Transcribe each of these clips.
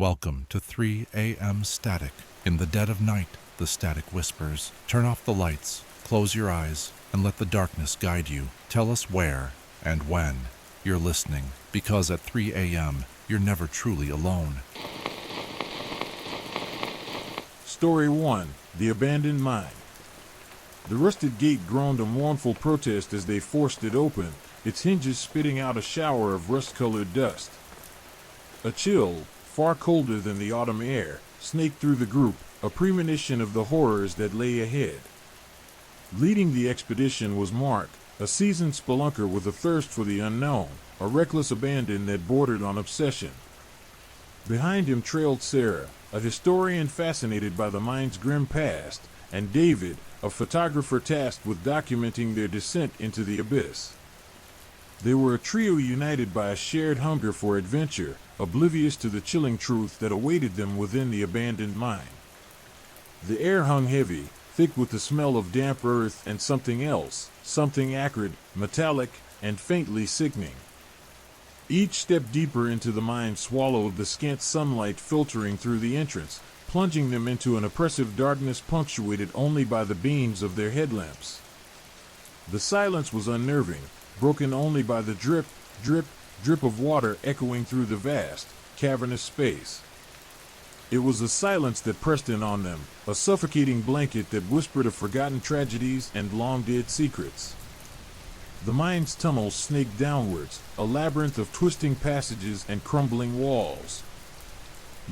Welcome to 3 a.m. Static. In the dead of night, the static whispers. Turn off the lights, close your eyes, and let the darkness guide you. Tell us where and when you're listening, because at 3 a.m., you're never truly alone. Story 1. The Abandoned Mine. The rusted gate groaned a mournful protest as they forced it open, its hinges spitting out a shower of rust-colored dust. A chill, far colder than the autumn air, snaked through the group, a premonition of the horrors that lay ahead. Leading the expedition was Mark, a seasoned spelunker with a thirst for the unknown, a reckless abandon that bordered on obsession. Behind him trailed Sarah, a historian fascinated by the mine's grim past, and David, a photographer tasked with documenting their descent into the abyss. They were a trio united by a shared hunger for adventure, oblivious to the chilling truth that awaited them within the abandoned mine. The air hung heavy, thick with the smell of damp earth and something else, something acrid, metallic, and faintly sickening. Each step deeper into the mine swallowed the scant sunlight filtering through the entrance, plunging them into an oppressive darkness punctuated only by the beams of their headlamps. The silence was unnerving, broken only by the drip, drip, drip of water echoing through the vast, cavernous space. It was a silence that pressed in on them, a suffocating blanket that whispered of forgotten tragedies and long-dead secrets. The mine's tunnels snaked downwards, a labyrinth of twisting passages and crumbling walls.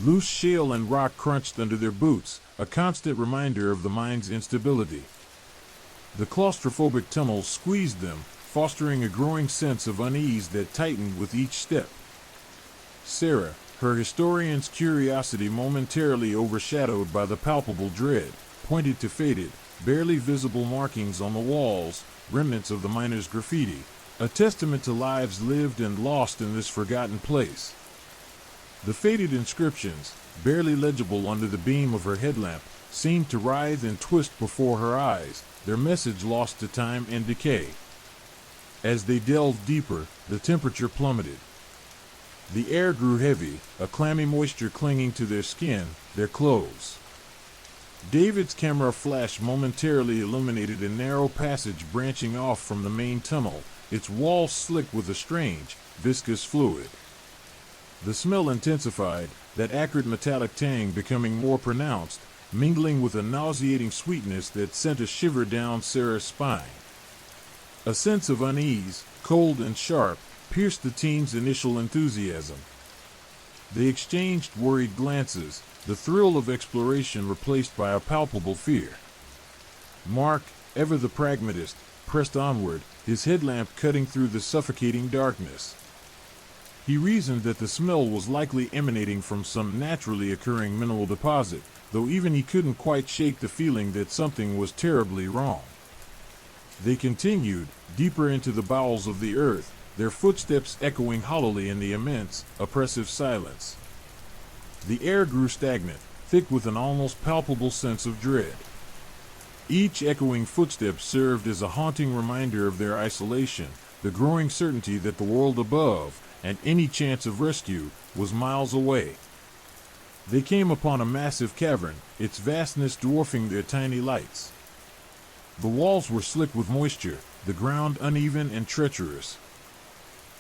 Loose shale and rock crunched under their boots, a constant reminder of the mine's instability. The claustrophobic tunnels squeezed them, fostering a growing sense of unease that tightened with each step. Sarah, her historian's curiosity momentarily overshadowed by the palpable dread, pointed to faded, barely visible markings on the walls, remnants of the miners' graffiti, a testament to lives lived and lost in this forgotten place. The faded inscriptions, barely legible under the beam of her headlamp, seemed to writhe and twist before her eyes, their message lost to time and decay. As they delved deeper, the temperature plummeted. The air grew heavy, a clammy moisture clinging to their skin, their clothes. David's camera flash momentarily illuminated a narrow passage branching off from the main tunnel, its walls slick with a strange, viscous fluid. The smell intensified, that acrid metallic tang becoming more pronounced, mingling with a nauseating sweetness that sent a shiver down Sarah's spine. A sense of unease, cold and sharp, pierced the team's initial enthusiasm. They exchanged worried glances, the thrill of exploration replaced by a palpable fear. Mark, ever the pragmatist, pressed onward, his headlamp cutting through the suffocating darkness. He reasoned that the smell was likely emanating from some naturally occurring mineral deposit, though even he couldn't quite shake the feeling that something was terribly wrong. They continued, deeper into the bowels of the earth, their footsteps echoing hollowly in the immense, oppressive silence. The air grew stagnant, thick with an almost palpable sense of dread. Each echoing footstep served as a haunting reminder of their isolation, the growing certainty that the world above, and any chance of rescue, was miles away. They came upon a massive cavern, its vastness dwarfing their tiny lights. The walls were slick with moisture, the ground uneven and treacherous.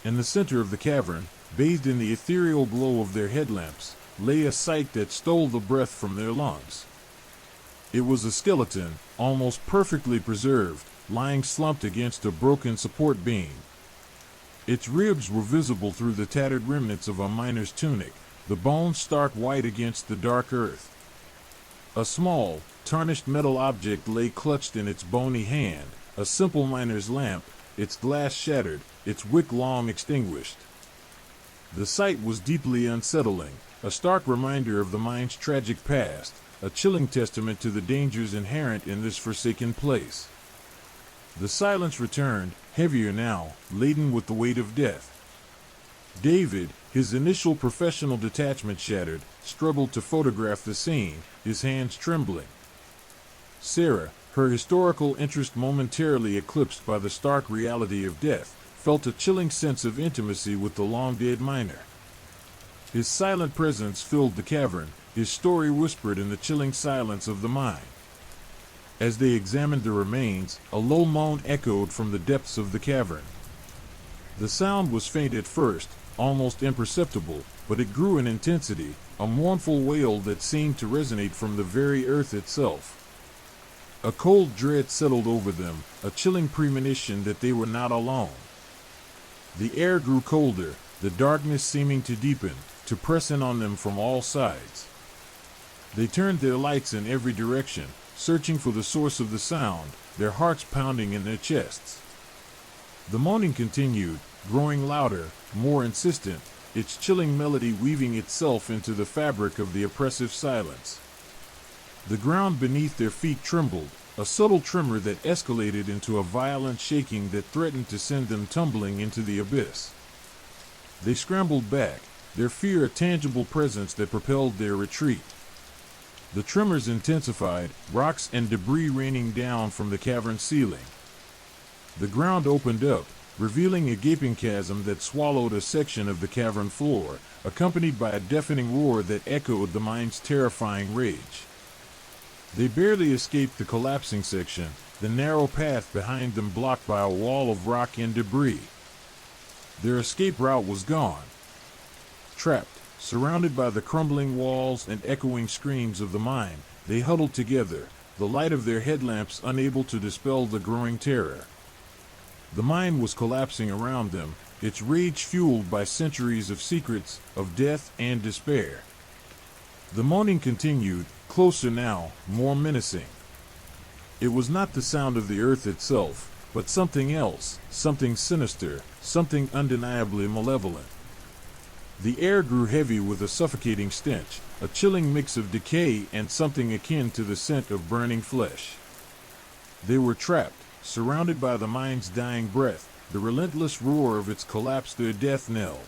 In the center of the cavern, bathed in the ethereal glow of their headlamps, lay a sight that stole the breath from their lungs. It was a skeleton, almost perfectly preserved, lying slumped against a broken support beam. Its ribs were visible through the tattered remnants of a miner's tunic, the bones stark white against the dark earth. A small, tarnished metal object lay clutched in its bony hand, a simple miner's lamp, its glass shattered, its wick long extinguished. The sight was deeply unsettling, a stark reminder of the mine's tragic past, a chilling testament to the dangers inherent in this forsaken place. The silence returned, heavier now, laden with the weight of death. David, his initial professional detachment shattered, struggled to photograph the scene, his hands trembling. Sarah, her historical interest momentarily eclipsed by the stark reality of death, felt a chilling sense of intimacy with the long-dead miner. His silent presence filled the cavern, his story whispered in the chilling silence of the mine. As they examined the remains, a low moan echoed from the depths of the cavern. The sound was faint at first, almost imperceptible, but it grew in intensity, a mournful wail that seemed to resonate from the very earth itself. A cold dread settled over them, a chilling premonition that they were not alone. The air grew colder, the darkness seeming to deepen, to press in on them from all sides. They turned their lights in every direction, searching for the source of the sound, their hearts pounding in their chests. The moaning continued, growing louder, more insistent, its chilling melody weaving itself into the fabric of the oppressive silence. The ground beneath their feet trembled, a subtle tremor that escalated into a violent shaking that threatened to send them tumbling into the abyss. They scrambled back, their fear a tangible presence that propelled their retreat. The tremors intensified, rocks and debris raining down from the cavern ceiling. The ground opened up, revealing a gaping chasm that swallowed a section of the cavern floor, accompanied by a deafening roar that echoed the mine's terrifying rage. They barely escaped the collapsing section, the narrow path behind them blocked by a wall of rock and debris. Their escape route was gone. Trapped, surrounded by the crumbling walls and echoing screams of the mine, they huddled together, the light of their headlamps unable to dispel the growing terror. The mine was collapsing around them, its rage fueled by centuries of secrets, of death and despair. The moaning continued, closer now, more menacing. It was not the sound of the earth itself, but something else, something sinister, something undeniably malevolent. The air grew heavy with a suffocating stench, a chilling mix of decay and something akin to the scent of burning flesh. They were trapped, surrounded by the mine's dying breath, the relentless roar of its collapse their death knell.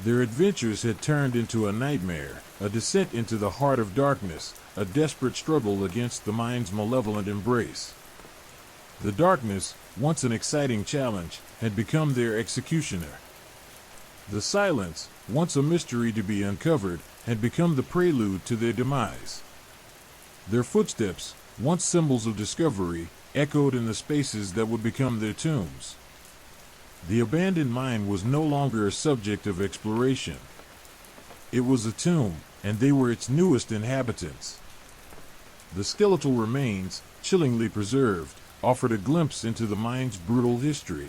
Their adventures had turned into a nightmare, a descent into the heart of darkness, a desperate struggle against the mine's malevolent embrace. The darkness, once an exciting challenge, had become their executioner. The silence, once a mystery to be uncovered, had become the prelude to their demise. Their footsteps, once symbols of discovery, echoed in the spaces that would become their tombs. The abandoned mine was no longer a subject of exploration. It was a tomb, and they were its newest inhabitants. The skeletal remains, chillingly preserved, offered a glimpse into the mine's brutal history.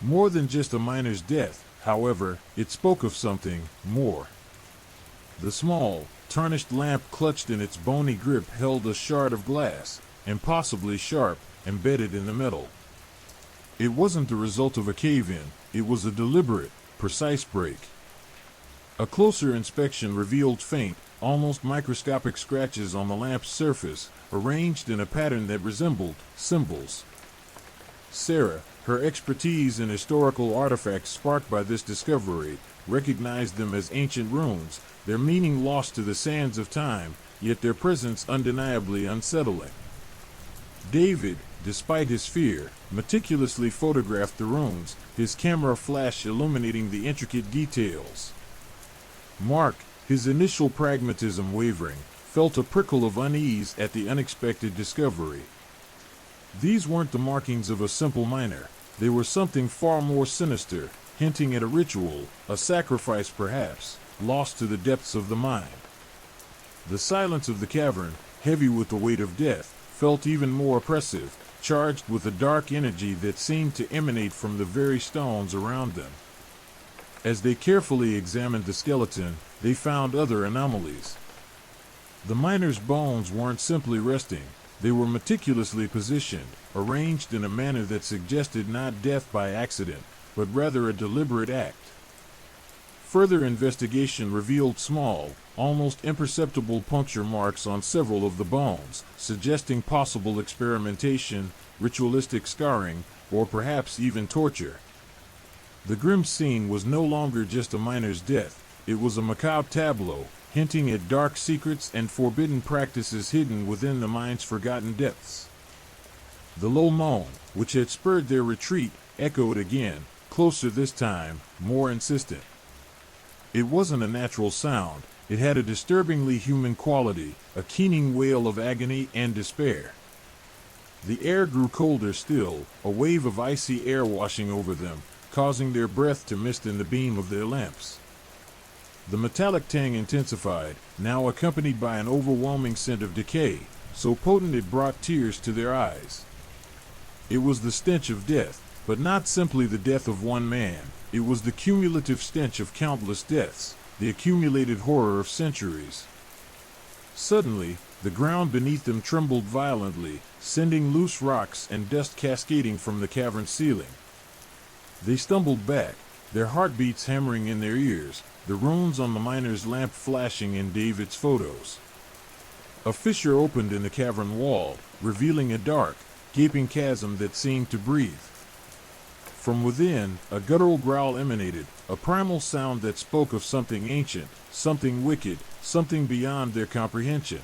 More than just a miner's death, however, it spoke of something more. The small, tarnished lamp clutched in its bony grip held a shard of glass, impossibly sharp, embedded in the metal. It wasn't the result of a cave-in, it was a deliberate, precise break. A closer inspection revealed faint, almost microscopic scratches on the lamp's surface, arranged in a pattern that resembled symbols. Sarah, her expertise in historical artifacts sparked by this discovery, recognized them as ancient runes, their meaning lost to the sands of time, yet their presence undeniably unsettling. David, despite his fear, meticulously photographed the runes, his camera flash illuminating the intricate details. Mark, his initial pragmatism wavering, felt a prickle of unease at the unexpected discovery. These weren't the markings of a simple miner, they were something far more sinister, hinting at a ritual, a sacrifice perhaps, lost to the depths of the mine. The silence of the cavern, heavy with the weight of death, felt even more oppressive, charged with a dark energy that seemed to emanate from the very stones around them. As they carefully examined the skeleton, they found other anomalies. The miner's bones weren't simply resting, they were meticulously positioned, arranged in a manner that suggested not death by accident, but rather a deliberate act. Further investigation revealed small, almost imperceptible puncture marks on several of the bones, suggesting possible experimentation, ritualistic scarring, or perhaps even torture. The grim scene was no longer just a miner's death, it was a macabre tableau, hinting at dark secrets and forbidden practices hidden within the mine's forgotten depths. The low moan, which had spurred their retreat, echoed again, closer this time, more insistent. It wasn't a natural sound. It had a disturbingly human quality, a keening wail of agony and despair. The air grew colder still, a wave of icy air washing over them, causing their breath to mist in the beam of their lamps. The metallic tang intensified, now accompanied by an overwhelming scent of decay, so potent it brought tears to their eyes. It was the stench of death, but not simply the death of one man. It was the cumulative stench of countless deaths, the accumulated horror of centuries. Suddenly, the ground beneath them trembled violently, sending loose rocks and dust cascading from the cavern ceiling. They stumbled back, their heartbeats hammering in their ears, the runes on the miner's lamp flashing in David's photos. A fissure opened in the cavern wall, revealing a dark, gaping chasm that seemed to breathe. From within, a guttural growl emanated, a primal sound that spoke of something ancient, something wicked, something beyond their comprehension.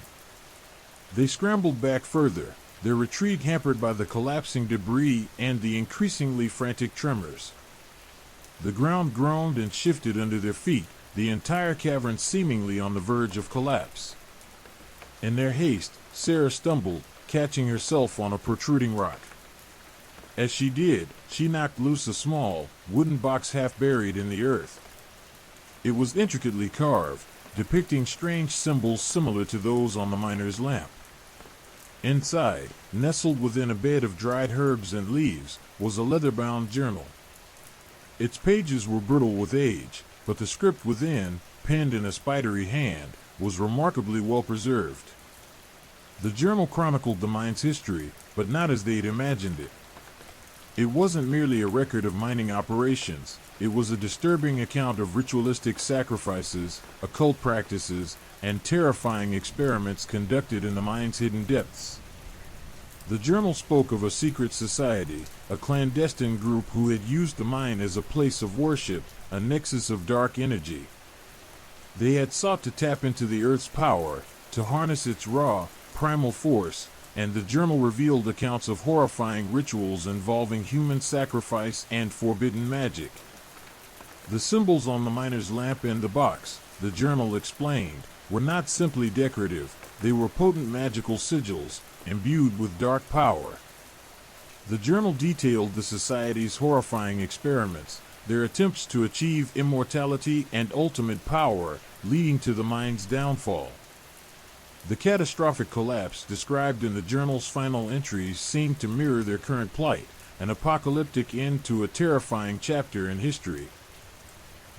They scrambled back further, their retreat hampered by the collapsing debris and the increasingly frantic tremors. The ground groaned and shifted under their feet, the entire cavern seemingly on the verge of collapse. In their haste, Sarah stumbled, catching herself on a protruding rock. As she did, she knocked loose a small, wooden box half buried in the earth. It was intricately carved, depicting strange symbols similar to those on the miner's lamp. Inside, nestled within a bed of dried herbs and leaves, was a leather-bound journal. Its pages were brittle with age, but the script within, penned in a spidery hand, was remarkably well preserved. The journal chronicled the mine's history, but not as they'd imagined it. It wasn't merely a record of mining operations, it was a disturbing account of ritualistic sacrifices, occult practices, and terrifying experiments conducted in the mine's hidden depths. The journal spoke of a secret society, a clandestine group who had used the mine as a place of worship, a nexus of dark energy. They had sought to tap into the Earth's power, to harness its raw, primal force, and the journal revealed accounts of horrifying rituals involving human sacrifice and forbidden magic. The symbols on the miner's lamp and the box, the journal explained, were not simply decorative, they were potent magical sigils, imbued with dark power. The journal detailed the society's horrifying experiments, their attempts to achieve immortality and ultimate power, leading to the mine's downfall. The catastrophic collapse described in the journal's final entries seemed to mirror their current plight, an apocalyptic end to a terrifying chapter in history.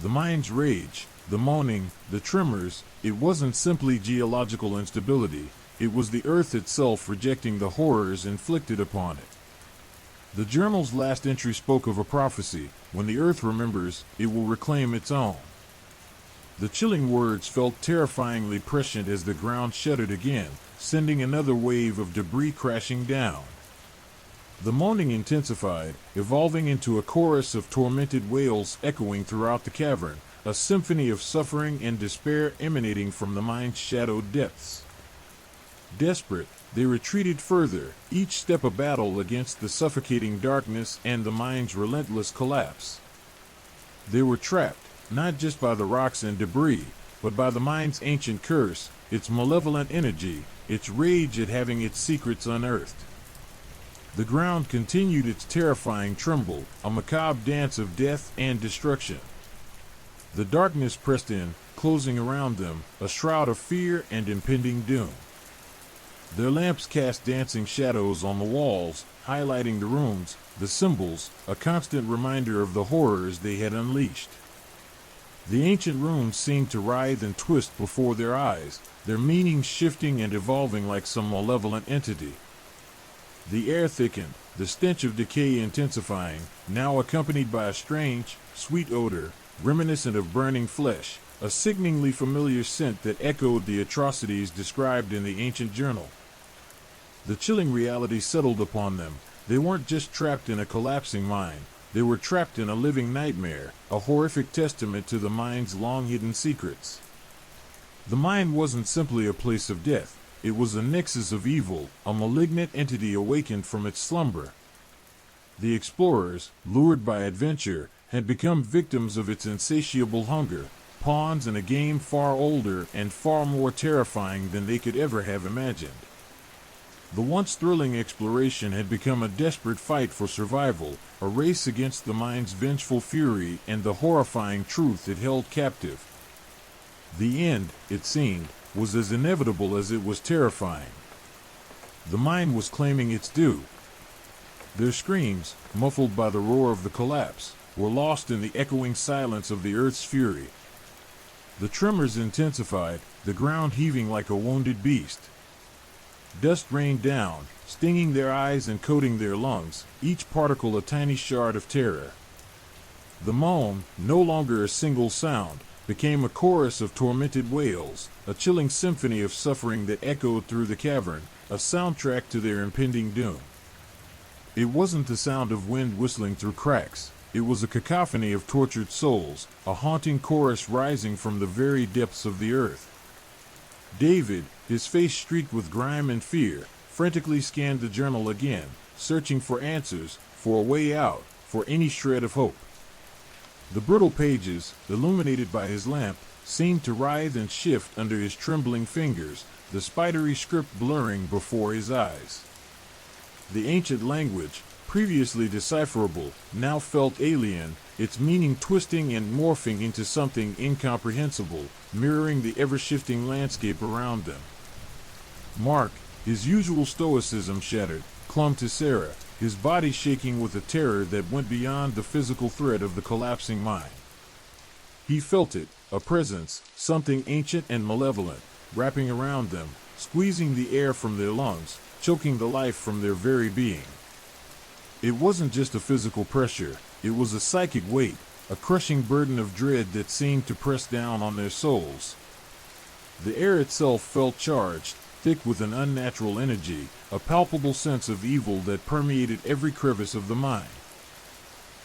The mine's rage, the moaning, the tremors, it wasn't simply geological instability, it was the earth itself rejecting the horrors inflicted upon it. The journal's last entry spoke of a prophecy: when the earth remembers, it will reclaim its own. The chilling words felt terrifyingly prescient as the ground shuddered again, sending another wave of debris crashing down. The moaning intensified, evolving into a chorus of tormented wails echoing throughout the cavern, a symphony of suffering and despair emanating from the mine's shadowed depths. Desperate, they retreated further, each step a battle against the suffocating darkness and the mine's relentless collapse. They were trapped, not just by the rocks and debris, but by the mine's ancient curse, its malevolent energy, its rage at having its secrets unearthed. The ground continued its terrifying tremble, a macabre dance of death and destruction. The darkness pressed in, closing around them, a shroud of fear and impending doom. Their lamps cast dancing shadows on the walls, highlighting the runes, the symbols, a constant reminder of the horrors they had unleashed. The ancient runes seemed to writhe and twist before their eyes, their meanings shifting and evolving like some malevolent entity. The air thickened, the stench of decay intensifying, now accompanied by a strange, sweet odor, reminiscent of burning flesh, a sickeningly familiar scent that echoed the atrocities described in the ancient journal. The chilling reality settled upon them. They weren't just trapped in a collapsing mine. They were trapped in a living nightmare, a horrific testament to the mine's long-hidden secrets. The mine wasn't simply a place of death. It was a nexus of evil, a malignant entity awakened from its slumber. The explorers, lured by adventure, had become victims of its insatiable hunger, pawns in a game far older and far more terrifying than they could ever have imagined. The once thrilling exploration had become a desperate fight for survival, a race against the mind's vengeful fury and the horrifying truth it held captive. The end, it seemed, was as inevitable as it was terrifying. The mind was claiming its due. Their screams, muffled by the roar of the collapse, were lost in the echoing silence of the earth's fury. The tremors intensified, the ground heaving like a wounded beast. Dust rained down, stinging their eyes and coating their lungs, each particle a tiny shard of terror. The moan, no longer a single sound, became a chorus of tormented wails, a chilling symphony of suffering that echoed through the cavern, a soundtrack to their impending doom. It wasn't the sound of wind whistling through cracks. It was a cacophony of tortured souls, a haunting chorus rising from the very depths of the earth. David, his face streaked with grime and fear, frantically scanned the journal again, searching for answers, for a way out, for any shred of hope. The brittle pages, illuminated by his lamp, seemed to writhe and shift under his trembling fingers, the spidery script blurring before his eyes. The ancient language, previously decipherable, now felt alien, its meaning twisting and morphing into something incomprehensible, mirroring the ever-shifting landscape around them. Mark, his usual stoicism shattered, clung to Sarah, his body shaking with a terror that went beyond the physical threat of the collapsing mind. He felt it, a presence, something ancient and malevolent, wrapping around them, squeezing the air from their lungs, choking the life from their very being. It wasn't just a physical pressure, it was a psychic weight, a crushing burden of dread that seemed to press down on their souls. The air itself felt charged, thick with an unnatural energy, a palpable sense of evil that permeated every crevice of the mind.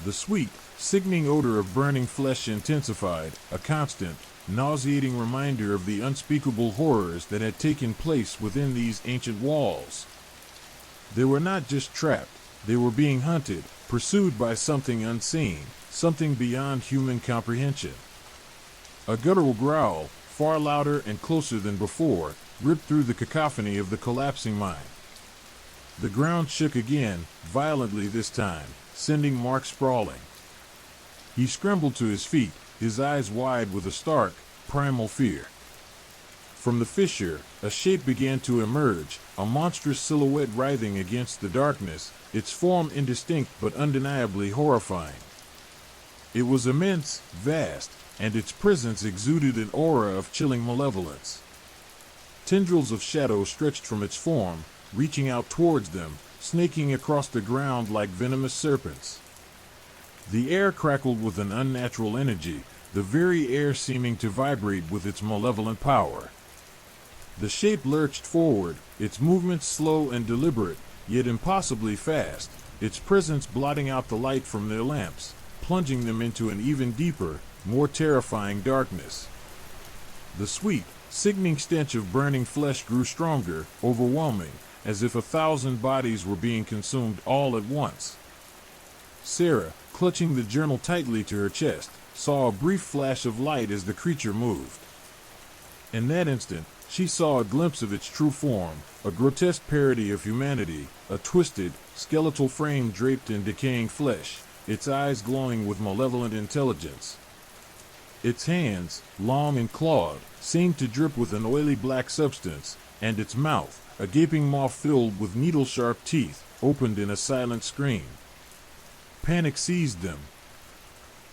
The sweet, sickening odor of burning flesh intensified, a constant, nauseating reminder of the unspeakable horrors that had taken place within these ancient walls. They were not just trapped, they were being hunted, pursued by something unseen, something beyond human comprehension. A guttural growl, far louder and closer than before, ripped through the cacophony of the collapsing mind. The ground shook again, violently this time, sending Mark sprawling. He scrambled to his feet, his eyes wide with a stark, primal fear. From the fissure, a shape began to emerge, a monstrous silhouette writhing against the darkness, its form indistinct but undeniably horrifying. It was immense, vast, and its presence exuded an aura of chilling malevolence. Tendrils of shadow stretched from its form, reaching out towards them, snaking across the ground like venomous serpents. The air crackled with an unnatural energy, the very air seeming to vibrate with its malevolent power. The shape lurched forward, its movements slow and deliberate, yet impossibly fast, its presence blotting out the light from their lamps, plunging them into an even deeper, more terrifying darkness. The sweet, sickening stench of burning flesh grew stronger, overwhelming, as if 1,000 bodies were being consumed all at once. Sarah, clutching the journal tightly to her chest, saw a brief flash of light as the creature moved. In that instant, she saw a glimpse of its true form, a grotesque parody of humanity, a twisted, skeletal frame draped in decaying flesh, its eyes glowing with malevolent intelligence. Its hands, long and clawed, seemed to drip with an oily black substance, and its mouth, a gaping maw filled with needle-sharp teeth, opened in a silent scream. Panic seized them.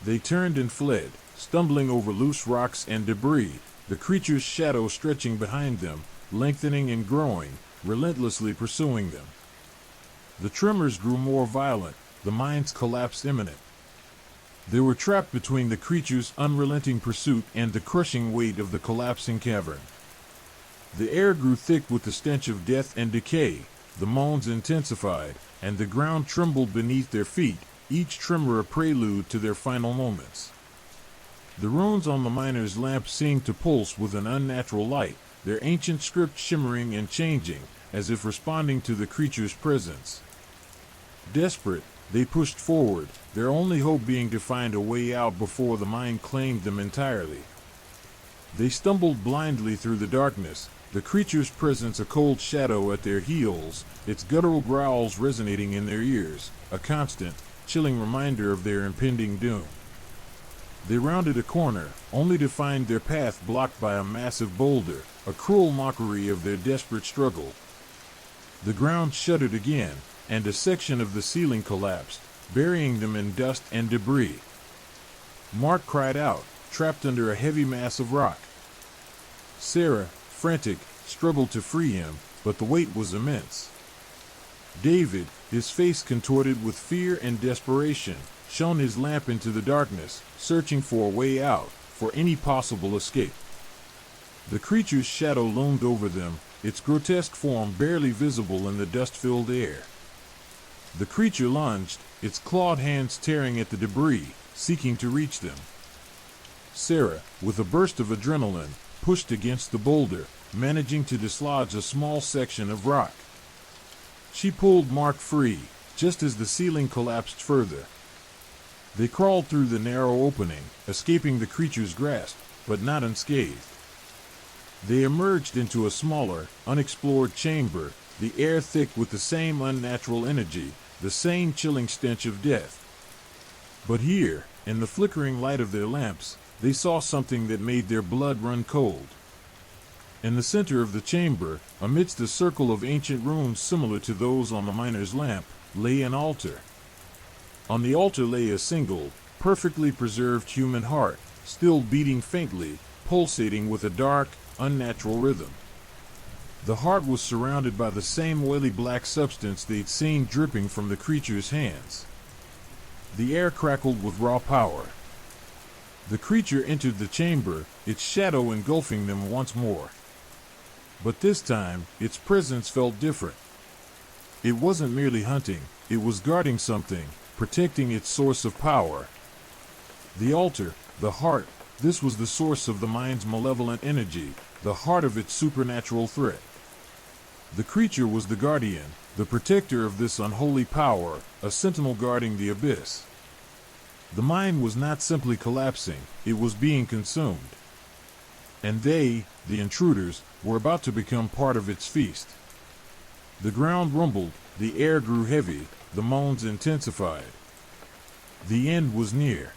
They turned and fled, stumbling over loose rocks and debris, the creature's shadow stretching behind them, lengthening and growing, relentlessly pursuing them. The tremors grew more violent, the mind's collapse imminent. They were trapped between the creature's unrelenting pursuit and the crushing weight of the collapsing cavern. The air grew thick with the stench of death and decay, the moans intensified, and the ground trembled beneath their feet, each tremor a prelude to their final moments. The runes on the miner's lamp seemed to pulse with an unnatural light, their ancient script shimmering and changing, as if responding to the creature's presence. Desperate, they pushed forward, their only hope being to find a way out before the mind claimed them entirely. They stumbled blindly through the darkness, the creature's presence a cold shadow at their heels, its guttural growls resonating in their ears, a constant, chilling reminder of their impending doom. They rounded a corner, only to find their path blocked by a massive boulder, a cruel mockery of their desperate struggle. The ground shuddered again, and a section of the ceiling collapsed, burying them in dust and debris. Mark cried out, trapped under a heavy mass of rock. Sarah, frantic, struggled to free him, but the weight was immense. David, his face contorted with fear and desperation, shone his lamp into the darkness, searching for a way out, for any possible escape. The creature's shadow loomed over them, its grotesque form barely visible in the dust-filled air. The creature lunged, its clawed hands tearing at the debris, seeking to reach them. Sarah, with a burst of adrenaline, pushed against the boulder, managing to dislodge a small section of rock. She pulled Mark free, just as the ceiling collapsed further. They crawled through the narrow opening, escaping the creature's grasp, but not unscathed. They emerged into a smaller, unexplored chamber, the air thick with the same unnatural energy, the same chilling stench of death. But here, in the flickering light of their lamps, they saw something that made their blood run cold. In the center of the chamber, amidst a circle of ancient runes similar to those on the miner's lamp, lay an altar. On the altar lay a single, perfectly preserved human heart, still beating faintly, pulsating with a dark, unnatural rhythm. The heart was surrounded by the same oily black substance they'd seen dripping from the creature's hands. The air crackled with raw power. The creature entered the chamber, its shadow engulfing them once more. But this time, its presence felt different. It wasn't merely hunting, it was guarding something, protecting its source of power. The altar, the heart, this was the source of the mind's malevolent energy, the heart of its supernatural threat. The creature was the guardian, the protector of this unholy power, a sentinel guarding the abyss. The mind was not simply collapsing, it was being consumed. And they, the intruders, were about to become part of its feast. The ground rumbled, the air grew heavy, the moans intensified. The end was near.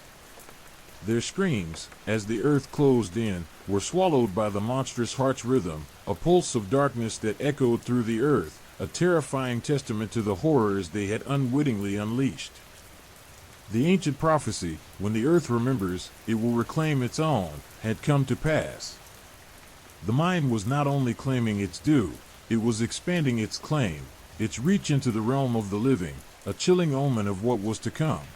Their screams, as the earth closed in, were swallowed by the monstrous heart's rhythm, a pulse of darkness that echoed through the earth, a terrifying testament to the horrors they had unwittingly unleashed. The ancient prophecy, when the earth remembers, it will reclaim its own, had come to pass. The mind was not only claiming its due, it was expanding its claim, its reach into the realm of the living, a chilling omen of what was to come.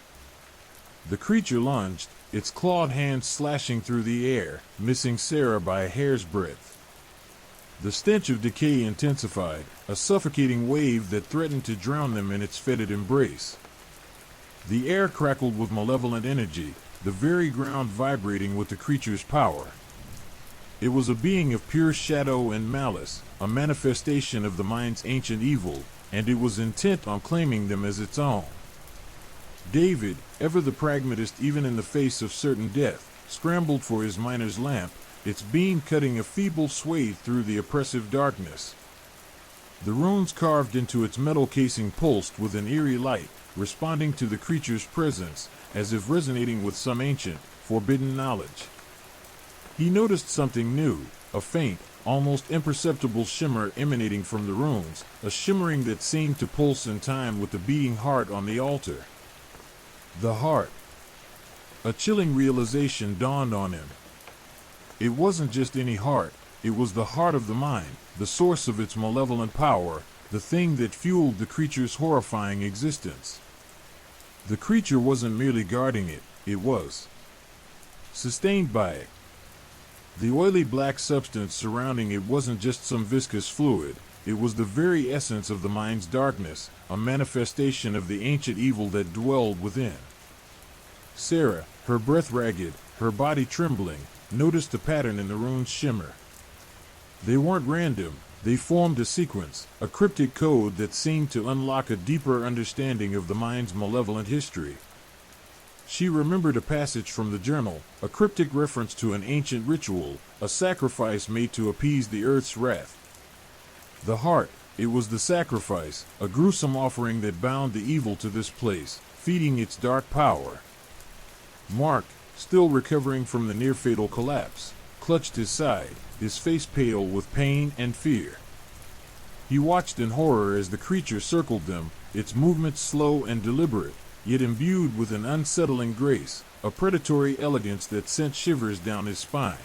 The creature lunged, its clawed hands slashing through the air, missing Sarah by a hair's breadth. The stench of decay intensified, a suffocating wave that threatened to drown them in its fetid embrace. The air crackled with malevolent energy, the very ground vibrating with the creature's power. It was a being of pure shadow and malice, a manifestation of the mind's ancient evil, and it was intent on claiming them as its own. David, ever the pragmatist even in the face of certain death, scrambled for his miner's lamp, its beam cutting a feeble swathe through the oppressive darkness. The runes carved into its metal casing pulsed with an eerie light, responding to the creature's presence, as if resonating with some ancient, forbidden knowledge. He noticed something new, a faint, almost imperceptible shimmer emanating from the runes, a shimmering that seemed to pulse in time with the beating heart on the altar. The heart. A chilling realization dawned on him. It wasn't just any heart, it was the heart of the mind, the source of its malevolent power, the thing that fueled the creature's horrifying existence. The creature wasn't merely guarding it, it was sustained by it. The oily black substance surrounding it wasn't just some viscous fluid, it was the very essence of the mind's darkness, a manifestation of the ancient evil that dwelled within. Sarah, her breath ragged, her body trembling, noticed a pattern in the rune's shimmer. They weren't random, they formed a sequence, a cryptic code that seemed to unlock a deeper understanding of the mind's malevolent history. She remembered a passage from the journal, a cryptic reference to an ancient ritual, a sacrifice made to appease the earth's wrath. The heart, it was the sacrifice, a gruesome offering that bound the evil to this place, feeding its dark power. Mark, still recovering from the near-fatal collapse, clutched his side, his face pale with pain and fear. He watched in horror as the creature circled them, its movements slow and deliberate, yet imbued with an unsettling grace, a predatory elegance that sent shivers down his spine.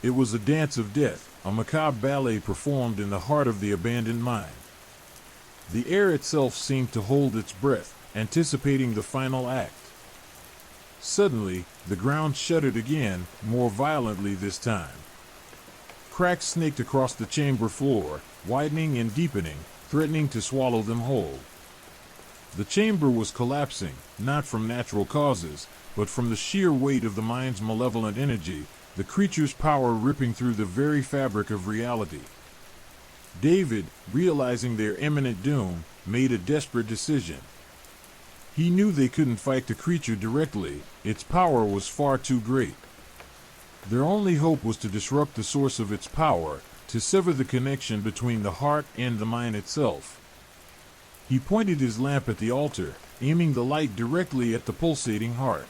It was a dance of death, a macabre ballet performed in the heart of the abandoned mine. The air itself seemed to hold its breath, anticipating the final act. Suddenly, the ground shuddered again, more violently this time. Cracks snaked across the chamber floor, widening and deepening, threatening to swallow them whole. The chamber was collapsing, not from natural causes, but from the sheer weight of the mine's malevolent energy, the creature's power ripping through the very fabric of reality. David, realizing their imminent doom, made a desperate decision. He knew they couldn't fight the creature directly, its power was far too great. Their only hope was to disrupt the source of its power, to sever the connection between the heart and the mine itself. He pointed his lamp at the altar, aiming the light directly at the pulsating heart.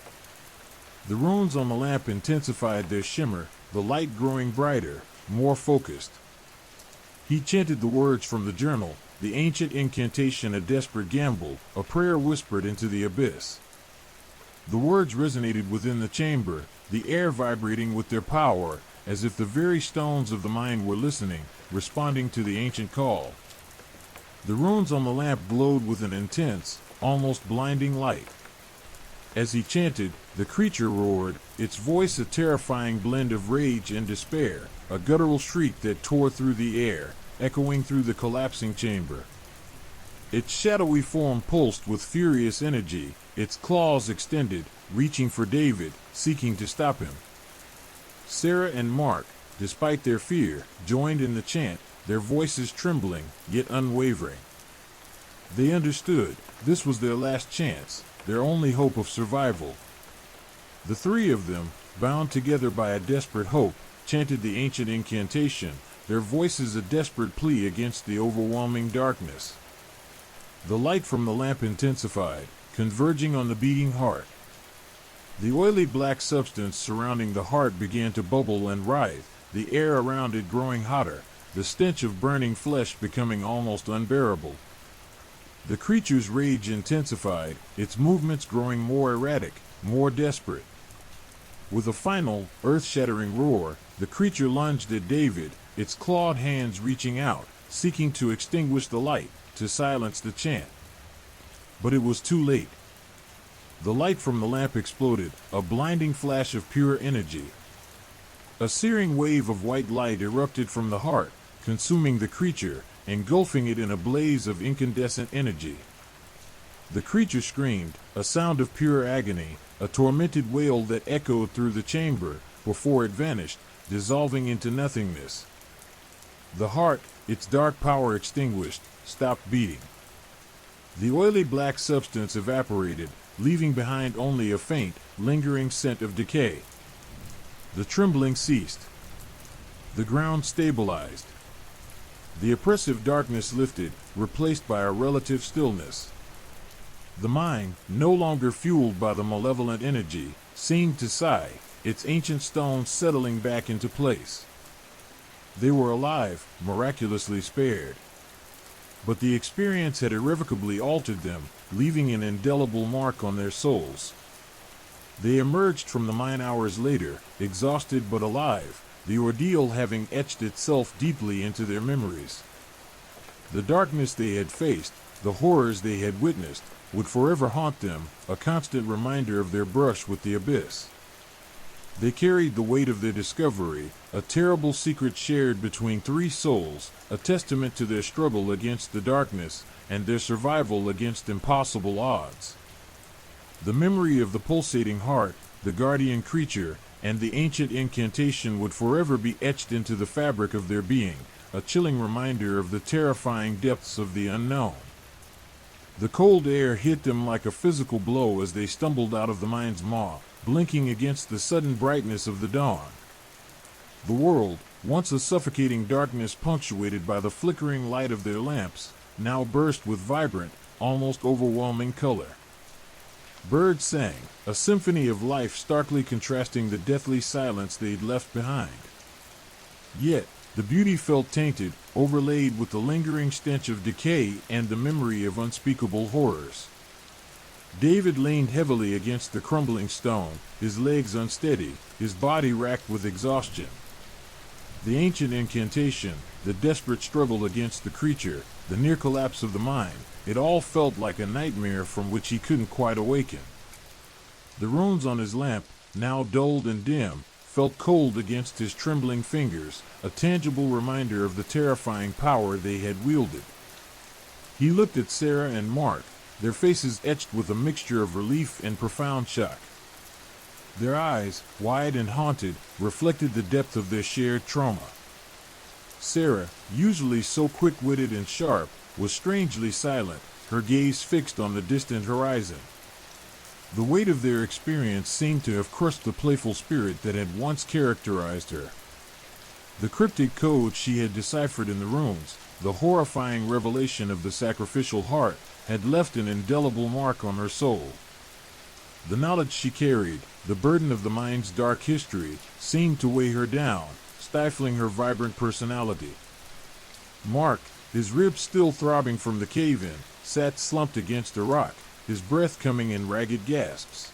The runes on the lamp intensified their shimmer, the light growing brighter, more focused. He chanted the words from the journal, the ancient incantation, a desperate gamble, a prayer whispered into the abyss. The words resonated within the chamber, the air vibrating with their power, as if the very stones of the mine were listening, responding to the ancient call. The runes on the lamp glowed with an intense, almost blinding light. As he chanted, the creature roared, its voice a terrifying blend of rage and despair, a guttural shriek that tore through the air, echoing through the collapsing chamber. Its shadowy form pulsed with furious energy, its claws extended, reaching for David, seeking to stop him. Sarah and Mark, despite their fear, joined in the chant, their voices trembling, yet unwavering. They understood, this was their last chance, their only hope of survival. The three of them, bound together by a desperate hope, chanted the ancient incantation, their voices a desperate plea against the overwhelming darkness. The light from the lamp intensified, converging on the beating heart. The oily black substance surrounding the heart began to bubble and writhe, the air around it growing hotter, the stench of burning flesh becoming almost unbearable. The creature's rage intensified, its movements growing more erratic, more desperate. With a final, earth-shattering roar, the creature lunged at David, its clawed hands reaching out, seeking to extinguish the light, to silence the chant. But it was too late. The light from the lamp exploded, a blinding flash of pure energy. A searing wave of white light erupted from the heart, consuming the creature, engulfing it in a blaze of incandescent energy. The creature screamed, a sound of pure agony, a tormented wail that echoed through the chamber, before it vanished, dissolving into nothingness. The heart, its dark power extinguished, stopped beating. The oily black substance evaporated, leaving behind only a faint, lingering scent of decay. The trembling ceased. The ground stabilized. The oppressive darkness lifted, replaced by a relative stillness. The mine, no longer fueled by the malevolent energy, seemed to sigh, its ancient stones settling back into place. They were alive, miraculously spared. But the experience had irrevocably altered them, leaving an indelible mark on their souls. They emerged from the mine hours later, exhausted but alive, the ordeal having etched itself deeply into their memories. The darkness they had faced, the horrors they had witnessed, would forever haunt them, a constant reminder of their brush with the abyss. They carried the weight of their discovery, a terrible secret shared between three souls, a testament to their struggle against the darkness and their survival against impossible odds. The memory of the pulsating heart, the guardian creature, and the ancient incantation would forever be etched into the fabric of their being, a chilling reminder of the terrifying depths of the unknown. The cold air hit them like a physical blow as they stumbled out of the mine's maw, blinking against the sudden brightness of the dawn. The world, once a suffocating darkness punctuated by the flickering light of their lamps, now burst with vibrant, almost overwhelming color. Birds sang, a symphony of life starkly contrasting the deathly silence they'd left behind. Yet, the beauty felt tainted, overlaid with the lingering stench of decay and the memory of unspeakable horrors. David leaned heavily against the crumbling stone, his legs unsteady, his body racked with exhaustion. The ancient incantation, the desperate struggle against the creature, the near collapse of the mine, it all felt like a nightmare from which he couldn't quite awaken. The runes on his lamp, now dulled and dim, felt cold against his trembling fingers, a tangible reminder of the terrifying power they had wielded. He looked at Sarah and Mark, their faces etched with a mixture of relief and profound shock. Their eyes, wide and haunted, reflected the depth of their shared trauma. Sarah, usually so quick-witted and sharp, was strangely silent, her gaze fixed on the distant horizon. The weight of their experience seemed to have crushed the playful spirit that had once characterized her. The cryptic code she had deciphered in the runes, the horrifying revelation of the sacrificial heart, had left an indelible mark on her soul. The knowledge she carried, the burden of the mine's dark history, seemed to weigh her down, stifling her vibrant personality. Mark, his ribs still throbbing from the cave-in, sat slumped against a rock, his breath coming in ragged gasps.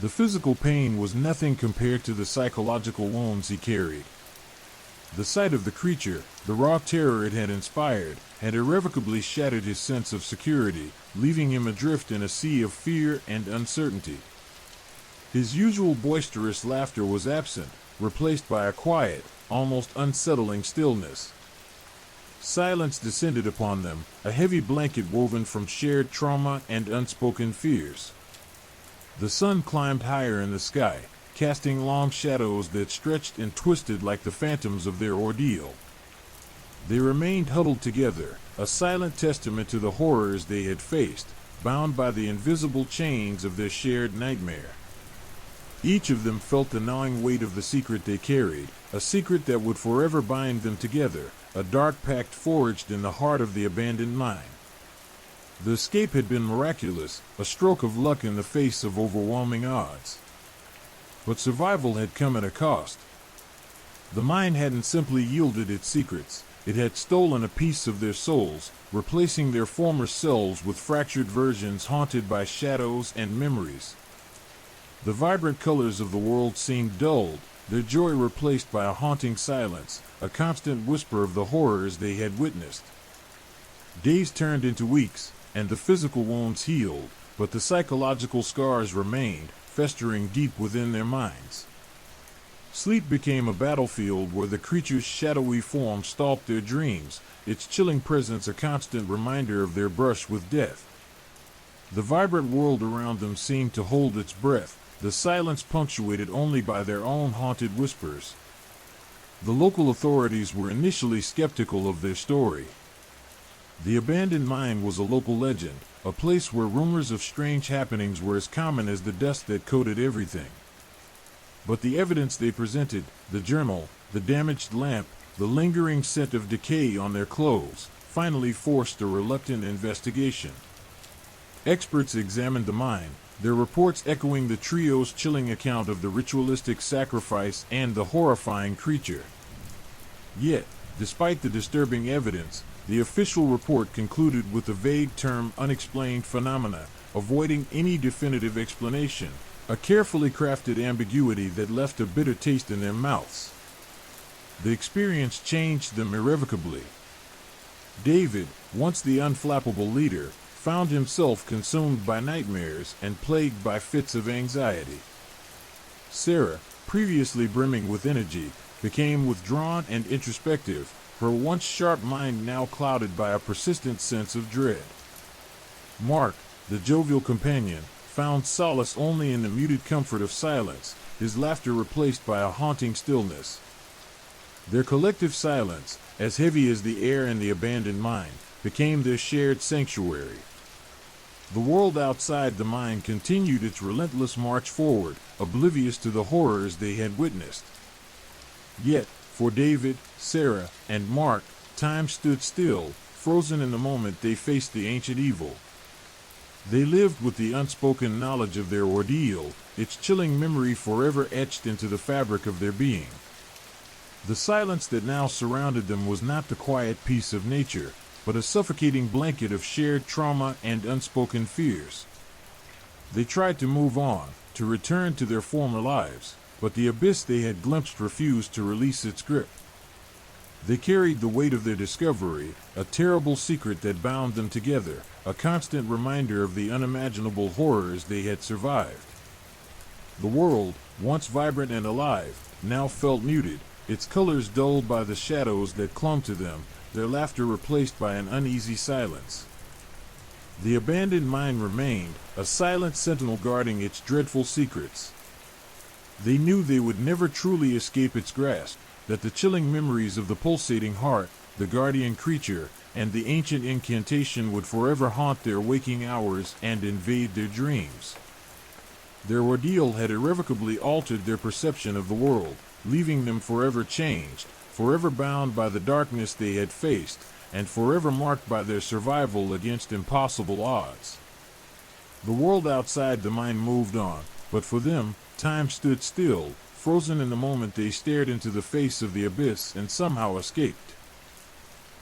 The physical pain was nothing compared to the psychological wounds he carried. The sight of the creature, the raw terror it had inspired, had irrevocably shattered his sense of security, leaving him adrift in a sea of fear and uncertainty. His usual boisterous laughter was absent, replaced by a quiet, almost unsettling stillness. Silence descended upon them, a heavy blanket woven from shared trauma and unspoken fears. The sun climbed higher in the sky, casting long shadows that stretched and twisted like the phantoms of their ordeal. They remained huddled together, a silent testament to the horrors they had faced, bound by the invisible chains of their shared nightmare. Each of them felt the gnawing weight of the secret they carried, a secret that would forever bind them together, a dark pact forged in the heart of the abandoned mine. The escape had been miraculous, a stroke of luck in the face of overwhelming odds. But survival had come at a cost. The mine hadn't simply yielded its secrets, it had stolen a piece of their souls, replacing their former selves with fractured versions haunted by shadows and memories. The vibrant colors of the world seemed dulled, their joy replaced by a haunting silence, a constant whisper of the horrors they had witnessed. Days turned into weeks, and the physical wounds healed, but the psychological scars remained, festering deep within their minds. Sleep became a battlefield where the creature's shadowy form stalked their dreams, its chilling presence a constant reminder of their brush with death. The vibrant world around them seemed to hold its breath, the silence punctuated only by their own haunted whispers. The local authorities were initially skeptical of their story. The abandoned mine was a local legend, a place where rumors of strange happenings were as common as the dust that coated everything. But the evidence they presented, the journal, the damaged lamp, the lingering scent of decay on their clothes, finally forced a reluctant investigation. Experts examined the mine, their reports echoing the trio's chilling account of the ritualistic sacrifice and the horrifying creature. Yet, despite the disturbing evidence, the official report concluded with the vague term unexplained phenomena, avoiding any definitive explanation, a carefully crafted ambiguity that left a bitter taste in their mouths. The experience changed them irrevocably. David, once the unflappable leader, found himself consumed by nightmares and plagued by fits of anxiety. Sarah, previously brimming with energy, became withdrawn and introspective, her once sharp mind now clouded by a persistent sense of dread. Mark, the jovial companion, found solace only in the muted comfort of silence, his laughter replaced by a haunting stillness. Their collective silence, as heavy as the air in the abandoned mine, became their shared sanctuary. The world outside the mine continued its relentless march forward, oblivious to the horrors they had witnessed. Yet, for David, Sarah, and Mark, time stood still, frozen in the moment they faced the ancient evil. They lived with the unspoken knowledge of their ordeal, its chilling memory forever etched into the fabric of their being. The silence that now surrounded them was not the quiet peace of nature, but a suffocating blanket of shared trauma and unspoken fears. They tried to move on, to return to their former lives, but the abyss they had glimpsed refused to release its grip. They carried the weight of their discovery, a terrible secret that bound them together, a constant reminder of the unimaginable horrors they had survived. The world, once vibrant and alive, now felt muted, its colors dulled by the shadows that clung to them, their laughter replaced by an uneasy silence. The abandoned mine remained, a silent sentinel guarding its dreadful secrets. They knew they would never truly escape its grasp, that the chilling memories of the pulsating heart, the guardian creature, and the ancient incantation would forever haunt their waking hours and invade their dreams. Their ordeal had irrevocably altered their perception of the world, leaving them forever changed, forever bound by the darkness they had faced, and forever marked by their survival against impossible odds. The world outside the mine moved on, but for them, time stood still, frozen in the moment they stared into the face of the abyss and somehow escaped.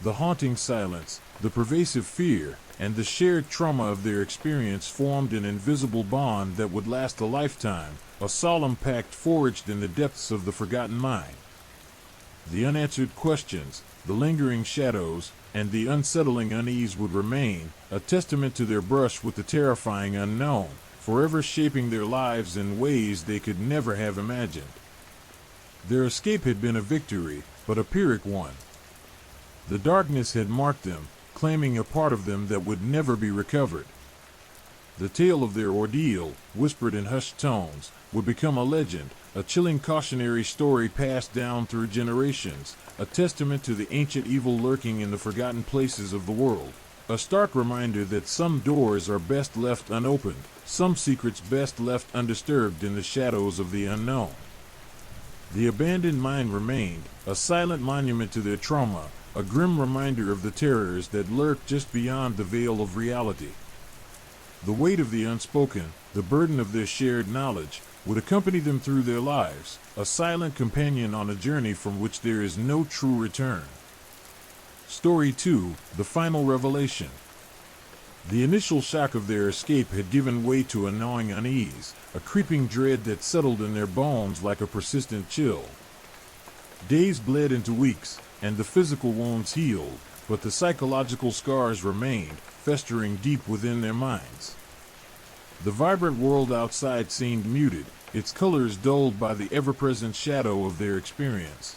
The haunting silence, the pervasive fear, and the shared trauma of their experience formed an invisible bond that would last a lifetime, a solemn pact forged in the depths of the forgotten mine. The unanswered questions, the lingering shadows, and the unsettling unease would remain, a testament to their brush with the terrifying unknown, forever shaping their lives in ways they could never have imagined. Their escape had been a victory, but a Pyrrhic one. The darkness had marked them, claiming a part of them that would never be recovered. The tale of their ordeal, whispered in hushed tones, would become a legend, a chilling cautionary story passed down through generations, a testament to the ancient evil lurking in the forgotten places of the world, a stark reminder that some doors are best left unopened, some secrets best left undisturbed in the shadows of the unknown. The abandoned mine remained, a silent monument to their trauma, a grim reminder of the terrors that lurk just beyond the veil of reality. The weight of the unspoken, the burden of their shared knowledge, would accompany them through their lives, a silent companion on a journey from which there is no true return. Story 2, The Final Revelation. The initial shock of their escape had given way to a gnawing unease, a creeping dread that settled in their bones like a persistent chill. Days bled into weeks, and the physical wounds healed, but the psychological scars remained, festering deep within their minds. The vibrant world outside seemed muted, its colors dulled by the ever-present shadow of their experience.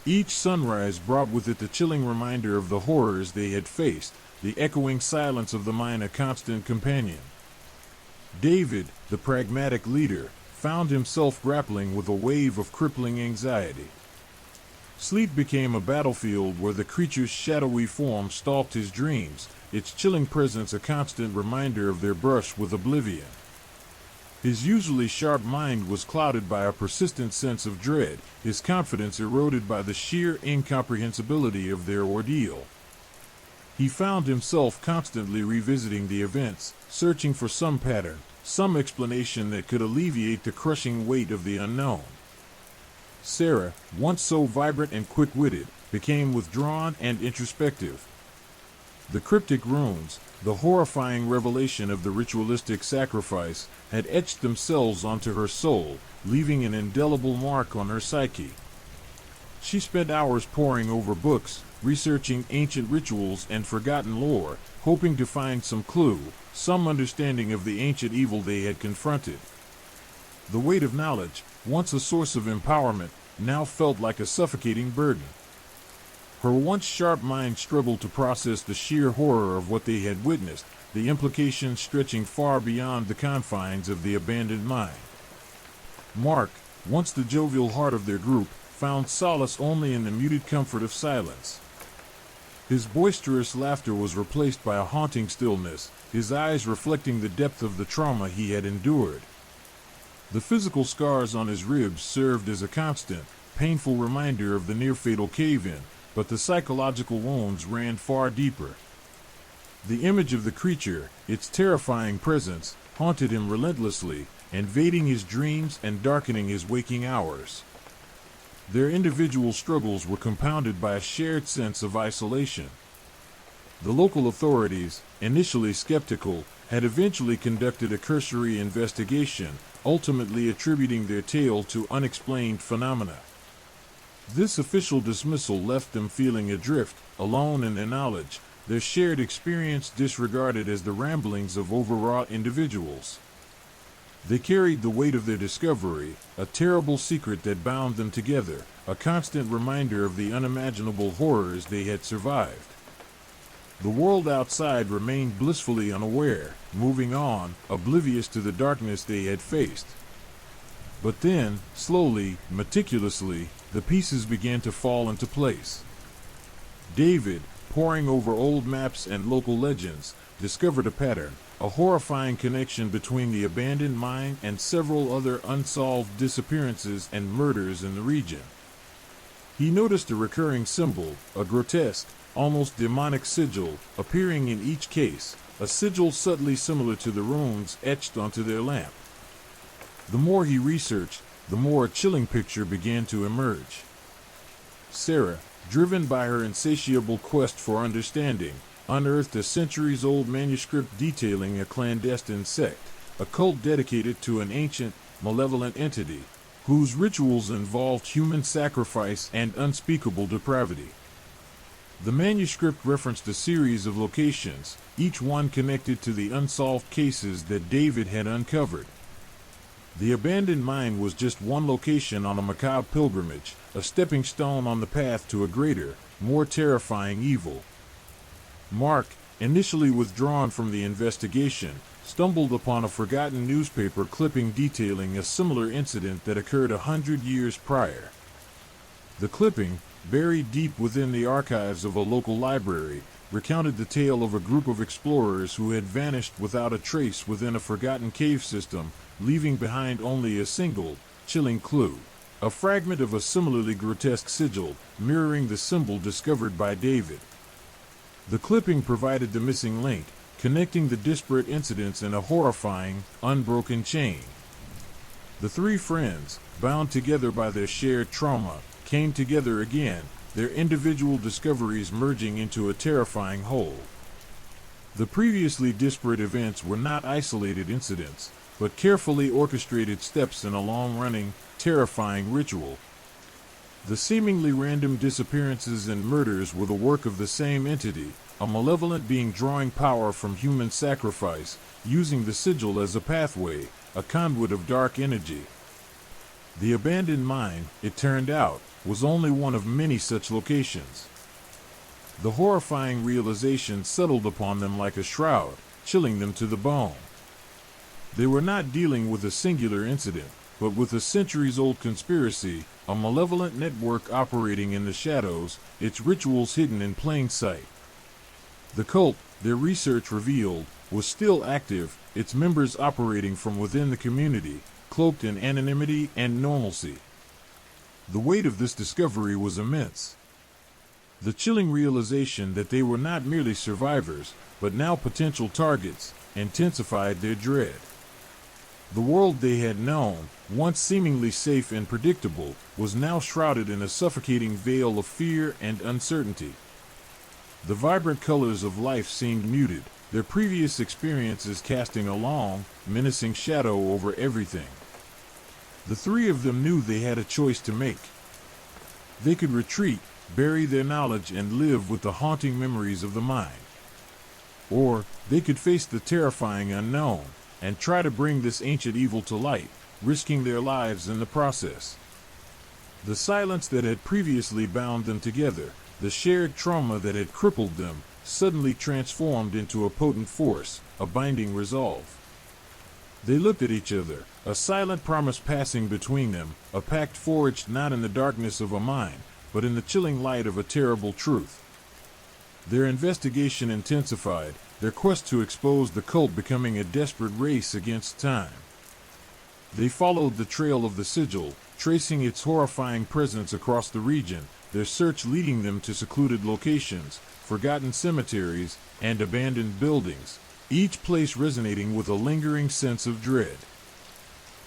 Each sunrise brought with it the chilling reminder of the horrors they had faced, the echoing silence of the mine a constant companion. David, the pragmatic leader, found himself grappling with a wave of crippling anxiety. Sleep became a battlefield where the creature's shadowy form stalked his dreams, its chilling presence a constant reminder of their brush with oblivion. His usually sharp mind was clouded by a persistent sense of dread, his confidence eroded by the sheer incomprehensibility of their ordeal. He found himself constantly revisiting the events, searching for some pattern, some explanation that could alleviate the crushing weight of the unknown. Sarah, once so vibrant and quick-witted, became withdrawn and introspective. The cryptic runes, the horrifying revelation of the ritualistic sacrifice, had etched themselves onto her soul, leaving an indelible mark on her psyche. She spent hours poring over books, researching ancient rituals and forgotten lore, hoping to find some clue, some understanding of the ancient evil they had confronted. The weight of knowledge, once a source of empowerment, now felt like a suffocating burden. Her once sharp mind struggled to process the sheer horror of what they had witnessed, the implications stretching far beyond the confines of the abandoned mine. Mark, once the jovial heart of their group, found solace only in the muted comfort of silence. His boisterous laughter was replaced by a haunting stillness, his eyes reflecting the depth of the trauma he had endured. The physical scars on his ribs served as a constant, painful reminder of the near-fatal cave-in, but the psychological wounds ran far deeper. The image of the creature, its terrifying presence, haunted him relentlessly, invading his dreams and darkening his waking hours. Their individual struggles were compounded by a shared sense of isolation. The local authorities, initially skeptical, had eventually conducted a cursory investigation, ultimately attributing their tale to unexplained phenomena. This official dismissal left them feeling adrift, alone in their knowledge, their shared experience disregarded as the ramblings of overwrought individuals. They carried the weight of their discovery, a terrible secret that bound them together, a constant reminder of the unimaginable horrors they had survived. The world outside remained blissfully unaware, moving on, oblivious to the darkness they had faced. But then, slowly, meticulously, the pieces began to fall into place. David, poring over old maps and local legends, discovered a pattern, a horrifying connection between the abandoned mine and several other unsolved disappearances and murders in the region. He noticed a recurring symbol, a grotesque, almost demonic sigil, appearing in each case, a sigil subtly similar to the runes etched onto their lamp. The more he researched, the more a chilling picture began to emerge. Sarah, driven by her insatiable quest for understanding, unearthed a centuries-old manuscript detailing a clandestine sect, a cult dedicated to an ancient, malevolent entity, whose rituals involved human sacrifice and unspeakable depravity. The manuscript referenced a series of locations, each one connected to the unsolved cases that David had uncovered. The abandoned mine was just one location on a macabre pilgrimage, a stepping stone on the path to a greater, more terrifying evil. Mark, initially withdrawn from the investigation, stumbled upon a forgotten newspaper clipping detailing a similar incident that occurred 100 years prior. The clipping, buried deep within the archives of a local library, recounted the tale of a group of explorers who had vanished without a trace within a forgotten cave system, leaving behind only a single, chilling clue, a fragment of a similarly grotesque sigil, mirroring the symbol discovered by David. The clipping provided the missing link, connecting the disparate incidents in a horrifying, unbroken chain. The three friends, bound together by their shared trauma, came together again, their individual discoveries merging into a terrifying whole. The previously disparate events were not isolated incidents, but carefully orchestrated steps in a long-running, terrifying ritual. The seemingly random disappearances and murders were the work of the same entity, a malevolent being drawing power from human sacrifice, using the sigil as a pathway, a conduit of dark energy. The abandoned mine, it turned out, was only one of many such locations. The horrifying realization settled upon them like a shroud, chilling them to the bone. They were not dealing with a singular incident, but with a centuries-old conspiracy, a malevolent network operating in the shadows, its rituals hidden in plain sight. The cult, their research revealed, was still active, its members operating from within the community, cloaked in anonymity and normalcy. The weight of this discovery was immense. The chilling realization that they were not merely survivors, but now potential targets, intensified their dread. The world they had known, once seemingly safe and predictable, was now shrouded in a suffocating veil of fear and uncertainty. The vibrant colors of life seemed muted, their previous experiences casting a long, menacing shadow over everything. The three of them knew they had a choice to make. They could retreat, bury their knowledge, and live with the haunting memories of the mine. Or they could face the terrifying unknown, and try to bring this ancient evil to light, risking their lives in the process. The silence that had previously bound them together, the shared trauma that had crippled them, suddenly transformed into a potent force, a binding resolve. They looked at each other, a silent promise passing between them, a pact forged not in the darkness of a mine, but in the chilling light of a terrible truth. Their investigation intensified, their quest to expose the cult becoming a desperate race against time. They followed the trail of the sigil, tracing its horrifying presence across the region, their search leading them to secluded locations, forgotten cemeteries, and abandoned buildings, each place resonating with a lingering sense of dread.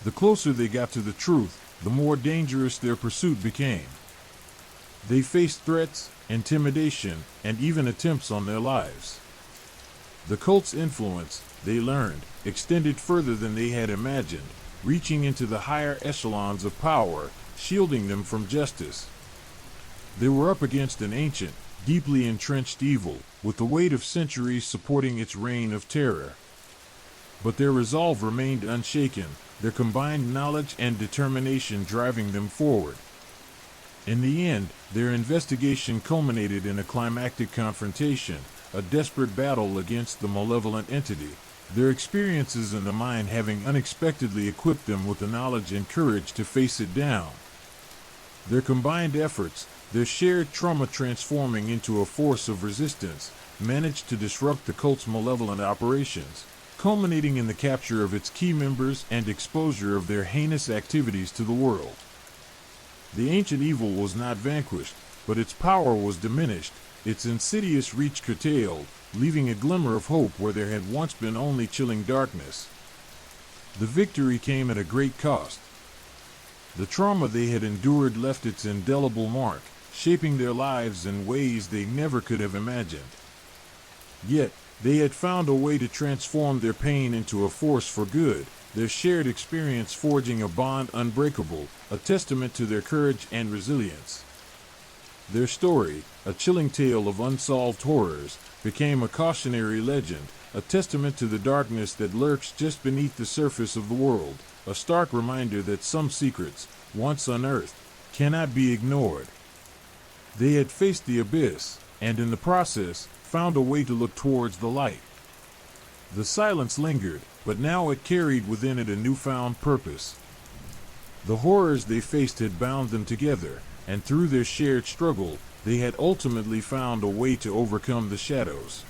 The closer they got to the truth, the more dangerous their pursuit became. They faced threats, intimidation, and even attempts on their lives. The cult's influence, they learned, extended further than they had imagined, reaching into the higher echelons of power, shielding them from justice. They were up against an ancient, deeply entrenched evil, with the weight of centuries supporting its reign of terror. But their resolve remained unshaken, their combined knowledge and determination driving them forward. In the end, their investigation culminated in a climactic confrontation, a desperate battle against the malevolent entity, their experiences in the mine having unexpectedly equipped them with the knowledge and courage to face it down. Their combined efforts, their shared trauma transforming into a force of resistance, managed to disrupt the cult's malevolent operations, culminating in the capture of its key members and exposure of their heinous activities to the world. The ancient evil was not vanquished, but its power was diminished, its insidious reach curtailed, leaving a glimmer of hope where there had once been only chilling darkness. The victory came at a great cost. The trauma they had endured left its indelible mark, shaping their lives in ways they never could have imagined. Yet, they had found a way to transform their pain into a force for good, their shared experience forging a bond unbreakable, a testament to their courage and resilience. Their story, a chilling tale of unsolved horrors, became a cautionary legend, a testament to the darkness that lurks just beneath the surface of the world, a stark reminder that some secrets, once unearthed, cannot be ignored. They had faced the abyss, and in the process, found a way to look towards the light. The silence lingered, but now it carried within it a newfound purpose. The horrors they faced had bound them together, and through their shared struggle, they had ultimately found a way to overcome the shadows.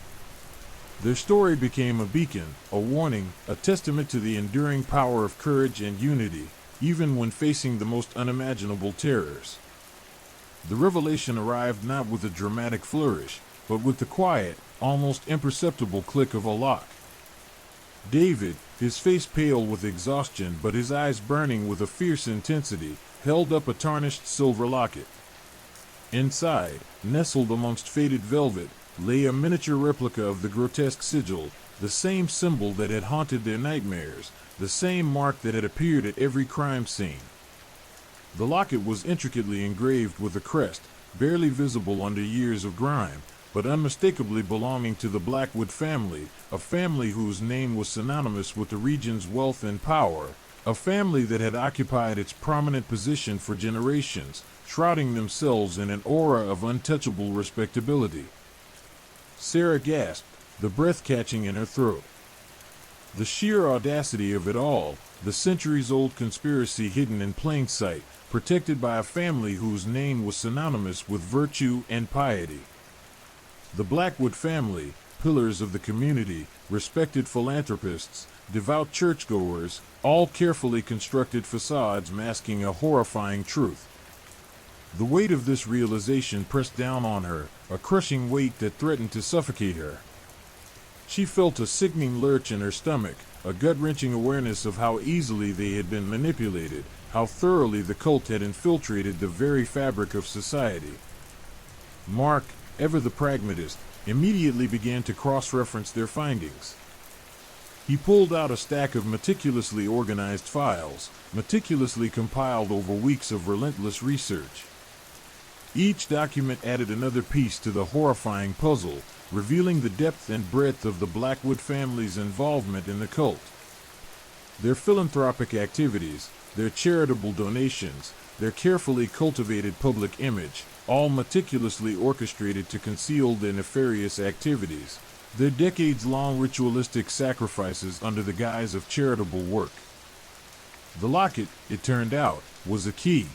Their story became a beacon, a warning, a testament to the enduring power of courage and unity, even when facing the most unimaginable terrors. The revelation arrived not with a dramatic flourish, but with the quiet, almost imperceptible click of a lock. David, his face pale with exhaustion but his eyes burning with a fierce intensity, held up a tarnished silver locket. Inside, nestled amongst faded velvet, lay a miniature replica of the grotesque sigil, the same symbol that had haunted their nightmares, the same mark that had appeared at every crime scene. The locket was intricately engraved with a crest, barely visible under years of grime, but unmistakably belonging to the Blackwood family, a family whose name was synonymous with the region's wealth and power, a family that had occupied its prominent position for generations, shrouding themselves in an aura of untouchable respectability. Sarah gasped, the breath catching in her throat. The sheer audacity of it all, the centuries-old conspiracy hidden in plain sight, protected by a family whose name was synonymous with virtue and piety. The Blackwood family, pillars of the community, respected philanthropists, devout churchgoers, all carefully constructed facades masking a horrifying truth. The weight of this realization pressed down on her, a crushing weight that threatened to suffocate her. She felt a sickening lurch in her stomach, a gut-wrenching awareness of how easily they had been manipulated, how thoroughly the cult had infiltrated the very fabric of society. Mark, ever the pragmatist, immediately began to cross-reference their findings. He pulled out a stack of meticulously organized files, meticulously compiled over weeks of relentless research. Each document added another piece to the horrifying puzzle, revealing the depth and breadth of the Blackwood family's involvement in the cult. Their philanthropic activities, their charitable donations, their carefully cultivated public image, all meticulously orchestrated to conceal their nefarious activities, their decades-long ritualistic sacrifices under the guise of charitable work. The locket, it turned out, was a key.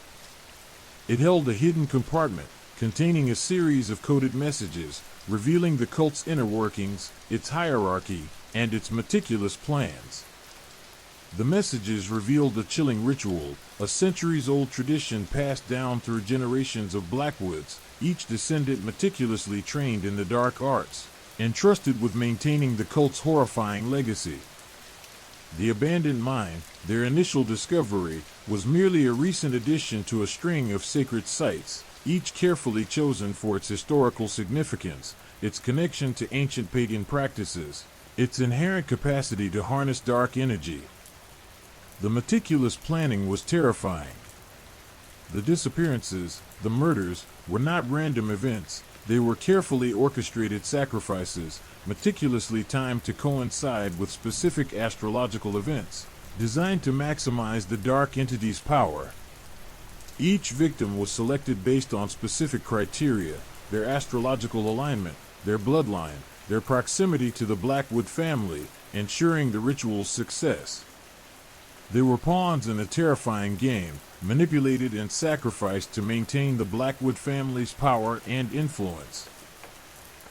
It held a hidden compartment, containing a series of coded messages revealing the cult's inner workings, its hierarchy, and its meticulous plans. The messages revealed a chilling ritual, a centuries-old tradition passed down through generations of Blackwoods, each descendant meticulously trained in the dark arts, entrusted with maintaining the cult's horrifying legacy. The abandoned mine, their initial discovery, was merely a recent addition to a string of sacred sites, each carefully chosen for its historical significance, its connection to ancient pagan practices, its inherent capacity to harness dark energy. The meticulous planning was terrifying. The disappearances, the murders, were not random events. They were carefully orchestrated sacrifices, meticulously timed to coincide with specific astrological events, designed to maximize the dark entity's power. Each victim was selected based on specific criteria: their astrological alignment, their bloodline, their proximity to the Blackwood family, ensuring the ritual's success. They were pawns in a terrifying game, manipulated and sacrificed to maintain the Blackwood family's power and influence.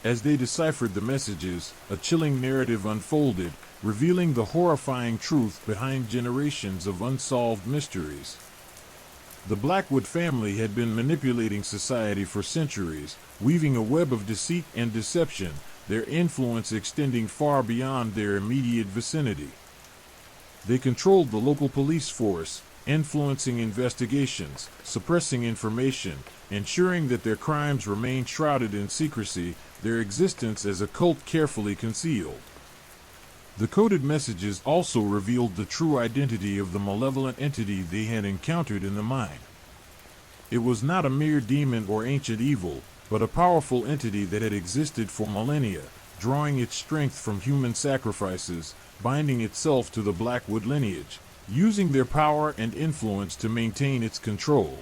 As they deciphered the messages, a chilling narrative unfolded, revealing the horrifying truth behind generations of unsolved mysteries. The Blackwood family had been manipulating society for centuries, weaving a web of deceit and deception, their influence extending far beyond their immediate vicinity. They controlled the local police force, influencing investigations, suppressing information, ensuring that their crimes remained shrouded in secrecy, their existence as a cult carefully concealed. The coded messages also revealed the true identity of the malevolent entity they had encountered in the mine. It was not a mere demon or ancient evil, but a powerful entity that had existed for millennia, drawing its strength from human sacrifices, binding itself to the Blackwood lineage, using their power and influence to maintain its control.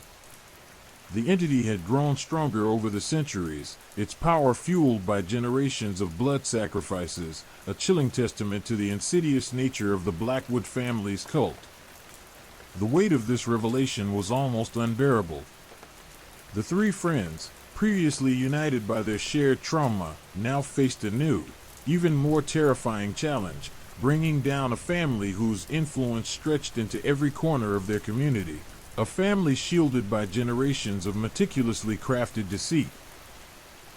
The entity had grown stronger over the centuries, its power fueled by generations of blood sacrifices, a chilling testament to the insidious nature of the Blackwood family's cult. The weight of this revelation was almost unbearable. The three friends, previously united by their shared trauma, now faced a new, even more terrifying challenge, bringing down a family whose influence stretched into every corner of their community, a family shielded by generations of meticulously crafted deceit.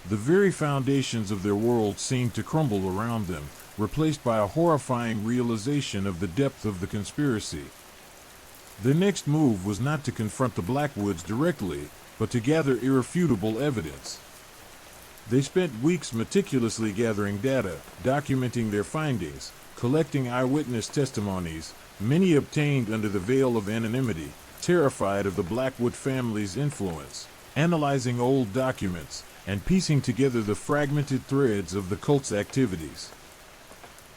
The very foundations of their world seemed to crumble around them, replaced by a horrifying realization of the depth of the conspiracy. Their next move was not to confront the Blackwoods directly, but to gather irrefutable evidence. They spent weeks meticulously gathering data, documenting their findings, collecting eyewitness testimonies, many obtained under the veil of anonymity, terrified of the Blackwood family's influence, analyzing old documents, and piecing together the fragmented threads of the cult's activities.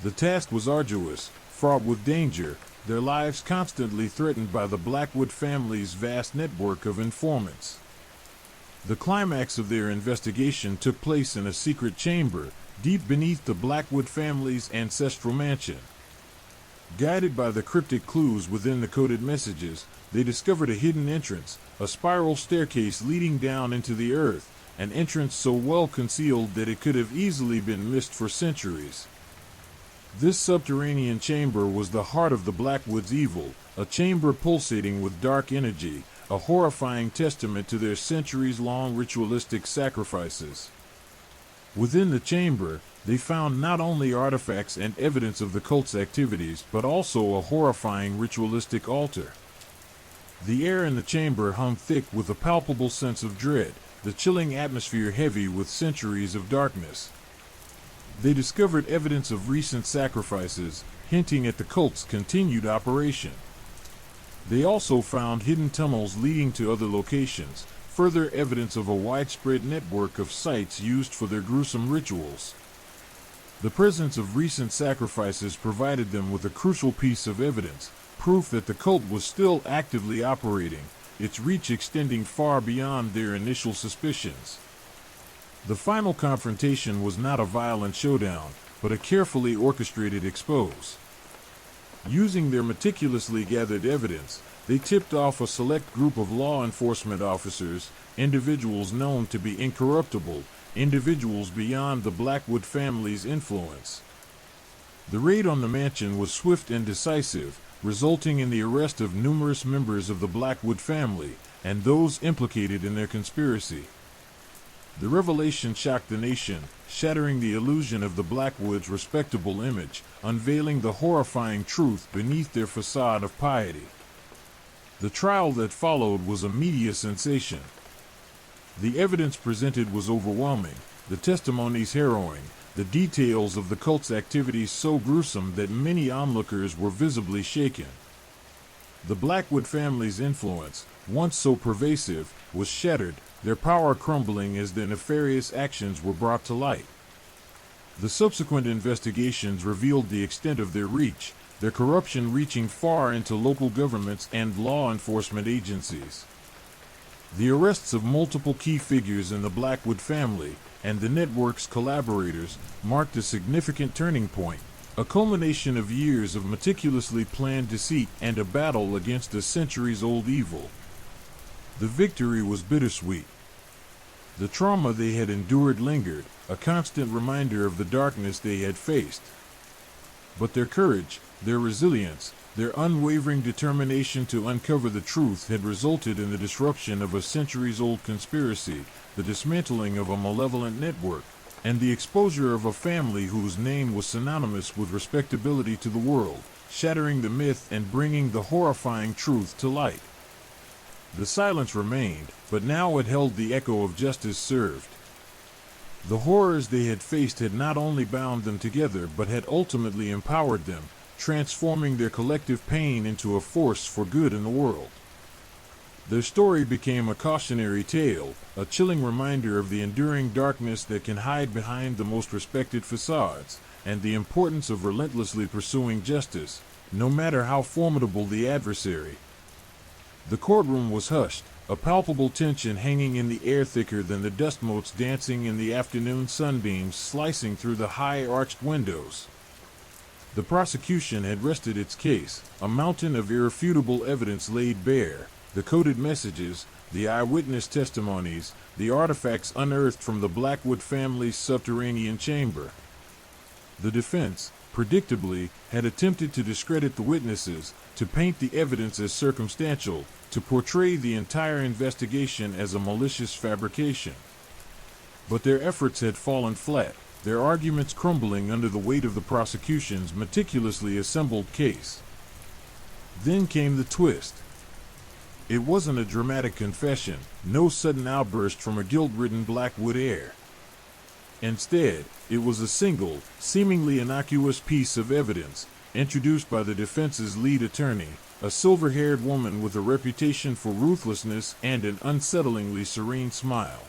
The task was arduous, fraught with danger, their lives constantly threatened by the Blackwood family's vast network of informants. The climax of their investigation took place in a secret chamber, deep beneath the Blackwood family's ancestral mansion. Guided by the cryptic clues within the coded messages, they discovered a hidden entrance, a spiral staircase leading down into the earth, an entrance so well concealed that it could have easily been missed for centuries. This subterranean chamber was the heart of the Blackwood's evil, a chamber pulsating with dark energy, a horrifying testament to their centuries-long ritualistic sacrifices. Within the chamber, they found not only artifacts and evidence of the cult's activities, but also a horrifying ritualistic altar. The air in the chamber hung thick with a palpable sense of dread, the chilling atmosphere heavy with centuries of darkness. They discovered evidence of recent sacrifices, hinting at the cult's continued operation. They also found hidden tunnels leading to other locations, further evidence of a widespread network of sites used for their gruesome rituals. The presence of recent sacrifices provided them with a crucial piece of evidence, proof that the cult was still actively operating, its reach extending far beyond their initial suspicions. The final confrontation was not a violent showdown, but a carefully orchestrated expose. Using their meticulously gathered evidence, They tipped off a select group of law enforcement officers, individuals known to be incorruptible, individuals beyond the Blackwood family's influence. The raid on the mansion was swift and decisive, resulting in the arrest of numerous members of the Blackwood family and those implicated in their conspiracy. The revelation shocked the nation, shattering the illusion of the Blackwoods' respectable image, unveiling the horrifying truth beneath their facade of piety. The trial that followed was a media sensation. The evidence presented was overwhelming, the testimonies harrowing, the details of the cult's activities so gruesome that many onlookers were visibly shaken. The Blackwood family's influence, once so pervasive, was shattered, their power crumbling as their nefarious actions were brought to light. The subsequent investigations revealed the extent of their reach, their corruption reaching far into local governments and law enforcement agencies. The arrests of multiple key figures in the Blackwood family and the network's collaborators marked a significant turning point, a culmination of years of meticulously planned deceit and a battle against a centuries-old evil. The victory was bittersweet. The trauma they had endured lingered, a constant reminder of the darkness they had faced. But their courage, their resilience, their unwavering determination to uncover the truth had resulted in the disruption of a centuries-old conspiracy, the dismantling of a malevolent network, and the exposure of a family whose name was synonymous with respectability to the world, shattering the myth and bringing the horrifying truth to light. The silence remained, but now it held the echo of justice served. The horrors they had faced had not only bound them together but had ultimately empowered them, transforming their collective pain into a force for good in the world. Their story became a cautionary tale, a chilling reminder of the enduring darkness that can hide behind the most respected facades, and the importance of relentlessly pursuing justice, no matter how formidable the adversary. The courtroom was hushed, a palpable tension hanging in the air thicker than the dust motes dancing in the afternoon sunbeams slicing through the high arched windows. The prosecution had rested its case, a mountain of irrefutable evidence laid bare, the coded messages, the eyewitness testimonies, the artifacts unearthed from the Blackwood family's subterranean chamber. The defense, predictably, had attempted to discredit the witnesses, to paint the evidence as circumstantial, to portray the entire investigation as a malicious fabrication. But their efforts had fallen flat, their arguments crumbling under the weight of the prosecution's meticulously assembled case. Then came the twist. It wasn't a dramatic confession, no sudden outburst from a guilt-ridden Blackwood heir. Instead, it was a single, seemingly innocuous piece of evidence, introduced by the defense's lead attorney, a silver-haired woman with a reputation for ruthlessness and an unsettlingly serene smile.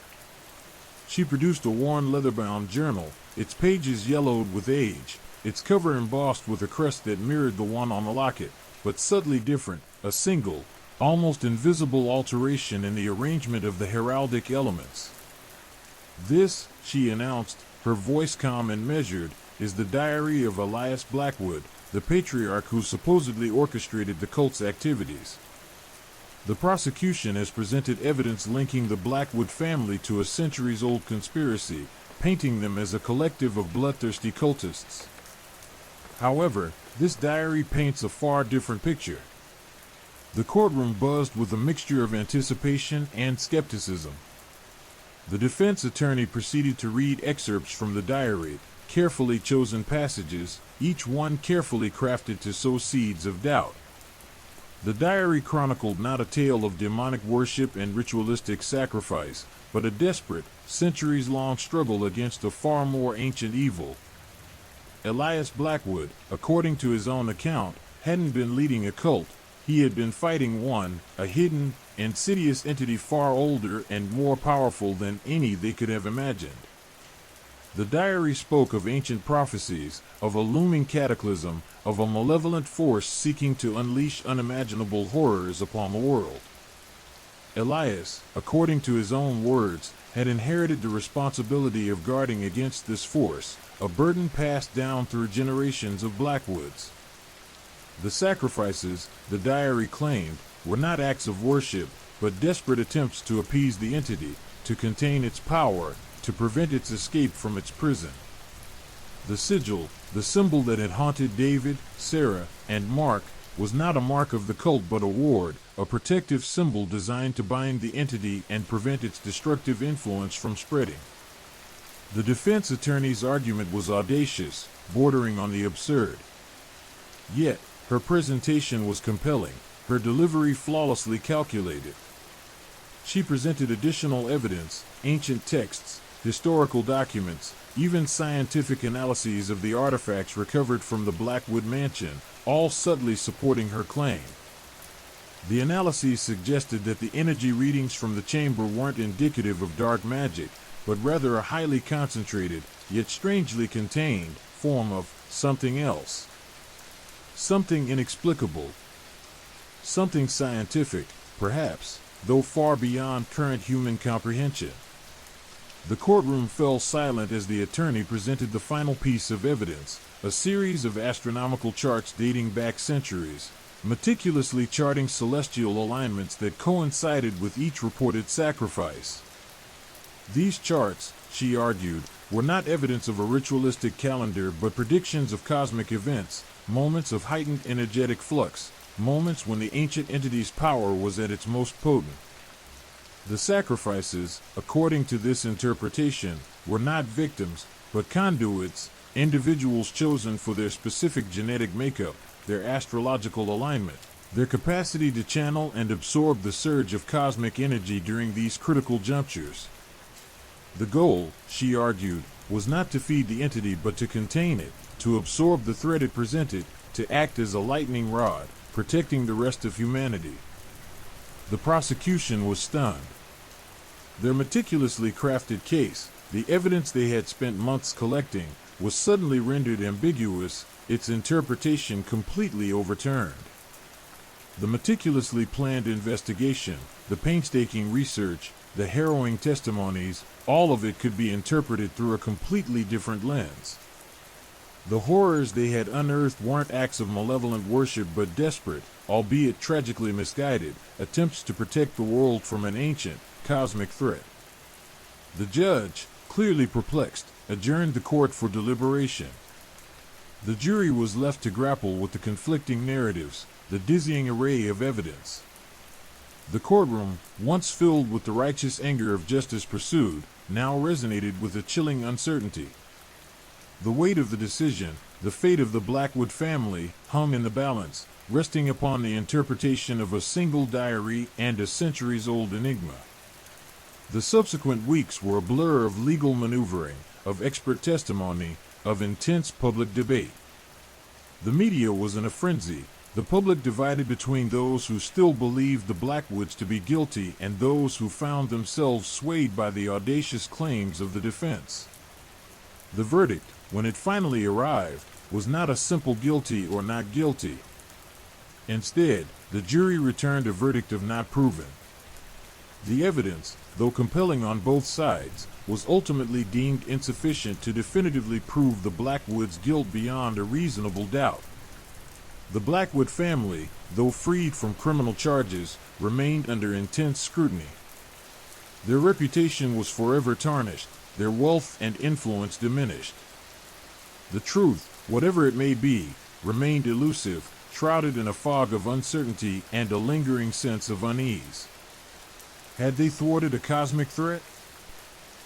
She produced a worn leather-bound journal, its pages yellowed with age, its cover embossed with a crest that mirrored the one on the locket, but subtly different, a single, almost invisible alteration in the arrangement of the heraldic elements. "This," she announced, her voice calm and measured, "is the diary of Elias Blackwood, the patriarch who supposedly orchestrated the cult's activities. The prosecution has presented evidence linking the Blackwood family to a centuries-old conspiracy, painting them as a collective of bloodthirsty cultists. However, this diary paints a far different picture." The courtroom buzzed with a mixture of anticipation and skepticism. The defense attorney proceeded to read excerpts from the diary, carefully chosen passages, each one carefully crafted to sow seeds of doubt. The diary chronicled not a tale of demonic worship and ritualistic sacrifice, but a desperate, centuries-long struggle against a far more ancient evil. Elias Blackwood, according to his own account, hadn't been leading a cult. He had been fighting one, a hidden, insidious entity far older and more powerful than any they could have imagined. The diary spoke of ancient prophecies, of a looming cataclysm, of a malevolent force seeking to unleash unimaginable horrors upon the world. Elias, according to his own words, had inherited the responsibility of guarding against this force, a burden passed down through generations of Blackwoods. The sacrifices, the diary claimed, were not acts of worship, but desperate attempts to appease the entity, to contain its power, to prevent its escape from its prison. The sigil, the symbol that had haunted David, Sarah, and Mark, was not a mark of the cult but a ward, a protective symbol designed to bind the entity and prevent its destructive influence from spreading. The defense attorney's argument was audacious, bordering on the absurd. Yet, her presentation was compelling, her delivery flawlessly calculated. She presented additional evidence, ancient texts, historical documents, even scientific analyses of the artifacts recovered from the Blackwood mansion, all subtly supporting her claim. The analyses suggested that the energy readings from the chamber weren't indicative of dark magic, but rather a highly concentrated, yet strangely contained, form of something else. Something inexplicable. Something scientific, perhaps, though far beyond current human comprehension. The courtroom fell silent as the attorney presented the final piece of evidence, a series of astronomical charts dating back centuries, meticulously charting celestial alignments that coincided with each reported sacrifice. These charts, she argued, were not evidence of a ritualistic calendar but predictions of cosmic events, moments of heightened energetic flux, moments when the ancient entity's power was at its most potent. The sacrifices, according to this interpretation, were not victims, but conduits, individuals chosen for their specific genetic makeup, their astrological alignment, their capacity to channel and absorb the surge of cosmic energy during these critical junctures. The goal, she argued, was not to feed the entity but to contain it, to absorb the threat it presented, to act as a lightning rod, protecting the rest of humanity. The prosecution was stunned. Their meticulously crafted case, the evidence they had spent months collecting, was suddenly rendered ambiguous, its interpretation completely overturned. The meticulously planned investigation, the painstaking research, the harrowing testimonies, all of it could be interpreted through a completely different lens. The horrors they had unearthed weren't acts of malevolent worship but desperate, albeit tragically misguided, attempts to protect the world from an ancient, cosmic threat. The judge, clearly perplexed, adjourned the court for deliberation. The jury was left to grapple with the conflicting narratives, the dizzying array of evidence. The courtroom, once filled with the righteous anger of justice pursued, now resonated with a chilling uncertainty. The weight of the decision, the fate of the Blackwood family, hung in the balance, resting upon the interpretation of a single diary and a centuries-old enigma. The subsequent weeks were a blur of legal maneuvering, of expert testimony, of intense public debate. The media was in a frenzy, the public divided between those who still believed the Blackwoods to be guilty and those who found themselves swayed by the audacious claims of the defense. The verdict, when it finally arrived, was not a simple guilty or not guilty. Instead, the jury returned a verdict of not proven. The evidence, though compelling on both sides, was ultimately deemed insufficient to definitively prove the Blackwoods' guilt beyond a reasonable doubt. The Blackwood family, though freed from criminal charges, remained under intense scrutiny. Their reputation was forever tarnished, their wealth and influence diminished. The truth, whatever it may be, remained elusive, shrouded in a fog of uncertainty and a lingering sense of unease. Had they thwarted a cosmic threat?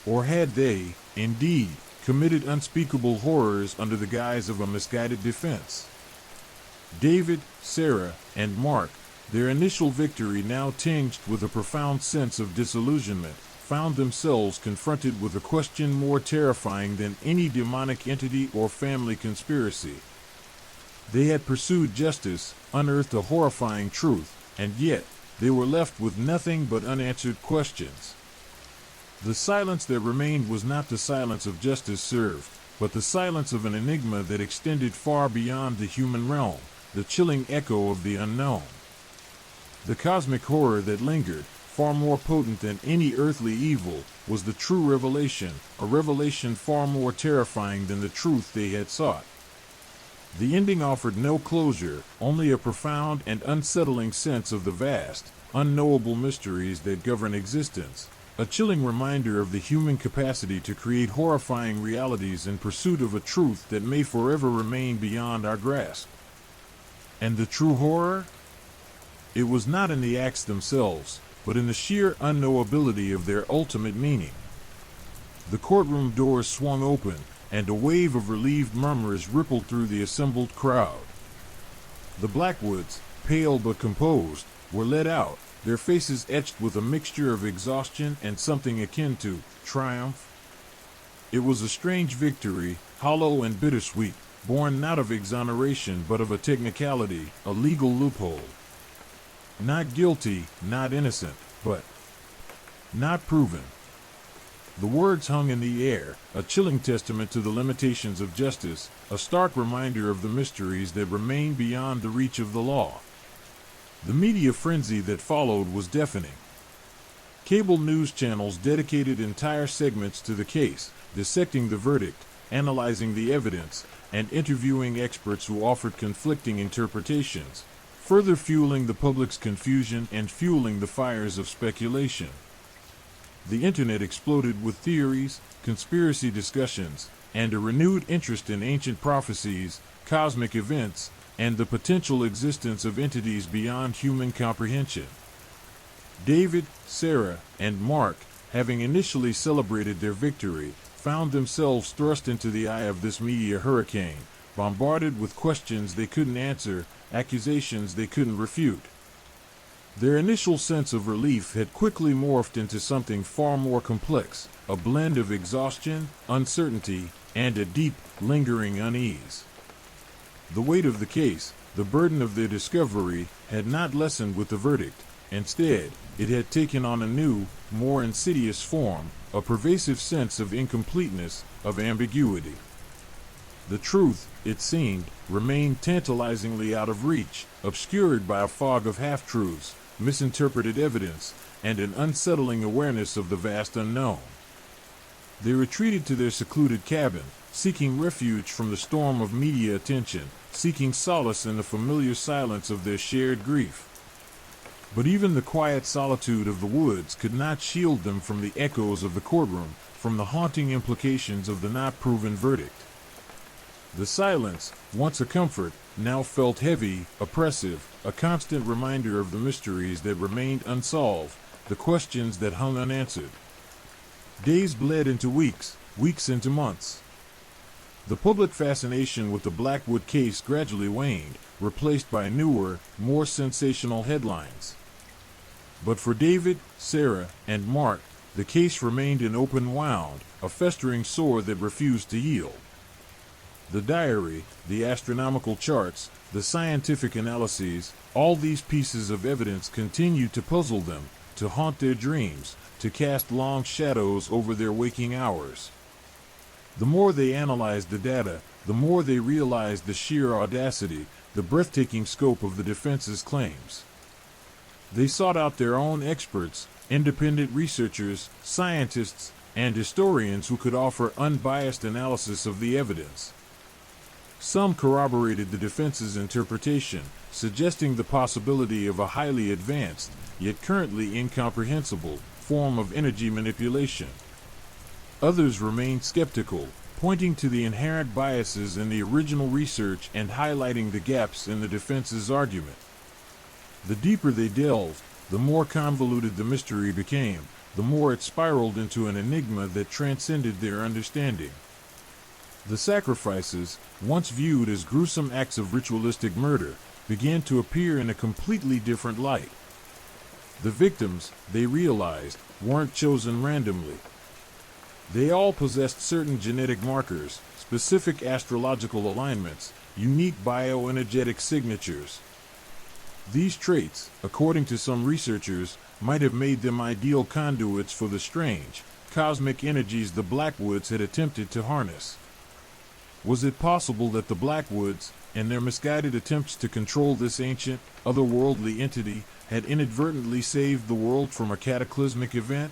Or had they, indeed, committed unspeakable horrors under the guise of a misguided defense? David, Sarah, and Mark, their initial victory now tinged with a profound sense of disillusionment, found themselves confronted with a question more terrifying than any demonic entity or family conspiracy. They had pursued justice, unearthed a horrifying truth, and yet they were left with nothing but unanswered questions. The silence that remained was not the silence of justice served, but the silence of an enigma that extended far beyond the human realm, the chilling echo of the unknown. The cosmic horror that lingered, far more potent than any earthly evil, was the true revelation, a revelation far more terrifying than the truth they had sought. The ending offered no closure, only a profound and unsettling sense of the vast, unknowable mysteries that govern existence, a chilling reminder of the human capacity to create horrifying realities in pursuit of a truth that may forever remain beyond our grasp. And the true horror? It was not in the acts themselves, but in the sheer unknowability of their ultimate meaning. The courtroom doors swung open, and a wave of relieved murmurs rippled through the assembled crowd. The Blackwoods, pale but composed, were led out, their faces etched with a mixture of exhaustion and something akin to triumph. It was a strange victory, hollow and bittersweet, born not of exoneration but of a technicality, a legal loophole. Not guilty, not innocent, but not proven. The words hung in the air, a chilling testament to the limitations of justice, a stark reminder of the mysteries that remain beyond the reach of the law. The media frenzy that followed was deafening. Cable news channels dedicated entire segments to the case, dissecting the verdict, analyzing the evidence, and interviewing experts who offered conflicting interpretations, further fueling the public's confusion and fueling the fires of speculation. The internet exploded with theories, conspiracy discussions, and a renewed interest in ancient prophecies, cosmic events, and the potential existence of entities beyond human comprehension. David, Sarah, and Mark, having initially celebrated their victory, found themselves thrust into the eye of this media hurricane, bombarded with questions they couldn't answer, accusations they couldn't refute. Their initial sense of relief had quickly morphed into something far more complex, a blend of exhaustion, uncertainty, and a deep, lingering unease. The weight of the case, the burden of their discovery, had not lessened with the verdict. Instead, it had taken on a new, more insidious form, a pervasive sense of incompleteness, of ambiguity. The truth, it seemed, remained tantalizingly out of reach, obscured by a fog of half-truths, misinterpreted evidence, and an unsettling awareness of the vast unknown. They retreated to their secluded cabin, seeking refuge from the storm of media attention, seeking solace in the familiar silence of their shared grief. But even the quiet solitude of the woods could not shield them from the echoes of the courtroom, from the haunting implications of the not-proven verdict. The silence, once a comfort, now felt heavy, oppressive, a constant reminder of the mysteries that remained unsolved, the questions that hung unanswered. Days bled into weeks, weeks into months. The public fascination with the Blackwood case gradually waned, replaced by newer, more sensational headlines. But for David, Sarah, and Mark, the case remained an open wound, a festering sore that refused to yield. The diary, the astronomical charts, the scientific analyses, all these pieces of evidence continued to puzzle them, to haunt their dreams, to cast long shadows over their waking hours. The more they analyzed the data, the more they realized the sheer audacity, the breathtaking scope of the defense's claims. They sought out their own experts, independent researchers, scientists, and historians who could offer unbiased analysis of the evidence. Some corroborated the defense's interpretation, suggesting the possibility of a highly advanced, yet currently incomprehensible, form of energy manipulation. Others remained skeptical, pointing to the inherent biases in the original research and highlighting the gaps in the defense's argument. The deeper they delved, the more convoluted the mystery became, the more it spiraled into an enigma that transcended their understanding. The sacrifices, once viewed as gruesome acts of ritualistic murder, began to appear in a completely different light. The victims, they realized, weren't chosen randomly. They all possessed certain genetic markers, specific astrological alignments, unique bioenergetic signatures. These traits, according to some researchers, might have made them ideal conduits for the strange, cosmic energies the Blackwoods had attempted to harness. Was it possible that the Blackwoods, in their misguided attempts to control this ancient, otherworldly entity, had inadvertently saved the world from a cataclysmic event?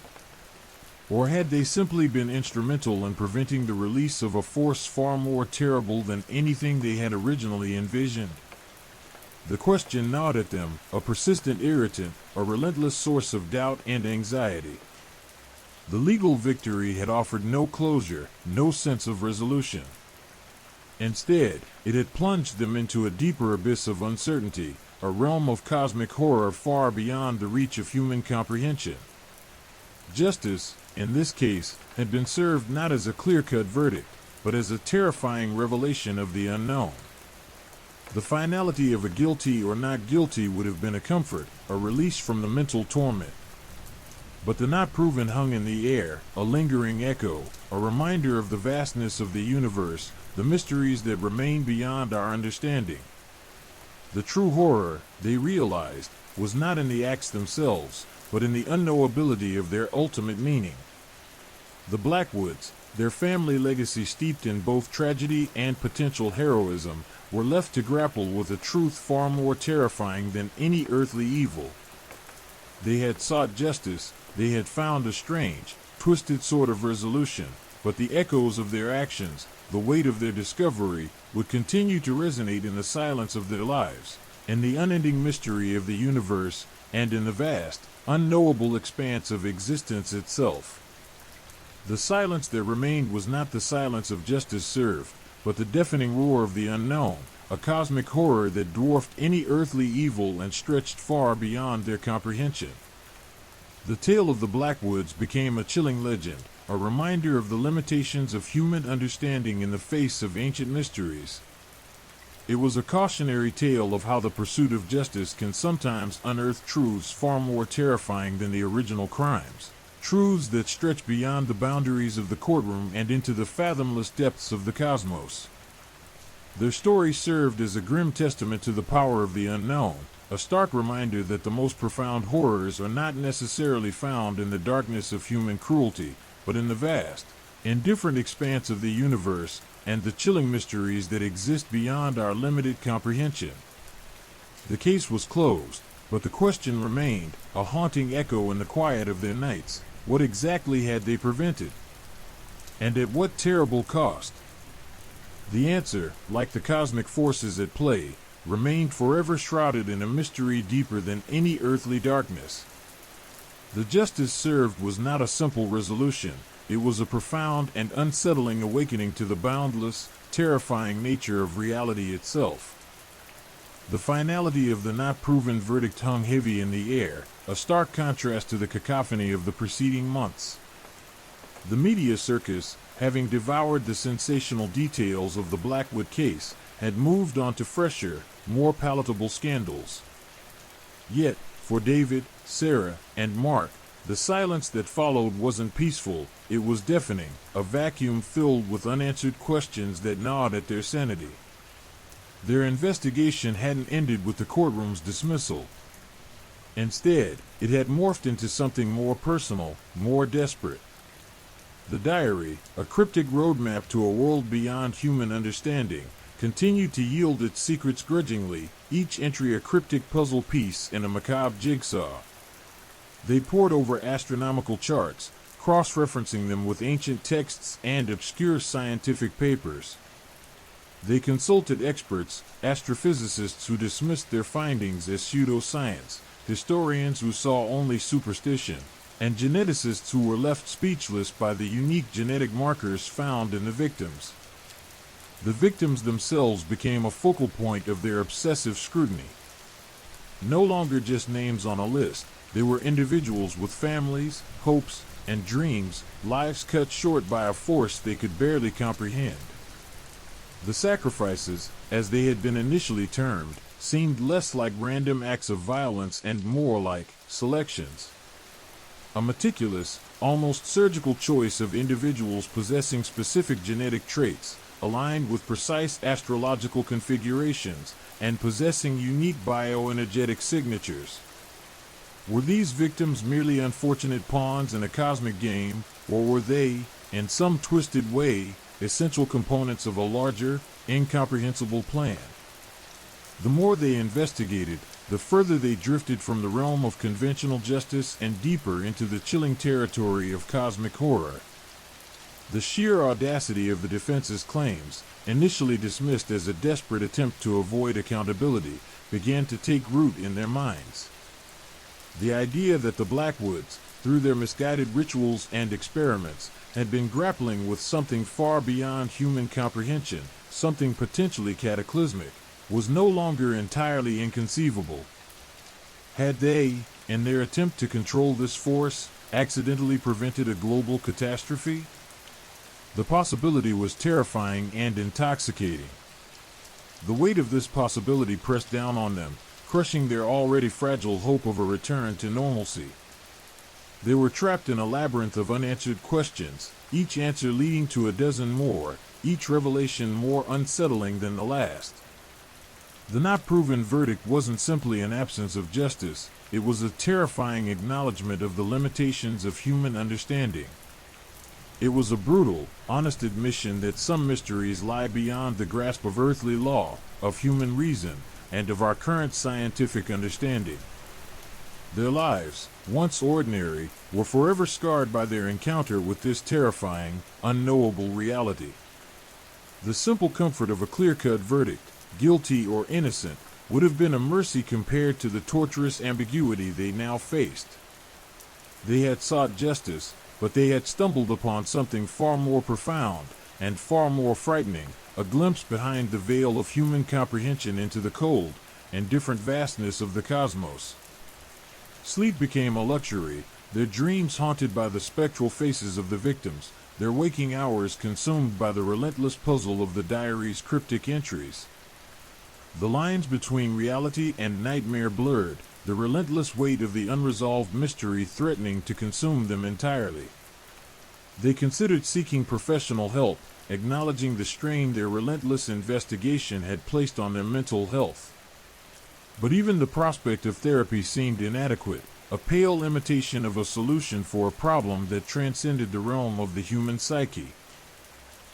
Or had they simply been instrumental in preventing the release of a force far more terrible than anything they had originally envisioned? The question gnawed at them, a persistent irritant, a relentless source of doubt and anxiety. The legal victory had offered no closure, no sense of resolution. Instead, it had plunged them into a deeper abyss of uncertainty, a realm of cosmic horror far beyond the reach of human comprehension. Justice, in this case, had been served not as a clear-cut verdict, but as a terrifying revelation of the unknown. The finality of a guilty or not guilty would have been a comfort, a release from the mental torment. But the not proven hung in the air, a lingering echo, a reminder of the vastness of the universe, the mysteries that remain beyond our understanding. The true horror, they realized, was not in the acts themselves, but in the unknowability of their ultimate meaning. The Blackwoods, their family legacy steeped in both tragedy and potential heroism, were left to grapple with a truth far more terrifying than any earthly evil. They had sought justice, they had found a strange, twisted sort of resolution, but the echoes of their actions, the weight of their discovery, would continue to resonate in the silence of their lives, in the unending mystery of the universe, and in the vast, unknowable expanse of existence itself. The silence that remained was not the silence of justice served, but the deafening roar of the unknown, a cosmic horror that dwarfed any earthly evil and stretched far beyond their comprehension. The tale of the Blackwoods became a chilling legend, a reminder of the limitations of human understanding in the face of ancient mysteries. It was a cautionary tale of how the pursuit of justice can sometimes unearth truths far more terrifying than the original crimes, truths that stretch beyond the boundaries of the courtroom and into the fathomless depths of the cosmos. Their story served as a grim testament to the power of the unknown, a stark reminder that the most profound horrors are not necessarily found in the darkness of human cruelty, but in the vast, indifferent expanse of the universe and the chilling mysteries that exist beyond our limited comprehension. The case was closed, but the question remained, a haunting echo in the quiet of their nights. What exactly had they prevented? And at what terrible cost? The answer, like the cosmic forces at play, remained forever shrouded in a mystery deeper than any earthly darkness. The justice served was not a simple resolution, it was a profound and unsettling awakening to the boundless, terrifying nature of reality itself. The finality of the not proven verdict hung heavy in the air, a stark contrast to the cacophony of the preceding months. The media circus, having devoured the sensational details of the Blackwood case, had moved on to fresher, more palatable scandals. Yet, for David, Sarah, and Mark, the silence that followed wasn't peaceful, it was deafening, a vacuum filled with unanswered questions that gnawed at their sanity. Their investigation hadn't ended with the courtroom's dismissal. Instead, it had morphed into something more personal, more desperate. The diary, a cryptic roadmap to a world beyond human understanding, continued to yield its secrets grudgingly, each entry a cryptic puzzle piece in a macabre jigsaw. They pored over astronomical charts, cross-referencing them with ancient texts and obscure scientific papers. They consulted experts, astrophysicists who dismissed their findings as pseudoscience, historians who saw only superstition, and geneticists who were left speechless by the unique genetic markers found in the victims. The victims themselves became a focal point of their obsessive scrutiny. No longer just names on a list, they were individuals with families, hopes, and dreams, lives cut short by a force they could barely comprehend. The sacrifices, as they had been initially termed, seemed less like random acts of violence and more like selections. A meticulous, almost surgical choice of individuals possessing specific genetic traits, aligned with precise astrological configurations, and possessing unique bioenergetic signatures. Were these victims merely unfortunate pawns in a cosmic game, or were they, in some twisted way, essential components of a larger, incomprehensible plan? The more they investigated, the further they drifted from the realm of conventional justice and deeper into the chilling territory of cosmic horror. The sheer audacity of the defense's claims, initially dismissed as a desperate attempt to avoid accountability, began to take root in their minds. The idea that the Blackwoods, through their misguided rituals and experiments, had been grappling with something far beyond human comprehension, something potentially cataclysmic, was no longer entirely inconceivable. Had they, in their attempt to control this force, accidentally prevented a global catastrophe? The possibility was terrifying and intoxicating. The weight of this possibility pressed down on them, crushing their already fragile hope of a return to normalcy. They were trapped in a labyrinth of unanswered questions, each answer leading to a dozen more, each revelation more unsettling than the last. The not proven verdict wasn't simply an absence of justice, it was a terrifying acknowledgement of the limitations of human understanding. It was a brutal, honest admission that some mysteries lie beyond the grasp of earthly law, of human reason, and of our current scientific understanding. Their lives, once ordinary, were forever scarred by their encounter with this terrifying, unknowable reality. The simple comfort of a clear-cut verdict, guilty or innocent, would have been a mercy compared to the torturous ambiguity they now faced. They had sought justice, but they had stumbled upon something far more profound and far more frightening, a glimpse behind the veil of human comprehension into the cold and different vastness of the cosmos. Sleep became a luxury, their dreams haunted by the spectral faces of the victims, their waking hours consumed by the relentless puzzle of the diary's cryptic entries. The lines between reality and nightmare blurred, the relentless weight of the unresolved mystery threatening to consume them entirely. They considered seeking professional help, acknowledging the strain their relentless investigation had placed on their mental health. But even the prospect of therapy seemed inadequate, a pale imitation of a solution for a problem that transcended the realm of the human psyche.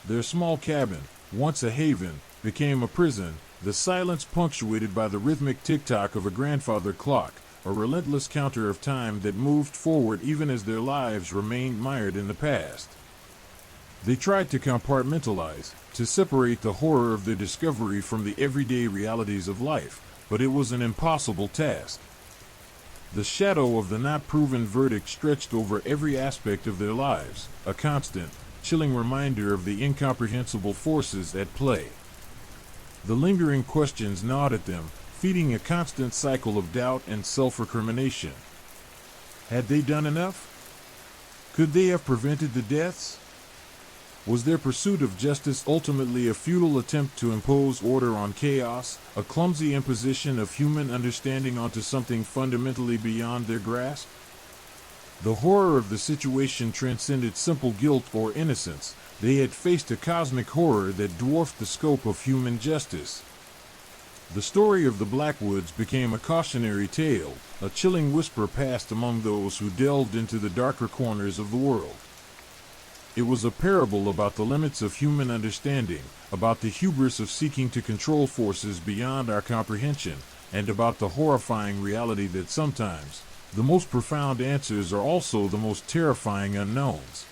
Their small cabin, once a haven, became a prison, the silence punctuated by the rhythmic tick-tock of a grandfather clock, a relentless counter of time that moved forward even as their lives remained mired in the past. They tried to compartmentalize, to separate the horror of their discovery from the everyday realities of life, but it was an impossible task. The shadow of the not-proven verdict stretched over every aspect of their lives, a constant, chilling reminder of the incomprehensible forces at play. The lingering questions gnawed at them, feeding a constant cycle of doubt and self-recrimination. Had they done enough? Could they have prevented the deaths? Was their pursuit of justice ultimately a futile attempt to impose order on chaos, a clumsy imposition of human understanding onto something fundamentally beyond their grasp? The horror of the situation transcended simple guilt or innocence. They had faced a cosmic horror that dwarfed the scope of human justice. The story of the Blackwoods became a cautionary tale, a chilling whisper passed among those who delved into the darker corners of the world. It was a parable about the limits of human understanding, about the hubris of seeking to control forces beyond our comprehension, and about the horrifying reality that sometimes the most profound answers are also the most terrifying unknowns.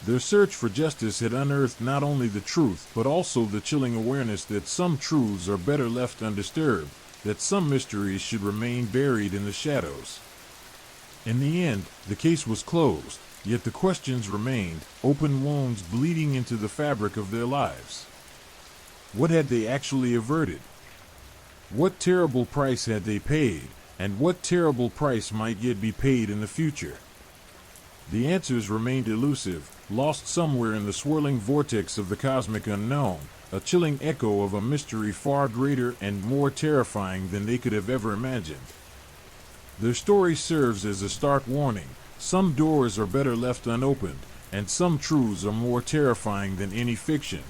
Their search for justice had unearthed not only the truth but also the chilling awareness that some truths are better left undisturbed, that some mysteries should remain buried in the shadows. In the end, the case was closed, yet the questions remained, open wounds bleeding into the fabric of their lives. What had they actually averted? What terrible price had they paid, and what terrible price might yet be paid in the future? The answers remained elusive, lost somewhere in the swirling vortex of the cosmic unknown, a chilling echo of a mystery far greater and more terrifying than they could have ever imagined. Their story serves as a stark warning. Some doors are better left unopened, and some truths are more terrifying than any fiction.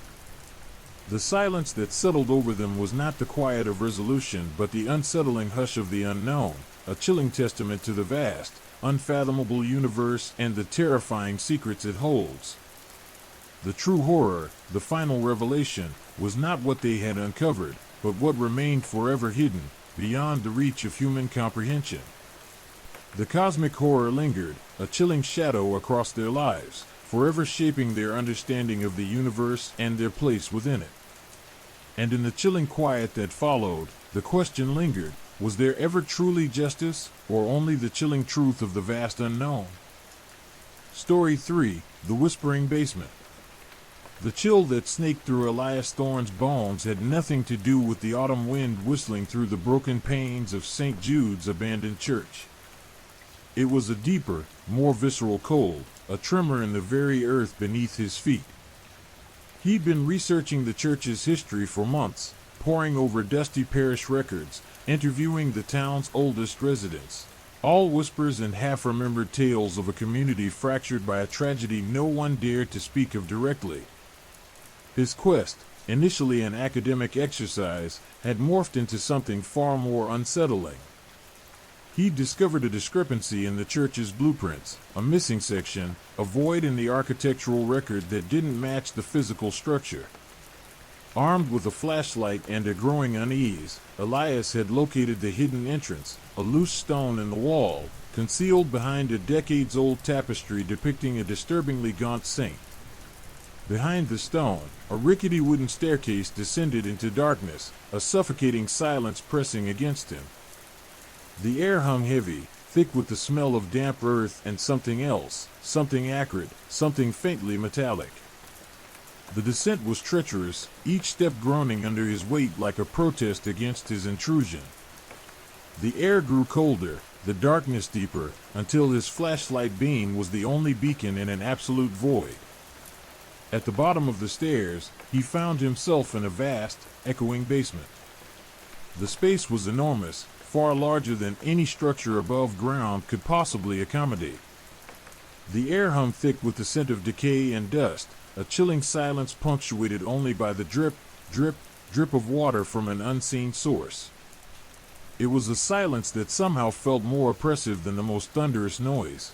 The silence that settled over them was not the quiet of resolution but the unsettling hush of the unknown, a chilling testament to the vast, unfathomable universe and the terrifying secrets it holds. The true horror, the final revelation, was not what they had uncovered, but what remained forever hidden, beyond the reach of human comprehension. The cosmic horror lingered, a chilling shadow across their lives, forever shaping their understanding of the universe and their place within it. And in the chilling quiet that followed, the question lingered, was there ever truly justice, or only the chilling truth of the vast unknown? Story 3, The Whispering Basement. The chill that snaked through Elias Thorne's bones had nothing to do with the autumn wind whistling through the broken panes of St. Jude's abandoned church. It was a deeper, more visceral cold, a tremor in the very earth beneath his feet. He'd been researching the church's history for months, poring over dusty parish records, interviewing the town's oldest residents. All whispers and half-remembered tales of a community fractured by a tragedy no one dared to speak of directly. His quest, initially an academic exercise, had morphed into something far more unsettling. He'd discovered a discrepancy in the church's blueprints, a missing section, a void in the architectural record that didn't match the physical structure. Armed with a flashlight and a growing unease, Elias had located the hidden entrance, a loose stone in the wall, concealed behind a decades-old tapestry depicting a disturbingly gaunt saint. Behind the stone, a rickety wooden staircase descended into darkness, a suffocating silence pressing against him. The air hung heavy, thick with the smell of damp earth and something else, something acrid, something faintly metallic. The descent was treacherous, each step groaning under his weight like a protest against his intrusion. The air grew colder, the darkness deeper, until his flashlight beam was the only beacon in an absolute void. At the bottom of the stairs, he found himself in a vast, echoing basement. The space was enormous, far larger than any structure above ground could possibly accommodate. The air hung thick with the scent of decay and dust, a chilling silence punctuated only by the drip, drip, drip of water from an unseen source. It was a silence that somehow felt more oppressive than the most thunderous noise.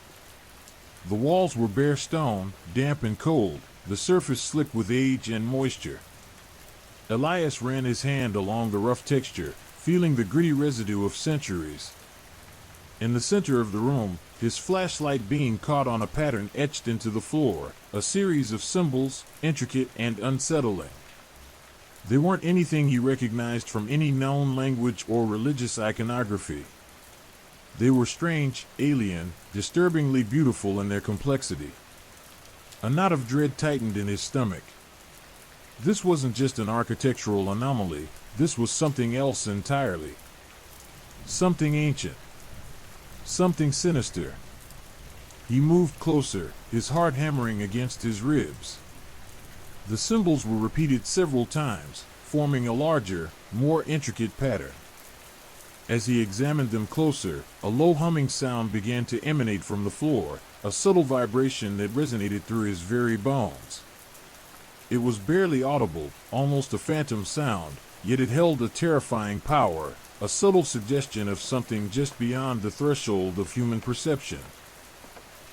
The walls were bare stone, damp and cold, the surface slick with age and moisture. Elias ran his hand along the rough texture, feeling the gritty residue of centuries. In the center of the room, his flashlight beam caught on a pattern etched into the floor, a series of symbols, intricate and unsettling. They weren't anything he recognized from any known language or religious iconography. They were strange, alien, disturbingly beautiful in their complexity. A knot of dread tightened in his stomach. This wasn't just an architectural anomaly, this was something else entirely. Something ancient. Something sinister. He moved closer, his heart hammering against his ribs. The symbols were repeated several times, forming a larger, more intricate pattern. As he examined them closer, a low humming sound began to emanate from the floor, a subtle vibration that resonated through his very bones. It was barely audible, almost a phantom sound, yet it held a terrifying power, a subtle suggestion of something just beyond the threshold of human perception.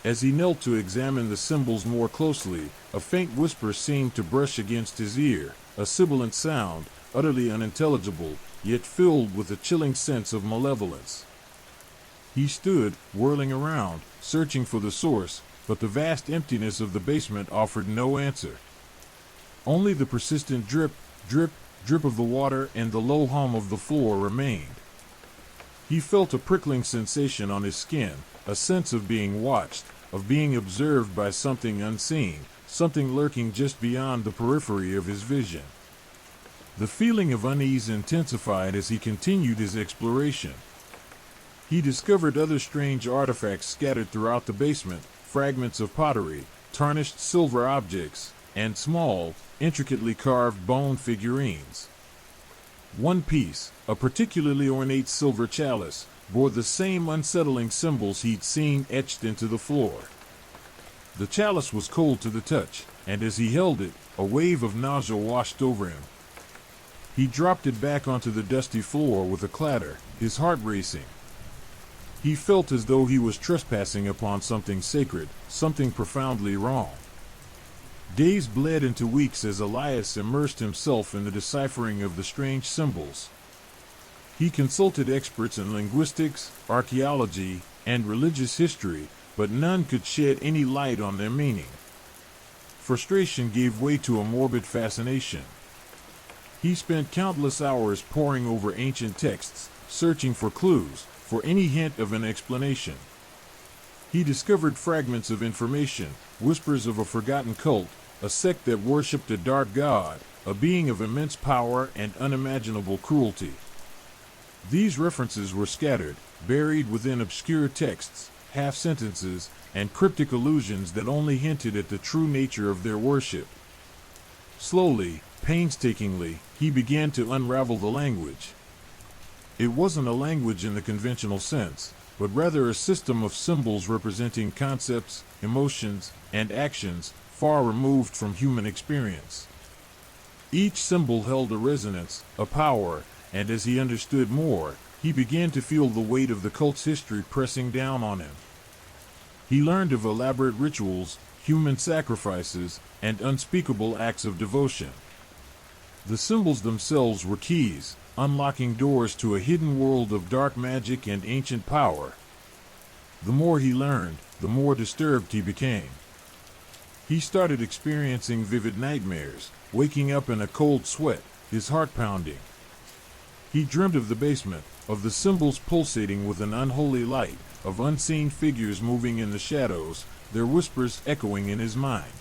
As he knelt to examine the symbols more closely, a faint whisper seemed to brush against his ear, a sibilant sound, utterly unintelligible, yet filled with a chilling sense of malevolence. He stood, whirling around, searching for the source, but the vast emptiness of the basement offered no answer. Only the persistent drip, drip, drip of the water and the low hum of the floor remained. He felt a prickling sensation on his skin, a sense of being watched, of being observed by something unseen, something lurking just beyond the periphery of his vision. The feeling of unease intensified as he continued his exploration. He discovered other strange artifacts scattered throughout the basement, fragments of pottery, tarnished silver objects, and small, intricately carved bone figurines. One piece, a particularly ornate silver chalice, bore the same unsettling symbols he'd seen etched into the floor. The chalice was cold to the touch, and as he held it, a wave of nausea washed over him. He dropped it back onto the dusty floor with a clatter, his heart racing. He felt as though he was trespassing upon something sacred, something profoundly wrong. Days bled into weeks as Elias immersed himself in the deciphering of the strange symbols. He consulted experts in linguistics, archaeology, and religious history, but none could shed any light on their meaning. Frustration gave way to a morbid fascination. He spent countless hours poring over ancient texts, searching for clues, for any hint of an explanation. He discovered fragments of information, whispers of a forgotten cult, a sect that worshipped a dark god, a being of immense power and unimaginable cruelty. These references were scattered, buried within obscure texts, half-sentences, and cryptic allusions that only hinted at the true nature of their worship. Slowly, painstakingly, he began to unravel the language. It wasn't a language in the conventional sense, but rather a system of symbols representing concepts, emotions, and actions far removed from human experience. Each symbol held a resonance, a power, and as he understood more, he began to feel the weight of the cult's history pressing down on him. He learned of elaborate rituals, human sacrifices, and unspeakable acts of devotion. The symbols themselves were keys, unlocking doors to a hidden world of dark magic and ancient power. The more he learned, the more disturbed he became. He started experiencing vivid nightmares, waking up in a cold sweat, his heart pounding. He dreamed of the basement, of the symbols pulsating with an unholy light, of unseen figures moving in the shadows, their whispers echoing in his mind.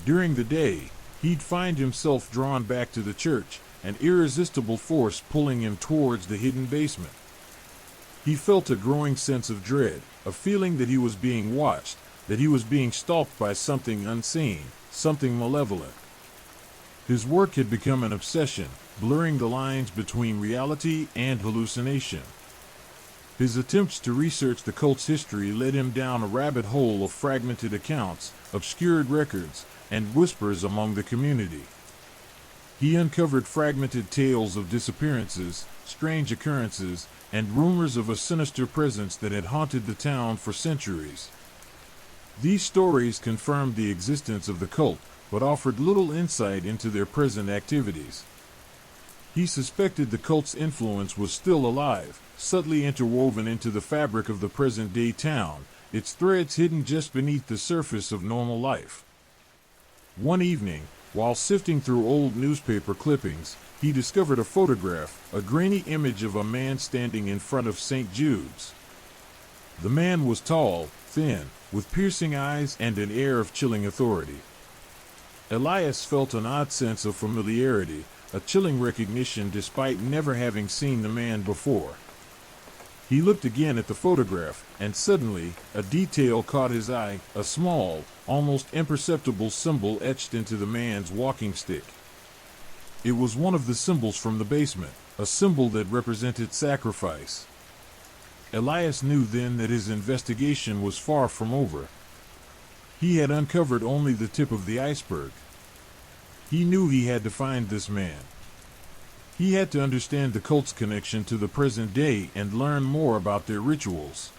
During the day, he'd find himself drawn back to the church, an irresistible force pulling him towards the hidden basement. He felt a growing sense of dread, a feeling that he was being watched, that he was being stalked by something unseen, something malevolent. His work had become an obsession, blurring the lines between reality and hallucination. His attempts to research the cult's history led him down a rabbit hole of fragmented accounts, obscured records, and whispers among the community. He uncovered fragmented tales of disappearances, strange occurrences, and rumors of a sinister presence that had haunted the town for centuries. These stories confirmed the existence of the cult, but offered little insight into their present activities. He suspected the cult's influence was still alive, subtly interwoven into the fabric of the present-day town, its threads hidden just beneath the surface of normal life. One evening, while sifting through old newspaper clippings, he discovered a photograph, a grainy image of a man standing in front of St. Jude's. The man was tall, thin, with piercing eyes and an air of chilling authority. Elias felt an odd sense of familiarity, a chilling recognition despite never having seen the man before. He looked again at the photograph, and suddenly, a detail caught his eye, a small, almost imperceptible symbol etched into the man's walking stick. It was one of the symbols from the basement, a symbol that represented sacrifice. Elias knew then that his investigation was far from over. He had uncovered only the tip of the iceberg. He knew he had to find this man. He had to understand the cult's connection to the present day and learn more about their rituals.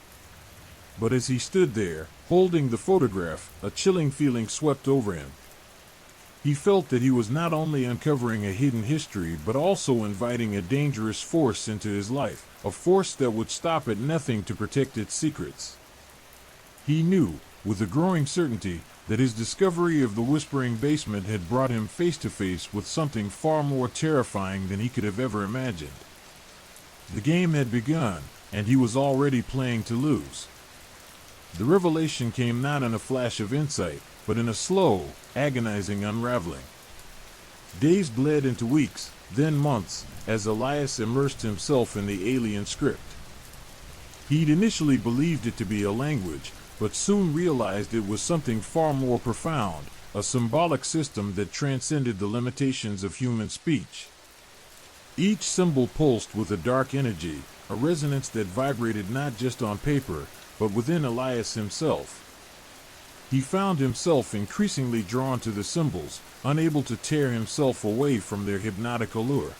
But as he stood there, holding the photograph, a chilling feeling swept over him. He felt that he was not only uncovering a hidden history but also inviting a dangerous force into his life, a force that would stop at nothing to protect its secrets. He knew, with a growing certainty, that his discovery of the whispering basement had brought him face to face with something far more terrifying than he could have ever imagined. The game had begun, and he was already playing to lose. The revelation came not in a flash of insight, but in a slow, agonizing unraveling. Days bled into weeks, then months, as Elias immersed himself in the alien script. He'd initially believed it to be a language, but soon realized it was something far more profound, a symbolic system that transcended the limitations of human speech. Each symbol pulsed with a dark energy, a resonance that vibrated not just on paper, but within Elias himself. He found himself increasingly drawn to the symbols, unable to tear himself away from their hypnotic allure.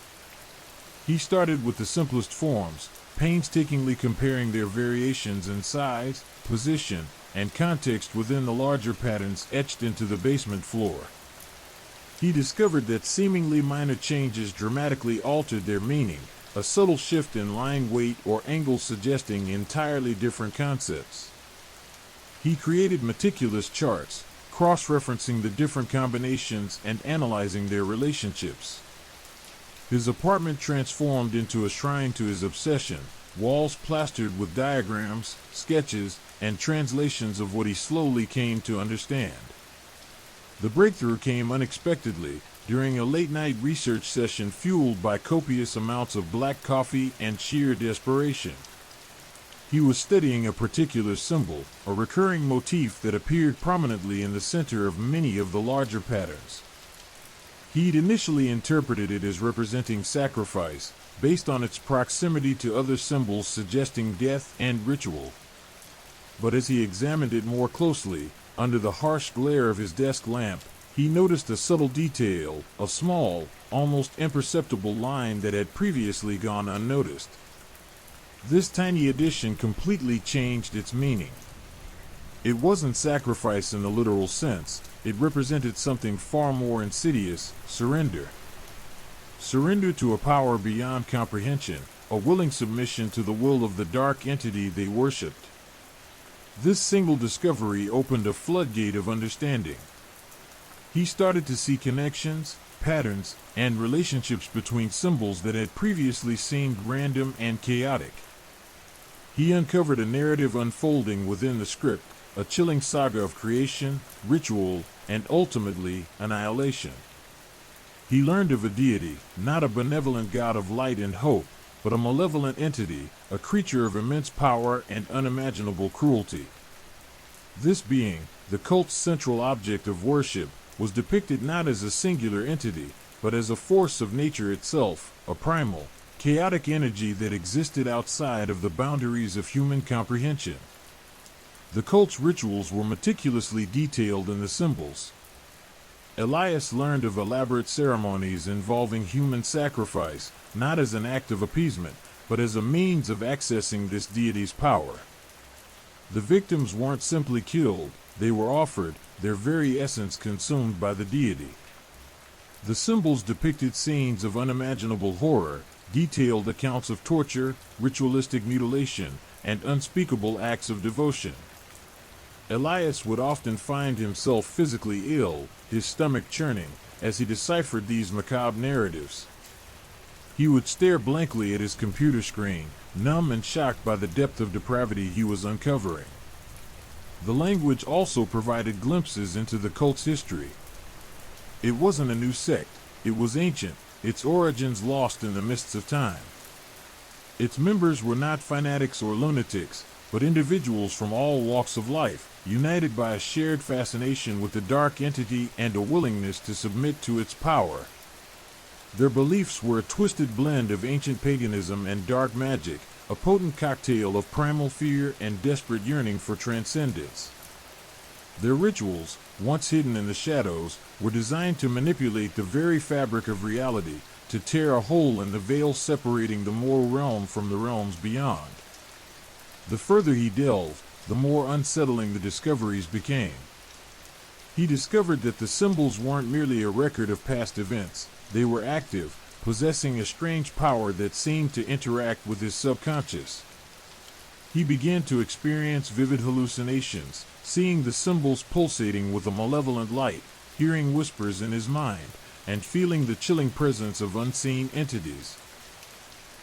He started with the simplest forms, painstakingly comparing their variations in size, position, and context within the larger patterns etched into the basement floor. He discovered that seemingly minor changes dramatically altered their meaning, a subtle shift in line weight or angle suggesting entirely different concepts. He created meticulous charts, cross-referencing the different combinations and analyzing their relationships. His apartment transformed into a shrine to his obsession, walls plastered with diagrams, sketches, and translations of what he slowly came to understand. The breakthrough came unexpectedly during a late-night research session fueled by copious amounts of black coffee and sheer desperation. He was studying a particular symbol, a recurring motif that appeared prominently in the center of many of the larger patterns. He'd initially interpreted it as representing sacrifice, based on its proximity to other symbols suggesting death and ritual. But as he examined it more closely, under the harsh glare of his desk lamp, he noticed a subtle detail, a small, almost imperceptible line that had previously gone unnoticed. This tiny addition completely changed its meaning. It wasn't sacrifice in the literal sense, it represented something far more insidious: surrender. Surrender to a power beyond comprehension, a willing submission to the will of the dark entity they worshipped. This single discovery opened a floodgate of understanding. He started to see connections, patterns, and relationships between symbols that had previously seemed random and chaotic. He uncovered a narrative unfolding within the script, a chilling saga of creation, ritual, and ultimately, annihilation. He learned of a deity, not a benevolent god of light and hope, but a malevolent entity, a creature of immense power and unimaginable cruelty. This being, the cult's central object of worship, was depicted not as a singular entity, but as a force of nature itself, a primal, chaotic energy that existed outside of the boundaries of human comprehension. The cult's rituals were meticulously detailed in the symbols. Elias learned of elaborate ceremonies involving human sacrifice, not as an act of appeasement, but as a means of accessing this deity's power. The victims weren't simply killed, they were offered, their very essence consumed by the deity. The symbols depicted scenes of unimaginable horror, detailed accounts of torture, ritualistic mutilation, and unspeakable acts of devotion. Elias would often find himself physically ill, his stomach churning, as he deciphered these macabre narratives. He would stare blankly at his computer screen, numb and shocked by the depth of depravity he was uncovering. The language also provided glimpses into the cult's history. It wasn't a new sect, it was ancient, its origins lost in the mists of time. Its members were not fanatics or lunatics, but individuals from all walks of life, united by a shared fascination with the dark entity and a willingness to submit to its power. Their beliefs were a twisted blend of ancient paganism and dark magic, a potent cocktail of primal fear and desperate yearning for transcendence. Their rituals, once hidden in the shadows, were designed to manipulate the very fabric of reality, to tear a hole in the veil separating the mortal realm from the realms beyond. The further he delved, the more unsettling the discoveries became. He discovered that the symbols weren't merely a record of past events, they were active, possessing a strange power that seemed to interact with his subconscious. He began to experience vivid hallucinations, seeing the symbols pulsating with a malevolent light, hearing whispers in his mind, and feeling the chilling presence of unseen entities.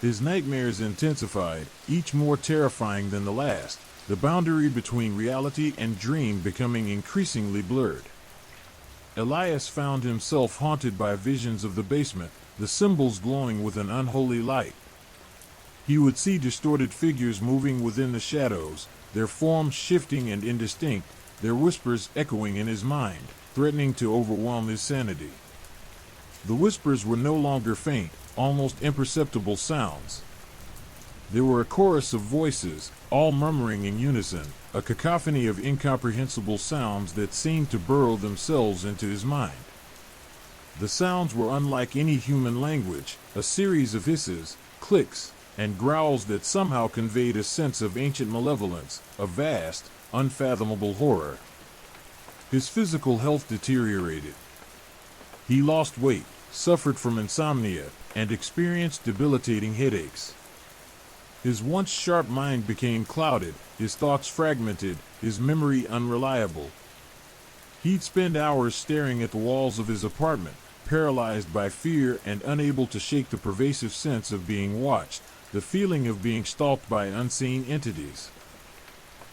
His nightmares intensified, each more terrifying than the last, the boundary between reality and dream becoming increasingly blurred. Elias found himself haunted by visions of the basement, the symbols glowing with an unholy light. He would see distorted figures moving within the shadows, their forms shifting and indistinct, their whispers echoing in his mind, threatening to overwhelm his sanity. The whispers were no longer faint, almost imperceptible sounds. They were a chorus of voices, all murmuring in unison, a cacophony of incomprehensible sounds that seemed to burrow themselves into his mind. The sounds were unlike any human language, a series of hisses, clicks, and growls that somehow conveyed a sense of ancient malevolence, a vast, unfathomable horror. His physical health deteriorated. He lost weight, suffered from insomnia, and experienced debilitating headaches. His once sharp mind became clouded, his thoughts fragmented, his memory unreliable. He'd spend hours staring at the walls of his apartment, paralyzed by fear and unable to shake the pervasive sense of being watched, the feeling of being stalked by unseen entities.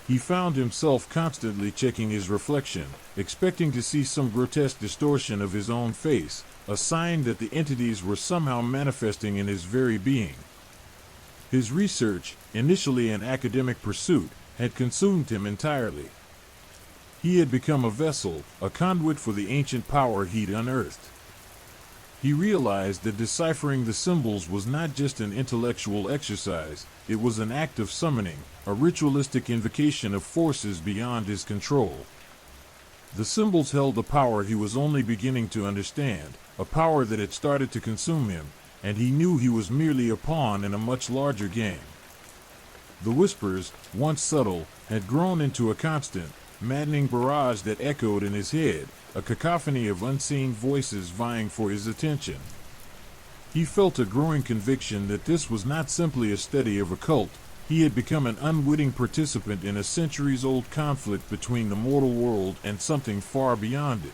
He found himself constantly checking his reflection, expecting to see some grotesque distortion of his own face, a sign that the entities were somehow manifesting in his very being. His research, initially an academic pursuit, had consumed him entirely. He had become a vessel, a conduit for the ancient power he'd unearthed. He realized that deciphering the symbols was not just an intellectual exercise, it was an act of summoning, a ritualistic invocation of forces beyond his control. The symbols held a power he was only beginning to understand, a power that had started to consume him, and he knew he was merely a pawn in a much larger game. The whispers, once subtle, had grown into a constant, maddening barrage that echoed in his head, a cacophony of unseen voices vying for his attention. He felt a growing conviction that this was not simply a study of a cult, he had become an unwitting participant in a centuries-old conflict between the mortal world and something far beyond it.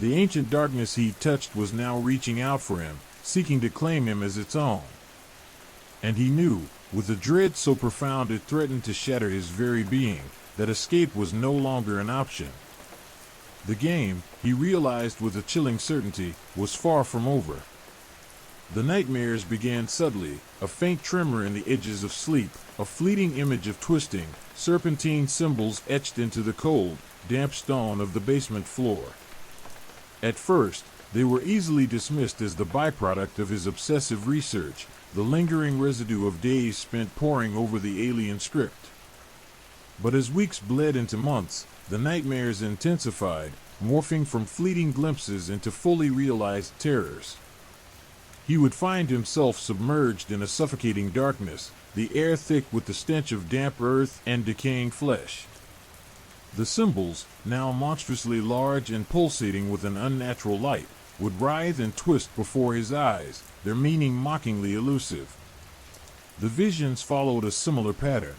The ancient darkness he touched was now reaching out for him, seeking to claim him as its own. And he knew, with a dread so profound it threatened to shatter his very being, that escape was no longer an option. The game, he realized with a chilling certainty, was far from over. The nightmares began subtly, a faint tremor in the edges of sleep, a fleeting image of twisting, serpentine symbols etched into the cold, damp stone of the basement floor. At first, they were easily dismissed as the byproduct of his obsessive research, the lingering residue of days spent poring over the alien script. But as weeks bled into months, the nightmares intensified, morphing from fleeting glimpses into fully realized terrors. He would find himself submerged in a suffocating darkness, the air thick with the stench of damp earth and decaying flesh. The symbols, now monstrously large and pulsating with an unnatural light, would writhe and twist before his eyes, their meaning mockingly elusive. The visions followed a similar pattern.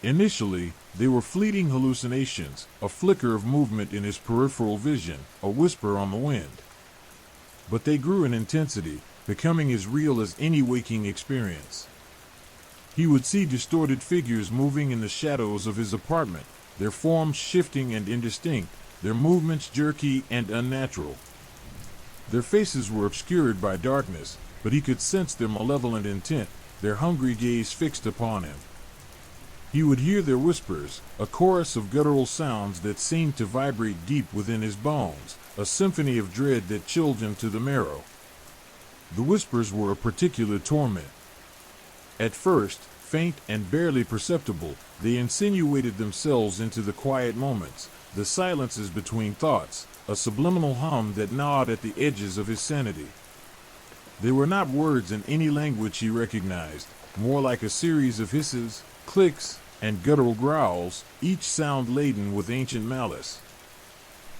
Initially, they were fleeting hallucinations, a flicker of movement in his peripheral vision, a whisper on the wind. But they grew in intensity, becoming as real as any waking experience. He would see distorted figures moving in the shadows of his apartment, their forms shifting and indistinct, their movements jerky and unnatural. Their faces were obscured by darkness, but he could sense their malevolent intent, their hungry gaze fixed upon him. He would hear their whispers, a chorus of guttural sounds that seemed to vibrate deep within his bones, a symphony of dread that chilled him to the marrow. The whispers were a particular torment. At first, faint and barely perceptible, they insinuated themselves into the quiet moments, the silences between thoughts, a subliminal hum that gnawed at the edges of his sanity. They were not words in any language he recognized, more like a series of hisses, clicks, and guttural growls, each sound laden with ancient malice.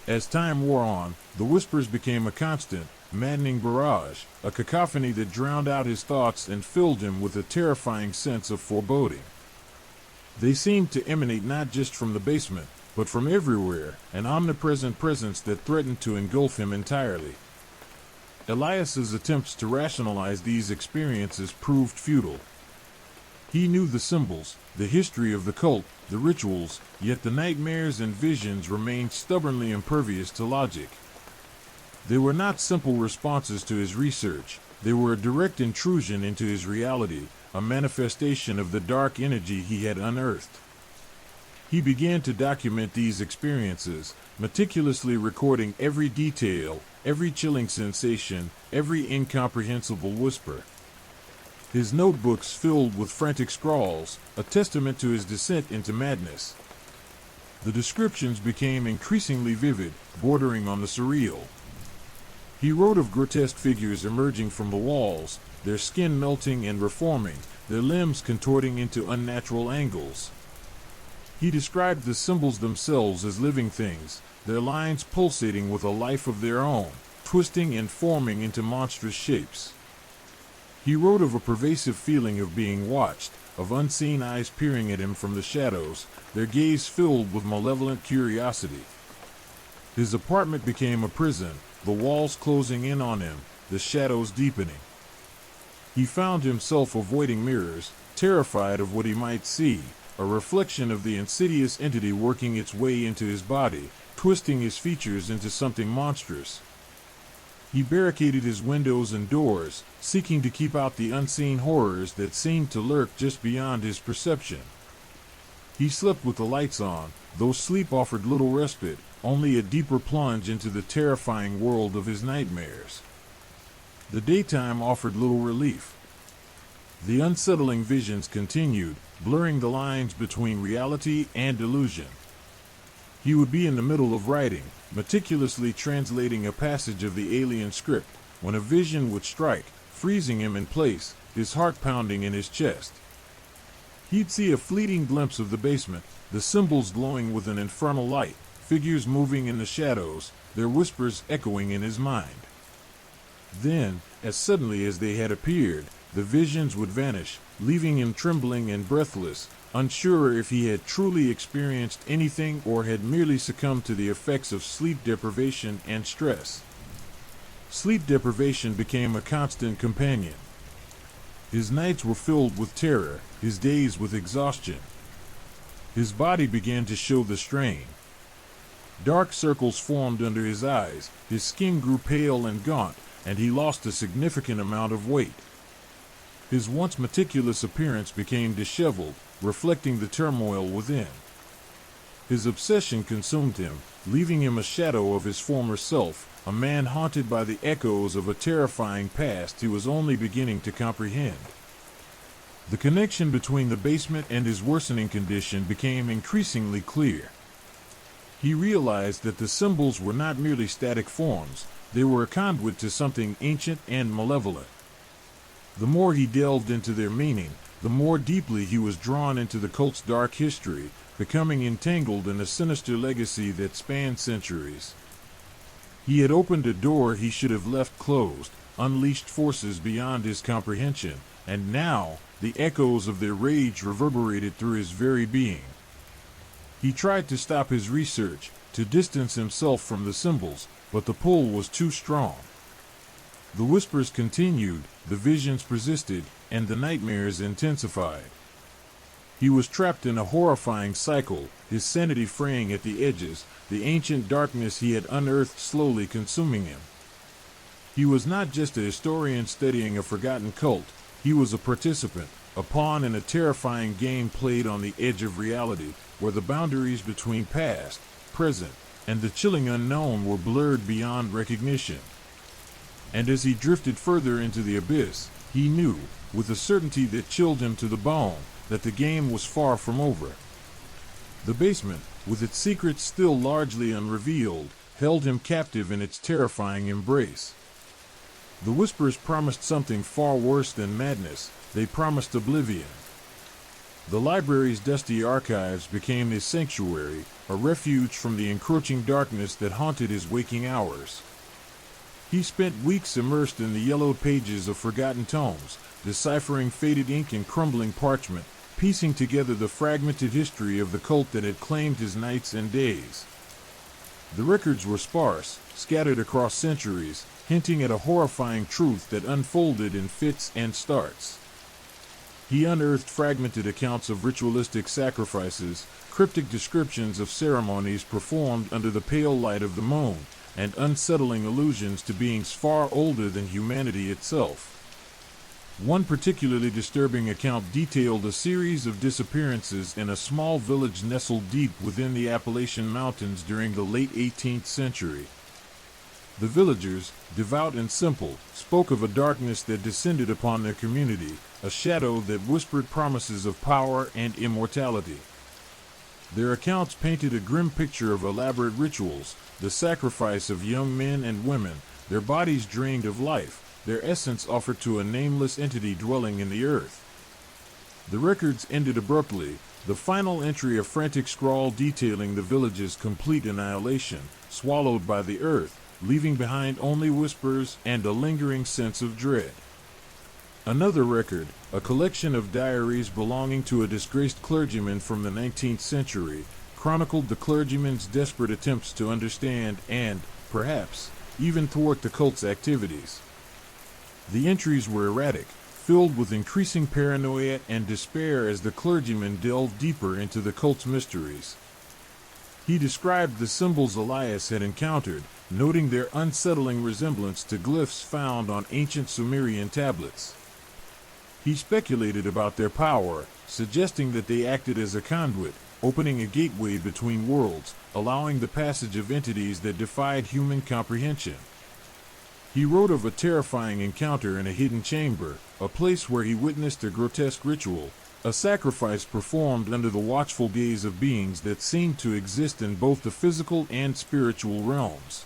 As time wore on, the whispers became a constant, maddening barrage, a cacophony that drowned out his thoughts and filled him with a terrifying sense of foreboding. They seemed to emanate not just from the basement, but from everywhere, an omnipresent presence that threatened to engulf him entirely. Elias's attempts to rationalize these experiences proved futile. He knew the symbols, the history of the cult, the rituals, yet the nightmares and visions remained stubbornly impervious to logic. They were not simple responses to his research, they were a direct intrusion into his reality, a manifestation of the dark energy he had unearthed. He began to document these experiences, meticulously recording every detail, every chilling sensation, every incomprehensible whisper. His notebooks filled with frantic scrawls, a testament to his descent into madness. The descriptions became increasingly vivid, bordering on the surreal. He wrote of grotesque figures emerging from the walls, their skin melting and reforming, their limbs contorting into unnatural angles. He described the symbols themselves as living things, their lines pulsating with a life of their own, twisting and forming into monstrous shapes. He wrote of a pervasive feeling of being watched, of unseen eyes peering at him from the shadows, their gaze filled with malevolent curiosity. His apartment became a prison, the walls closing in on him, the shadows deepening. He found himself avoiding mirrors, terrified of what he might see, a reflection of the insidious entity working its way into his body, twisting his features into something monstrous. He barricaded his windows and doors, seeking to keep out the unseen horrors that seemed to lurk just beyond his perception. He slept with the lights on, though sleep offered little respite, only a deeper plunge into the terrifying world of his nightmares. The daytime offered little relief. The unsettling visions continued, blurring the lines between reality and illusion. He would be in the middle of writing, meticulously translating a passage of the alien script, when a vision would strike, freezing him in place, his heart pounding in his chest. He'd see a fleeting glimpse of the basement, the symbols glowing with an infernal light, figures moving in the shadows, their whispers echoing in his mind. Then, as suddenly as they had appeared, the visions would vanish, leaving him trembling and breathless, unsure if he had truly experienced anything or had merely succumbed to the effects of sleep deprivation and stress. Sleep deprivation became a constant companion. His nights were filled with terror, his days with exhaustion. His body began to show the strain. Dark circles formed under his eyes, his skin grew pale and gaunt, and he lost a significant amount of weight. His once meticulous appearance became disheveled, reflecting the turmoil within. His obsession consumed him, leaving him a shadow of his former self, a man haunted by the echoes of a terrifying past he was only beginning to comprehend. The connection between the basement and his worsening condition became increasingly clear. He realized that the symbols were not merely static forms, they were a conduit to something ancient and malevolent. The more he delved into their meaning, the more deeply he was drawn into the cult's dark history, becoming entangled in a sinister legacy that spanned centuries. He had opened a door he should have left closed, unleashed forces beyond his comprehension, and now the echoes of their rage reverberated through his very being. He tried to stop his research, to distance himself from the symbols, but the pull was too strong. The whispers continued, the visions persisted, and the nightmares intensified. He was trapped in a horrifying cycle, his sanity fraying at the edges, the ancient darkness he had unearthed slowly consuming him. He was not just a historian studying a forgotten cult, he was a participant, a pawn in a terrifying game played on the edge of reality, where the boundaries between past, present, and the chilling unknown were blurred beyond recognition. And as he drifted further into the abyss, he knew, with a certainty that chilled him to the bone, that the game was far from over. The basement, with its secrets still largely unrevealed, held him captive in its terrifying embrace. The whispers promised something far worse than madness, they promised oblivion. The library's dusty archives became his sanctuary, a refuge from the encroaching darkness that haunted his waking hours. He spent weeks immersed in the yellowed pages of forgotten tomes, deciphering faded ink and crumbling parchment, piecing together the fragmented history of the cult that had claimed his nights and days. The records were sparse, scattered across centuries, hinting at a horrifying truth that unfolded in fits and starts. He unearthed fragmented accounts of ritualistic sacrifices, cryptic descriptions of ceremonies performed under the pale light of the moon, and unsettling allusions to beings far older than humanity itself. One particularly disturbing account detailed a series of disappearances in a small village nestled deep within the Appalachian Mountains during the late 18th century. The villagers, devout and simple, spoke of a darkness that descended upon their community, a shadow that whispered promises of power and immortality. Their accounts painted a grim picture of elaborate rituals, the sacrifice of young men and women, their bodies drained of life, their essence offered to a nameless entity dwelling in the earth. The records ended abruptly, the final entry a frantic scrawl detailing the village's complete annihilation, swallowed by the earth, leaving behind only whispers and a lingering sense of dread. Another record, a collection of diaries belonging to a disgraced clergyman from the 19th century, chronicled the clergyman's desperate attempts to understand and, perhaps, even thwart the cult's activities. The entries were erratic, filled with increasing paranoia and despair as the clergyman delved deeper into the cult's mysteries. He described the symbols Elias had encountered, noting their unsettling resemblance to glyphs found on ancient Sumerian tablets. He speculated about their power, suggesting that they acted as a conduit, opening a gateway between worlds, allowing the passage of entities that defied human comprehension. He wrote of a terrifying encounter in a hidden chamber, a place where he witnessed a grotesque ritual, a sacrifice performed under the watchful gaze of beings that seemed to exist in both the physical and spiritual realms.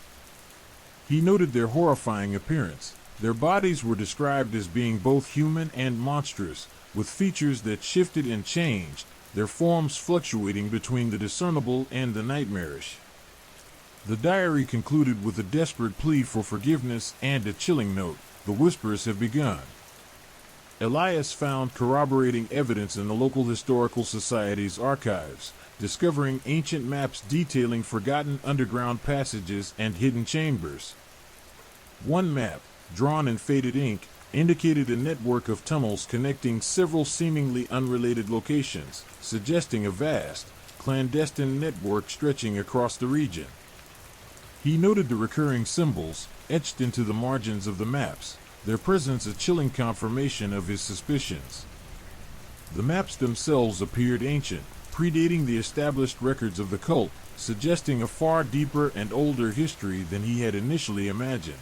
He noted their horrifying appearance. Their bodies were described as being both human and monstrous, with features that shifted and changed, their forms fluctuating between the discernible and the nightmarish. The diary concluded with a desperate plea for forgiveness and a chilling note: "The whispers have begun." Elias found corroborating evidence in the local historical society's archives, discovering ancient maps detailing forgotten underground passages and hidden chambers. One map, drawn in faded ink, indicated a network of tunnels connecting several seemingly unrelated locations, suggesting a vast, clandestine network stretching across the region. He noted the recurring symbols, etched into the margins of the maps, their presence a chilling confirmation of his suspicions. The maps themselves appeared ancient, predating the established records of the cult, suggesting a far deeper and older history than he had initially imagined.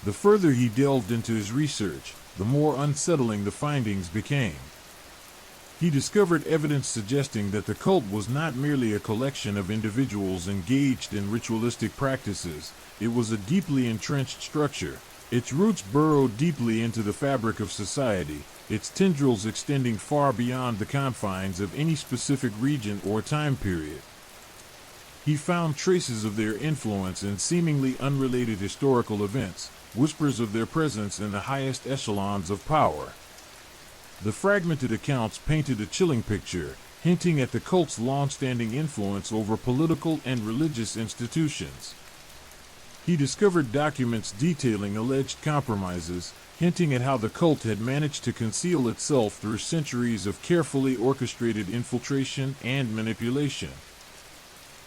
The further he delved into his research, the more unsettling the findings became. He discovered evidence suggesting that the cult was not merely a collection of individuals engaged in ritualistic practices. It was a deeply entrenched structure. Its roots burrowed deeply into the fabric of society, its tendrils extending far beyond the confines of any specific region or time period. He found traces of their influence in seemingly unrelated historical events, whispers of their presence in the highest echelons of power. The fragmented accounts painted a chilling picture, hinting at the cult's long-standing influence over political and religious institutions. He discovered documents detailing alleged compromises, hinting at how the cult had managed to conceal itself through centuries of carefully orchestrated infiltration and manipulation.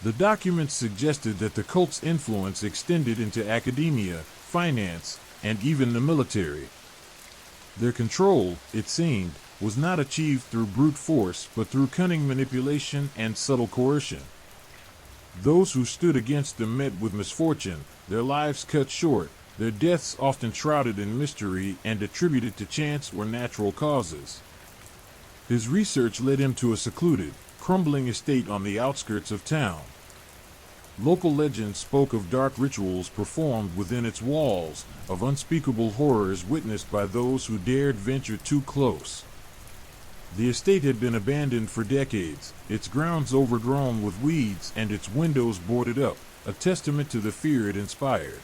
The documents suggested that the cult's influence extended into academia, finance, and even the military. Their control, it seemed, was not achieved through brute force but through cunning manipulation and subtle coercion. Those who stood against them met with misfortune, their lives cut short, their deaths often shrouded in mystery and attributed to chance or natural causes. His research led him to a secluded, crumbling estate on the outskirts of town. Local legends spoke of dark rituals performed within its walls, of unspeakable horrors witnessed by those who dared venture too close. The estate had been abandoned for decades, its grounds overgrown with weeds and its windows boarded up, a testament to the fear it inspired.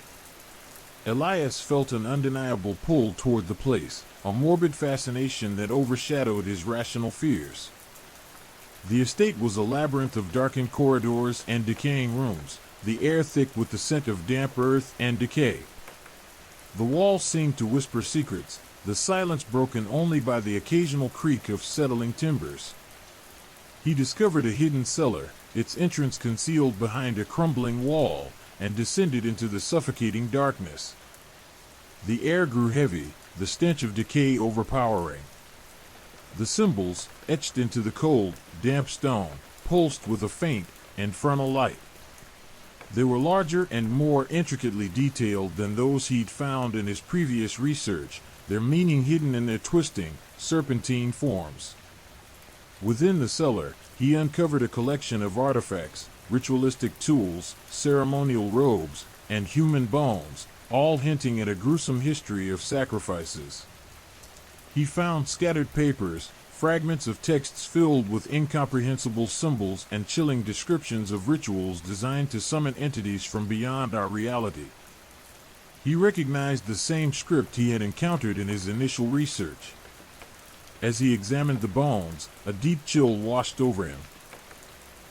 Elias felt an undeniable pull toward the place, a morbid fascination that overshadowed his rational fears. The estate was a labyrinth of darkened corridors and decaying rooms, the air thick with the scent of damp earth and decay. The walls seemed to whisper secrets, the silence broken only by the occasional creak of settling timbers. He discovered a hidden cellar, its entrance concealed behind a crumbling wall, and descended into the suffocating darkness. The air grew heavy, the stench of decay overpowering. The symbols, etched into the cold, damp stone, pulsed with a faint, infernal light. They were larger and more intricately detailed than those he'd found in his previous research, their meaning hidden in their twisting, serpentine forms. Within the cellar, he uncovered a collection of artifacts, ritualistic tools, ceremonial robes, and human bones, all hinting at a gruesome history of sacrifices. He found scattered papers, fragments of texts filled with incomprehensible symbols and chilling descriptions of rituals designed to summon entities from beyond our reality. He recognized the same script he had encountered in his initial research. As he examined the bones, a deep chill washed over him.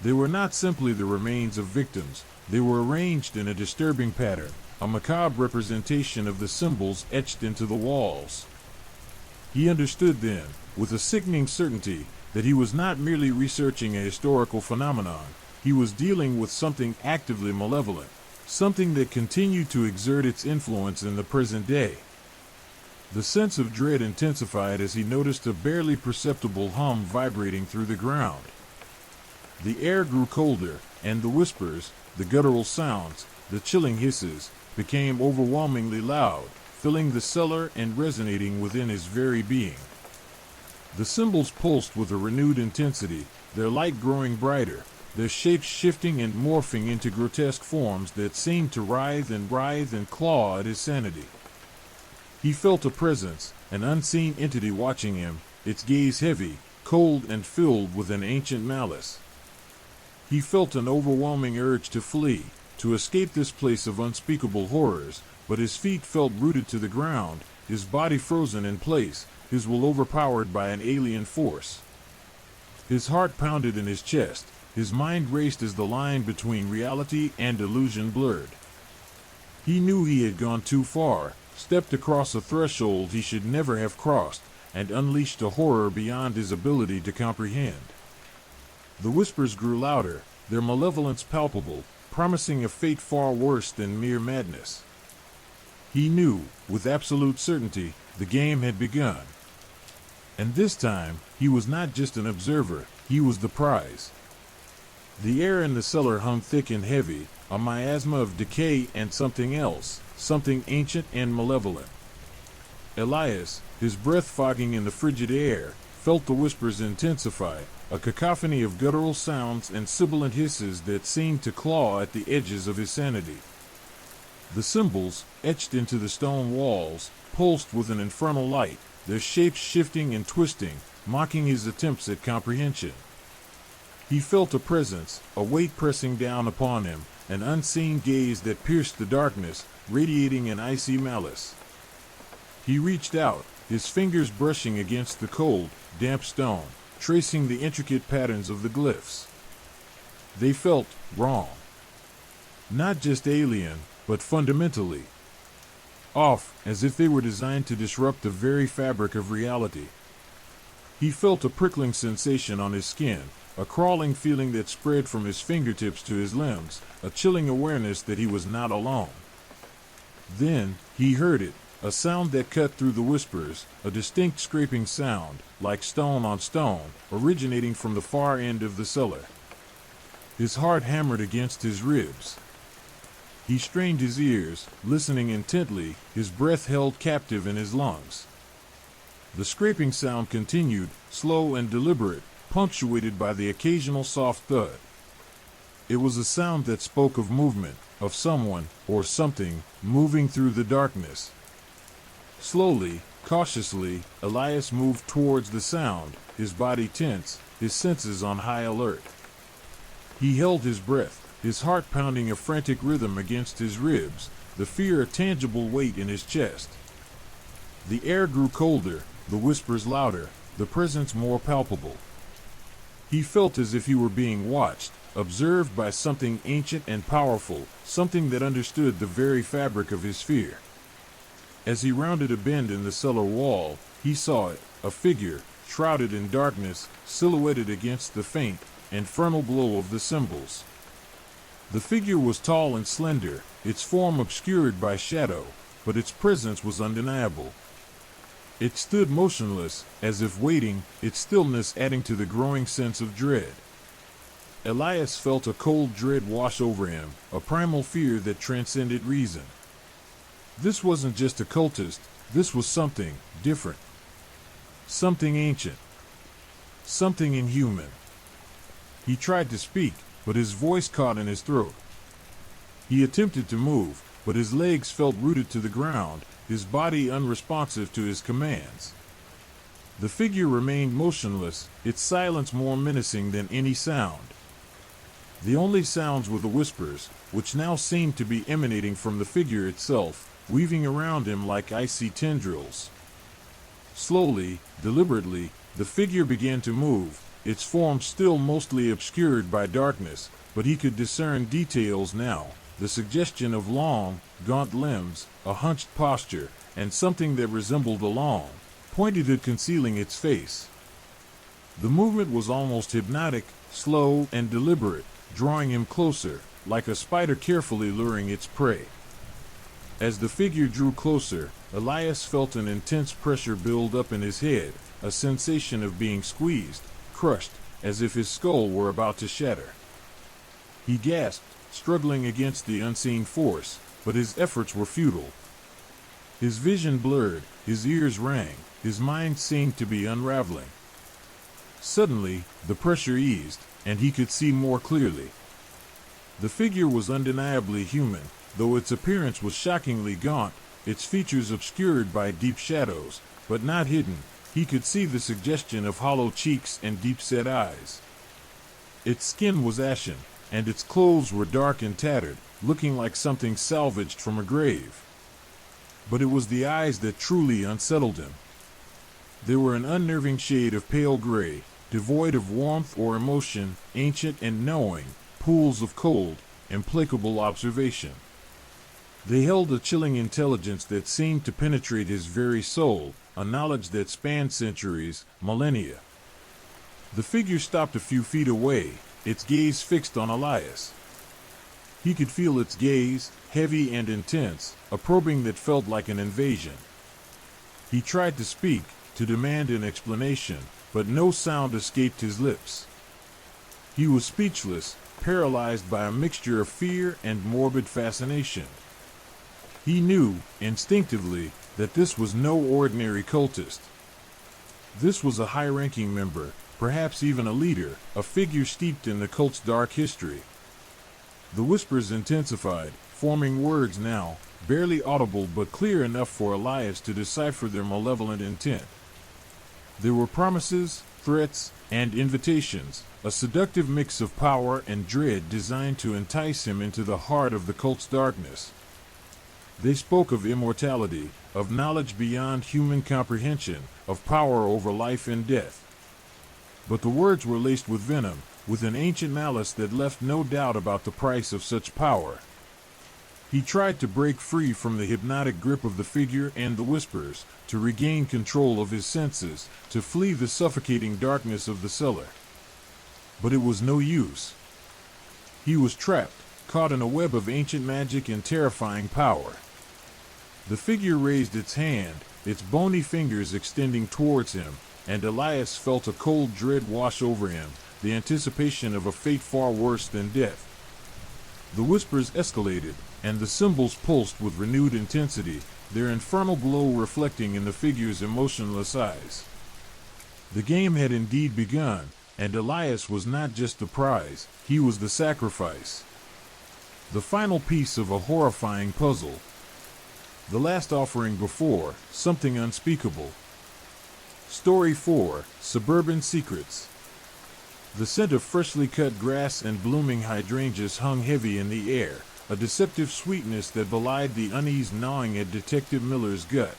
They were not simply the remains of victims, they were arranged in a disturbing pattern, a macabre representation of the symbols etched into the walls. He understood then, with a sickening certainty, that he was not merely researching a historical phenomenon, he was dealing with something actively malevolent, something that continued to exert its influence in the present day. The sense of dread intensified as he noticed a barely perceptible hum vibrating through the ground. The air grew colder, and the whispers, the guttural sounds, the chilling hisses, became overwhelmingly loud, filling the cellar and resonating within his very being. The symbols pulsed with a renewed intensity, their light growing brighter, their shapes shifting and morphing into grotesque forms that seemed to writhe and claw at his sanity. He felt a presence, an unseen entity watching him, its gaze heavy, cold, and filled with an ancient malice. He felt an overwhelming urge to flee, to escape this place of unspeakable horrors, but his feet felt rooted to the ground, his body frozen in place, his will overpowered by an alien force. His heart pounded in his chest, his mind raced as the line between reality and illusion blurred. He knew he had gone too far, stepped across a threshold he should never have crossed, and unleashed a horror beyond his ability to comprehend. The whispers grew louder, their malevolence palpable, promising a fate far worse than mere madness. He knew, with absolute certainty, the game had begun. And this time, he was not just an observer, he was the prize. The air in the cellar hung thick and heavy, a miasma of decay and something else, something ancient and malevolent. Elias, his breath fogging in the frigid air, felt the whispers intensify, a cacophony of guttural sounds and sibilant hisses that seemed to claw at the edges of his sanity. The symbols, etched into the stone walls, pulsed with an infernal light, their shapes shifting and twisting, mocking his attempts at comprehension. He felt a presence, a weight pressing down upon him, an unseen gaze that pierced the darkness, radiating an icy malice. He reached out, his fingers brushing against the cold, damp stone, tracing the intricate patterns of the glyphs. They felt wrong. Not just alien, but fundamentally off, as if they were designed to disrupt the very fabric of reality. He felt a prickling sensation on his skin, a crawling feeling that spread from his fingertips to his limbs, a chilling awareness that he was not alone. Then, he heard it, a sound that cut through the whispers, a distinct scraping sound, like stone on stone, originating from the far end of the cellar. His heart hammered against his ribs. He strained his ears, listening intently, his breath held captive in his lungs. The scraping sound continued, slow and deliberate, punctuated by the occasional soft thud. It was a sound that spoke of movement, of someone, or something, moving through the darkness. Slowly, cautiously, Elias moved towards the sound, his body tense, his senses on high alert. He held his breath, his heart pounding a frantic rhythm against his ribs, the fear a tangible weight in his chest. The air grew colder, the whispers louder, the presence more palpable. He felt as if he were being watched, observed by something ancient and powerful, something that understood the very fabric of his fear. As he rounded a bend in the cellar wall, he saw it, a figure, shrouded in darkness, silhouetted against the faint, infernal glow of the symbols. The figure was tall and slender, its form obscured by shadow, but its presence was undeniable. It stood motionless, as if waiting, its stillness adding to the growing sense of dread. Elias felt a cold dread wash over him, a primal fear that transcended reason. This wasn't just a cultist, this was something different. Something ancient. Something inhuman. He tried to speak, but his voice caught in his throat. He attempted to move, but his legs felt rooted to the ground, his body unresponsive to his commands. The figure remained motionless, its silence more menacing than any sound. The only sounds were the whispers, which now seemed to be emanating from the figure itself, weaving around him like icy tendrils. Slowly, deliberately, the figure began to move, its form still mostly obscured by darkness, but he could discern details now, the suggestion of long, gaunt limbs, a hunched posture, and something that resembled a long, pointed hood concealing its face. The movement was almost hypnotic, slow and deliberate, drawing him closer, like a spider carefully luring its prey. As the figure drew closer, Elias felt an intense pressure build up in his head, a sensation of being squeezed, crushed, as if his skull were about to shatter. He gasped, struggling against the unseen force, but his efforts were futile. His vision blurred, his ears rang, his mind seemed to be unraveling. Suddenly, the pressure eased, and he could see more clearly. The figure was undeniably human, though its appearance was shockingly gaunt, its features obscured by deep shadows, but not hidden. He could see the suggestion of hollow cheeks and deep-set eyes. Its skin was ashen, and its clothes were dark and tattered, looking like something salvaged from a grave. But it was the eyes that truly unsettled him. They were an unnerving shade of pale gray, devoid of warmth or emotion, ancient and knowing, pools of cold, implacable observation. They held a chilling intelligence that seemed to penetrate his very soul, a knowledge that spanned centuries, millennia. The figure stopped a few feet away, its gaze fixed on Elias. He could feel its gaze, heavy and intense, a probing that felt like an invasion. He tried to speak, to demand an explanation, but no sound escaped his lips. He was speechless, paralyzed by a mixture of fear and morbid fascination. He knew, instinctively, that this was no ordinary cultist. This was a high-ranking member, perhaps even a leader, a figure steeped in the cult's dark history. The whispers intensified, forming words now, barely audible but clear enough for Elias to decipher their malevolent intent. There were promises, threats, and invitations, a seductive mix of power and dread designed to entice him into the heart of the cult's darkness. They spoke of immortality, of knowledge beyond human comprehension, of power over life and death. But the words were laced with venom, with an ancient malice that left no doubt about the price of such power. He tried to break free from the hypnotic grip of the figure and the whispers, to regain control of his senses, to flee the suffocating darkness of the cellar. But it was no use. He was trapped, caught in a web of ancient magic and terrifying power. The figure raised its hand, its bony fingers extending towards him, and Elias felt a cold dread wash over him, the anticipation of a fate far worse than death. The whispers escalated, and the symbols pulsed with renewed intensity, their infernal glow reflecting in the figure's emotionless eyes. The game had indeed begun, and Elias was not just the prize, he was the sacrifice. The final piece of a horrifying puzzle. The last offering before, something unspeakable. Story 4, Suburban Secrets. The scent of freshly cut grass and blooming hydrangeas hung heavy in the air, a deceptive sweetness that belied the unease gnawing at Detective Miller's gut.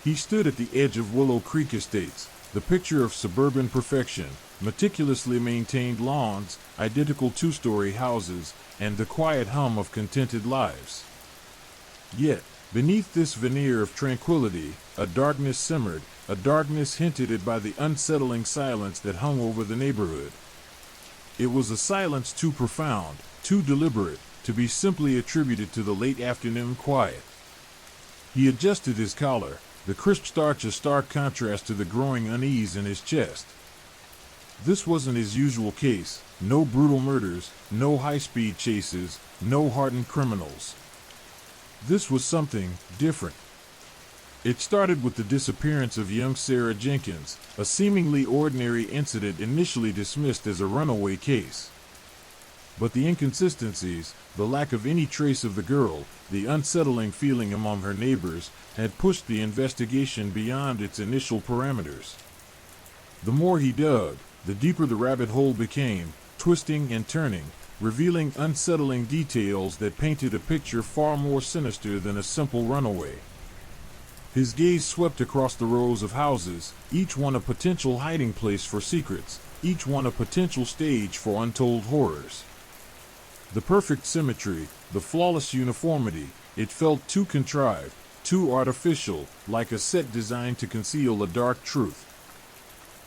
He stood at the edge of Willow Creek Estates, the picture of suburban perfection, meticulously maintained lawns, identical two-story houses, and the quiet hum of contented lives. Yet, beneath this veneer of tranquility, a darkness simmered, a darkness hinted at by the unsettling silence that hung over the neighborhood. It was a silence too profound, too deliberate, to be simply attributed to the late afternoon quiet. He adjusted his collar, the crisp starch a stark contrast to the growing unease in his chest. This wasn't his usual case, no brutal murders, no high-speed chases, no hardened criminals. This was something different. It started with the disappearance of young Sarah Jenkins, a seemingly ordinary incident initially dismissed as a runaway case. But the inconsistencies, the lack of any trace of the girl, the unsettling feeling among her neighbors, had pushed the investigation beyond its initial parameters. The more he dug, the deeper the rabbit hole became, twisting and turning, revealing unsettling details that painted a picture far more sinister than a simple runaway. His gaze swept across the rows of houses, each one a potential hiding place for secrets, each one a potential stage for untold horrors. The perfect symmetry, the flawless uniformity, it felt too contrived, too artificial, like a set designed to conceal a dark truth.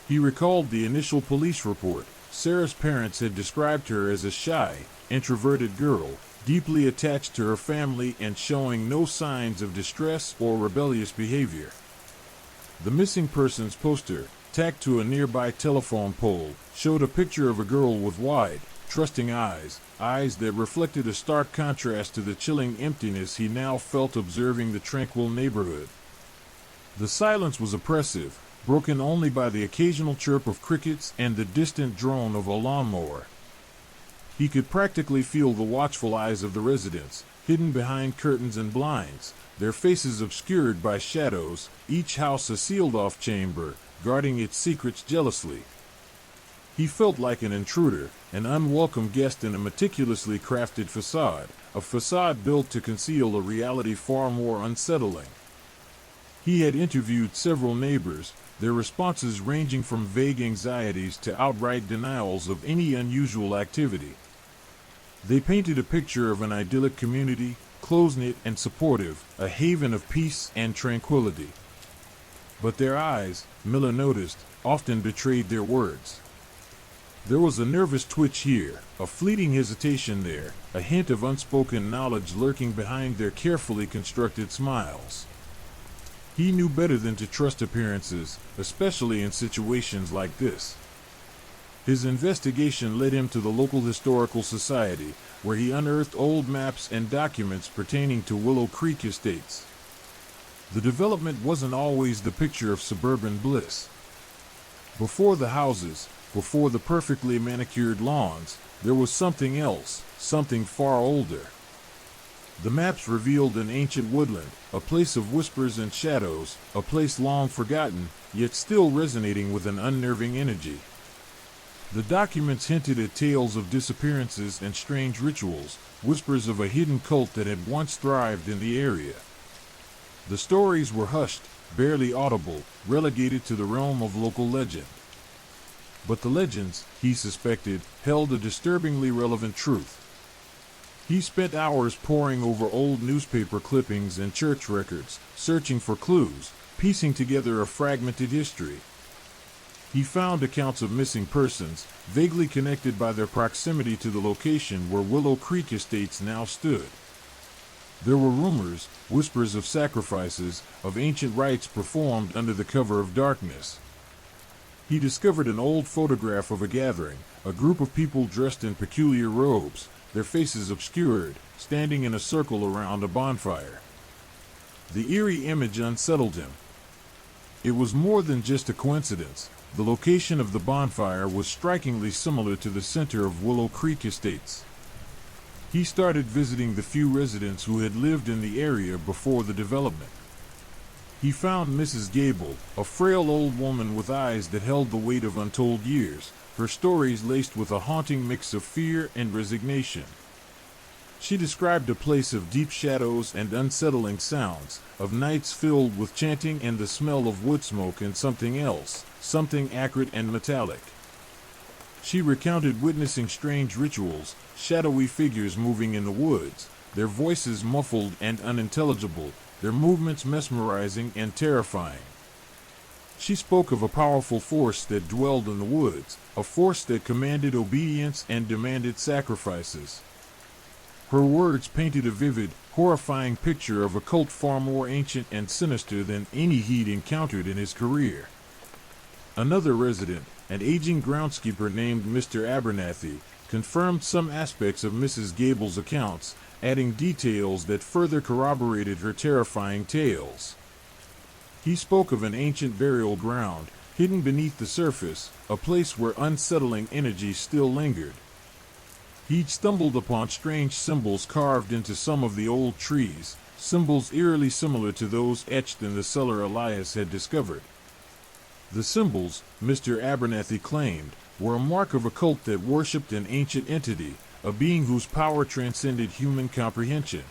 He recalled the initial police report. Sarah's parents had described her as a shy, introverted girl, deeply attached to her family and showing no signs of distress or rebellious behavior. The missing persons poster, tacked to a nearby telephone pole, showed a picture of a girl with wide, trusting eyes that reflected a stark contrast to the chilling emptiness he now felt observing the tranquil neighborhood. The silence was oppressive, broken only by the occasional chirp of crickets and the distant drone of a lawnmower. He could practically feel the watchful eyes of the residents, hidden behind curtains and blinds, their faces obscured by shadows, each house a sealed-off chamber, guarding its secrets jealously. He felt like an intruder, an unwelcome guest in a meticulously crafted facade, a facade built to conceal a reality far more unsettling. He had interviewed several neighbors, their responses ranging from vague anxieties to outright denials of any unusual activity. They painted a picture of an idyllic community, close-knit and supportive, a haven of peace and tranquility. But their eyes, Miller noticed, often betrayed their words. There was a nervous twitch here, a fleeting hesitation there, a hint of unspoken knowledge lurking behind their carefully constructed smiles. He knew better than to trust appearances, especially in situations like this. His investigation led him to the local historical society, where he unearthed old maps and documents pertaining to Willow Creek estates. The development wasn't always the picture of suburban bliss. Before the houses, before the perfectly manicured lawns, there was something else, something far older. The maps revealed an ancient woodland, a place of whispers and shadows, a place long forgotten, yet still resonating with an unnerving energy. The documents hinted at tales of disappearances and strange rituals, whispers of a hidden cult that had once thrived in the area. The stories were hushed, barely audible, relegated to the realm of local legend. But the legends, he suspected, held a disturbingly relevant truth. He spent hours poring over old newspaper clippings and church records, searching for clues, piecing together a fragmented history. He found accounts of missing persons, vaguely connected by their proximity to the location where Willow Creek estates now stood. There were rumors, whispers of sacrifices, of ancient rites performed under the cover of darkness. He discovered an old photograph of a gathering, a group of people dressed in peculiar robes, their faces obscured, standing in a circle around a bonfire. The eerie image unsettled him. It was more than just a coincidence. The location of the bonfire was strikingly similar to the center of Willow Creek estates. He started visiting the few residents who had lived in the area before the development. He found Mrs. Gable, a frail old woman with eyes that held the weight of untold years, her stories laced with a haunting mix of fear and resignation. She described a place of deep shadows and unsettling sounds, of nights filled with chanting and the smell of wood smoke and something else, something acrid and metallic. She recounted witnessing strange rituals, shadowy figures moving in the woods, their voices muffled and unintelligible, their movements mesmerizing and terrifying. She spoke of a powerful force that dwelled in the woods, a force that commanded obedience and demanded sacrifices. Her words painted a vivid, horrifying picture of a cult far more ancient and sinister than any he'd encountered in his career. Another resident, an aging groundskeeper named Mr. Abernathy, confirmed some aspects of Mrs. Gable's accounts, adding details that further corroborated her terrifying tales. He spoke of an ancient burial ground, hidden beneath the surface, a place where unsettling energy still lingered. He'd stumbled upon strange symbols carved into some of the old trees, symbols eerily similar to those etched in the cellar Elias had discovered. The symbols, Mr. Abernathy claimed, were a mark of a cult that worshipped an ancient entity, a being whose power transcended human comprehension.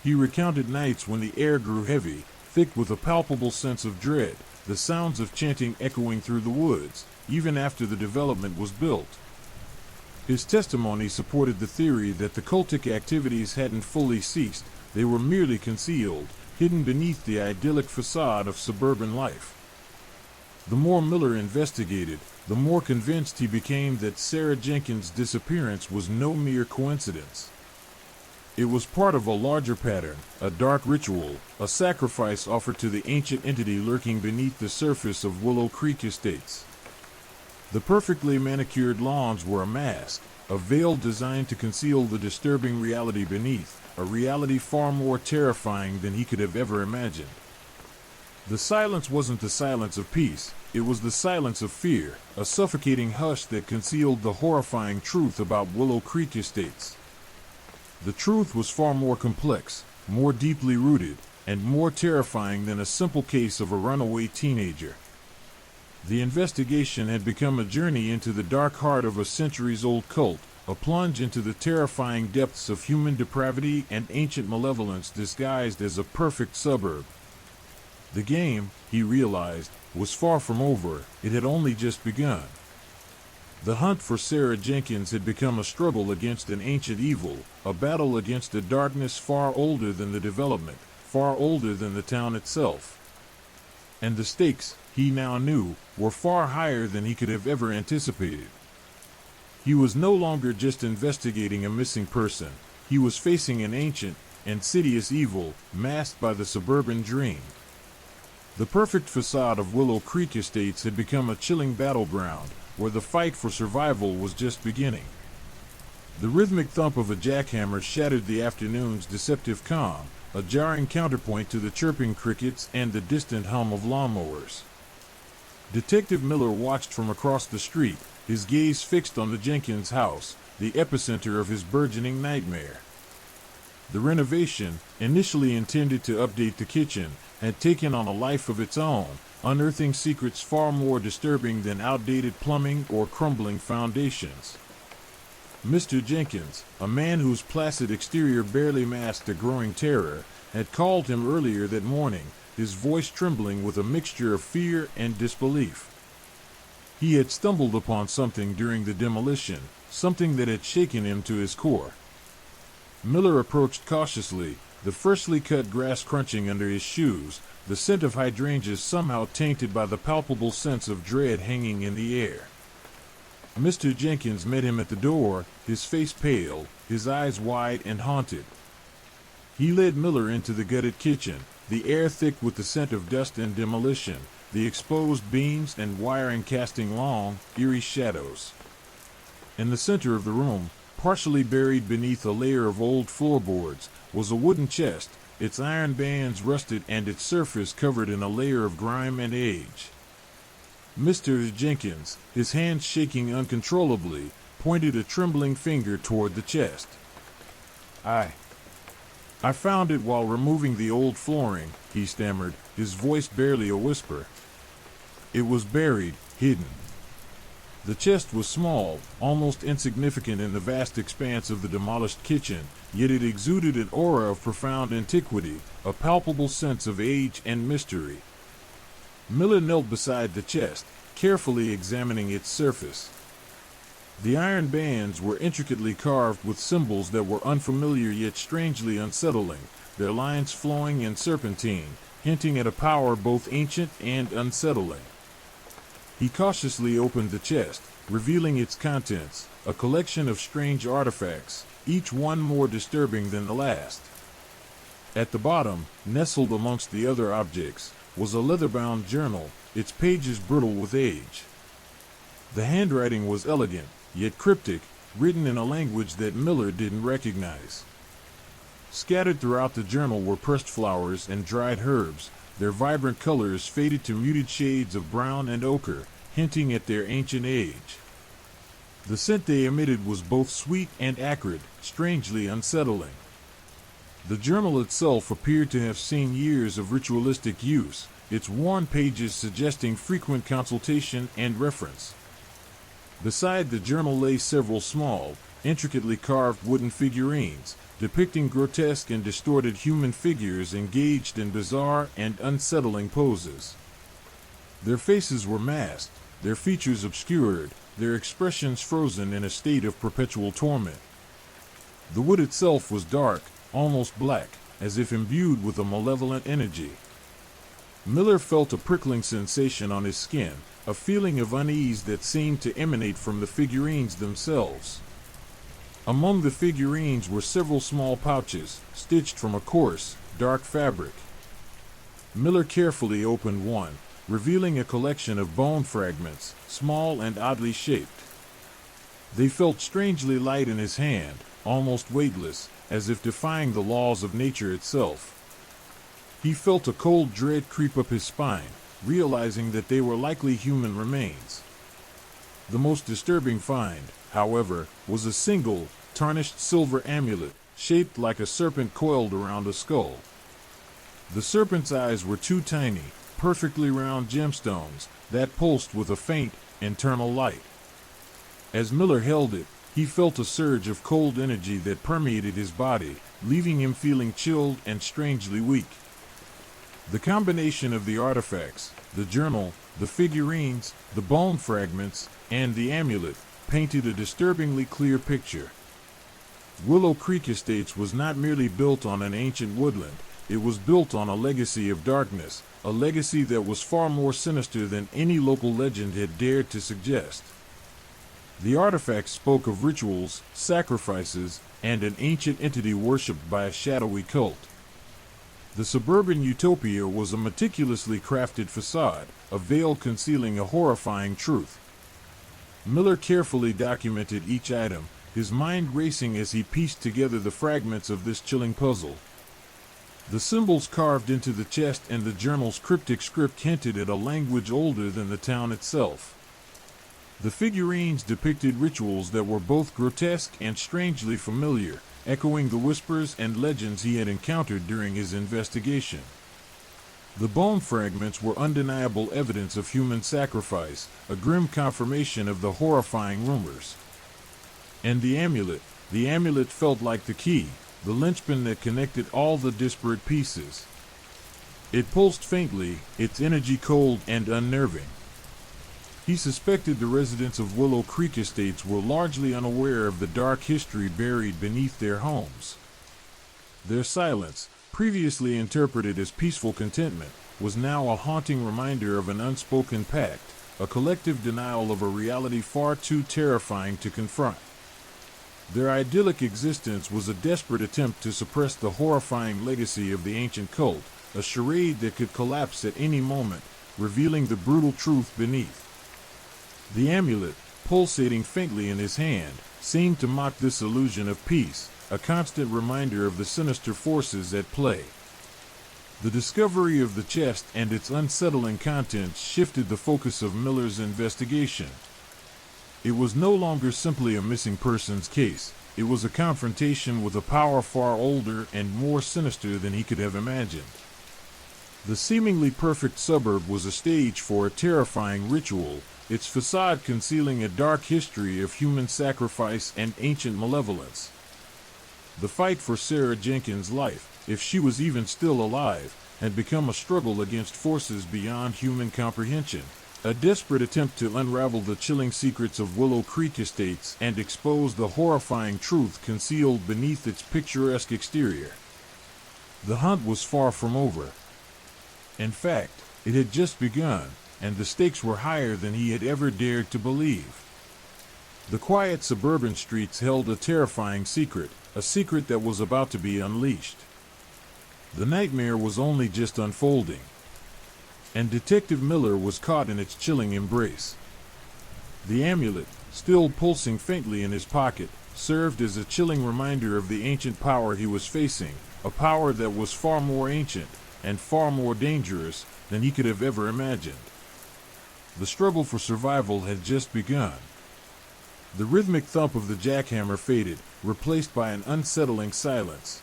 He recounted nights when the air grew heavy, thick with a palpable sense of dread, the sounds of chanting echoing through the woods, even after the development was built. His testimony supported the theory that the cultic activities hadn't fully ceased, they were merely concealed, hidden beneath the idyllic facade of suburban life. The more Miller investigated, the more convinced he became that Sarah Jenkins' disappearance was no mere coincidence. It was part of a larger pattern, a dark ritual, a sacrifice offered to the ancient entity lurking beneath the surface of Willow Creek Estates. The perfectly manicured lawns were a mask, a veil designed to conceal the disturbing reality beneath, a reality far more terrifying than he could have ever imagined. The silence wasn't the silence of peace, it was the silence of fear, a suffocating hush that concealed the horrifying truth about Willow Creek Estates. The truth was far more complex, more deeply rooted, and more terrifying than a simple case of a runaway teenager. The investigation had become a journey into the dark heart of a centuries-old cult, a plunge into the terrifying depths of human depravity and ancient malevolence disguised as a perfect suburb. The game, he realized, was far from over, it had only just begun. The hunt for Sarah Jenkins had become a struggle against an ancient evil, a battle against a darkness far older than the development, far older than the town itself. And the stakes, he now knew, were far higher than he could have ever anticipated. He was no longer just investigating a missing person, he was facing an ancient, insidious evil, masked by the suburban dream. The perfect facade of Willow Creek Estates had become a chilling battleground, where the fight for survival was just beginning. The rhythmic thump of a jackhammer shattered the afternoon's deceptive calm, a jarring counterpoint to the chirping crickets and the distant hum of lawnmowers. Detective Miller watched from across the street, his gaze fixed on the Jenkins house, the epicenter of his burgeoning nightmare. The renovation, initially intended to update the kitchen, had taken on a life of its own, unearthing secrets far more disturbing than outdated plumbing or crumbling foundations. Mr. Jenkins, a man whose placid exterior barely masked a growing terror, had called him earlier that morning, his voice trembling with a mixture of fear and disbelief. He had stumbled upon something during the demolition, something that had shaken him to his core. Miller approached cautiously, the freshly cut grass crunching under his shoes, the scent of hydrangeas somehow tainted by the palpable sense of dread hanging in the air. Mr. Jenkins met him at the door, his face pale, his eyes wide and haunted. He led Miller into the gutted kitchen, the air thick with the scent of dust and demolition, the exposed beams and wiring casting long, eerie shadows. In the center of the room, partially buried beneath a layer of old floorboards, was a wooden chest, its iron bands rusted and its surface covered in a layer of grime and age. Mr. Jenkins, his hands shaking uncontrollably, pointed a trembling finger toward the chest. I found it while removing the old flooring, he stammered, his voice barely a whisper. It was buried, hidden. The chest was small, almost insignificant in the vast expanse of the demolished kitchen, yet it exuded an aura of profound antiquity, a palpable sense of age and mystery. Miller knelt beside the chest, carefully examining its surface. The iron bands were intricately carved with symbols that were unfamiliar yet strangely unsettling, their lines flowing in serpentine, hinting at a power both ancient and unsettling. He cautiously opened the chest, revealing its contents, a collection of strange artifacts, each one more disturbing than the last. At the bottom, nestled amongst the other objects, was a leather-bound journal, its pages brittle with age. The handwriting was elegant, yet cryptic, written in a language that Miller didn't recognize. Scattered throughout the journal were pressed flowers and dried herbs, their vibrant colors faded to muted shades of brown and ochre, hinting at their ancient age. The scent they emitted was both sweet and acrid, strangely unsettling. The journal itself appeared to have seen years of ritualistic use, its worn pages suggesting frequent consultation and reference. Beside the journal lay several small, intricately carved wooden figurines, depicting grotesque and distorted human figures engaged in bizarre and unsettling poses. Their faces were masked, their features obscured, their expressions frozen in a state of perpetual torment. The wood itself was dark, almost black, as if imbued with a malevolent energy. Miller felt a prickling sensation on his skin, a feeling of unease that seemed to emanate from the figurines themselves. Among the figurines were several small pouches, stitched from a coarse, dark fabric. Miller carefully opened one, revealing a collection of bone fragments, small and oddly shaped. They felt strangely light in his hand, almost weightless, as if defying the laws of nature itself. He felt a cold dread creep up his spine, realizing that they were likely human remains. The most disturbing find, however, was a single, tarnished silver amulet, shaped like a serpent coiled around a skull. The serpent's eyes were two tiny, perfectly round gemstones that pulsed with a faint, internal light. As Miller held it, he felt a surge of cold energy that permeated his body, leaving him feeling chilled and strangely weak. The combination of the artifacts, the journal, the figurines, the bone fragments, and the amulet, painted a disturbingly clear picture. Willow Creek Estates was not merely built on an ancient woodland, it was built on a legacy of darkness, a legacy that was far more sinister than any local legend had dared to suggest. The artifacts spoke of rituals, sacrifices, and an ancient entity worshipped by a shadowy cult. The suburban utopia was a meticulously crafted facade, a veil concealing a horrifying truth. Miller carefully documented each item, his mind racing as he pieced together the fragments of this chilling puzzle. The symbols carved into the chest and the journal's cryptic script hinted at a language older than the town itself. The figurines depicted rituals that were both grotesque and strangely familiar, echoing the whispers and legends he had encountered during his investigation. The bone fragments were undeniable evidence of human sacrifice, a grim confirmation of the horrifying rumors. And the amulet felt like the key, the linchpin that connected all the disparate pieces. It pulsed faintly, its energy cold and unnerving. He suspected the residents of Willow Creek Estates were largely unaware of the dark history buried beneath their homes. Their silence, previously interpreted as peaceful contentment, was now a haunting reminder of an unspoken pact, a collective denial of a reality far too terrifying to confront. Their idyllic existence was a desperate attempt to suppress the horrifying legacy of the ancient cult, a charade that could collapse at any moment, revealing the brutal truth beneath. The amulet, pulsating faintly in his hand, seemed to mock this illusion of peace, a constant reminder of the sinister forces at play. The discovery of the chest and its unsettling contents shifted the focus of Miller's investigation. It was no longer simply a missing persons case, it was a confrontation with a power far older and more sinister than he could have imagined. The seemingly perfect suburb was a stage for a terrifying ritual, its facade concealing a dark history of human sacrifice and ancient malevolence. The fight for Sarah Jenkins' life, if she was even still alive, had become a struggle against forces beyond human comprehension, a desperate attempt to unravel the chilling secrets of Willow Creek Estates and expose the horrifying truth concealed beneath its picturesque exterior. The hunt was far from over. In fact, it had just begun, and the stakes were higher than he had ever dared to believe. The quiet suburban streets held a terrifying secret, a secret that was about to be unleashed. The nightmare was only just unfolding, and Detective Miller was caught in its chilling embrace. The amulet, still pulsing faintly in his pocket, served as a chilling reminder of the ancient power he was facing, a power that was far more ancient and far more dangerous than he could have ever imagined. The struggle for survival had just begun. The rhythmic thump of the jackhammer faded, replaced by an unsettling silence.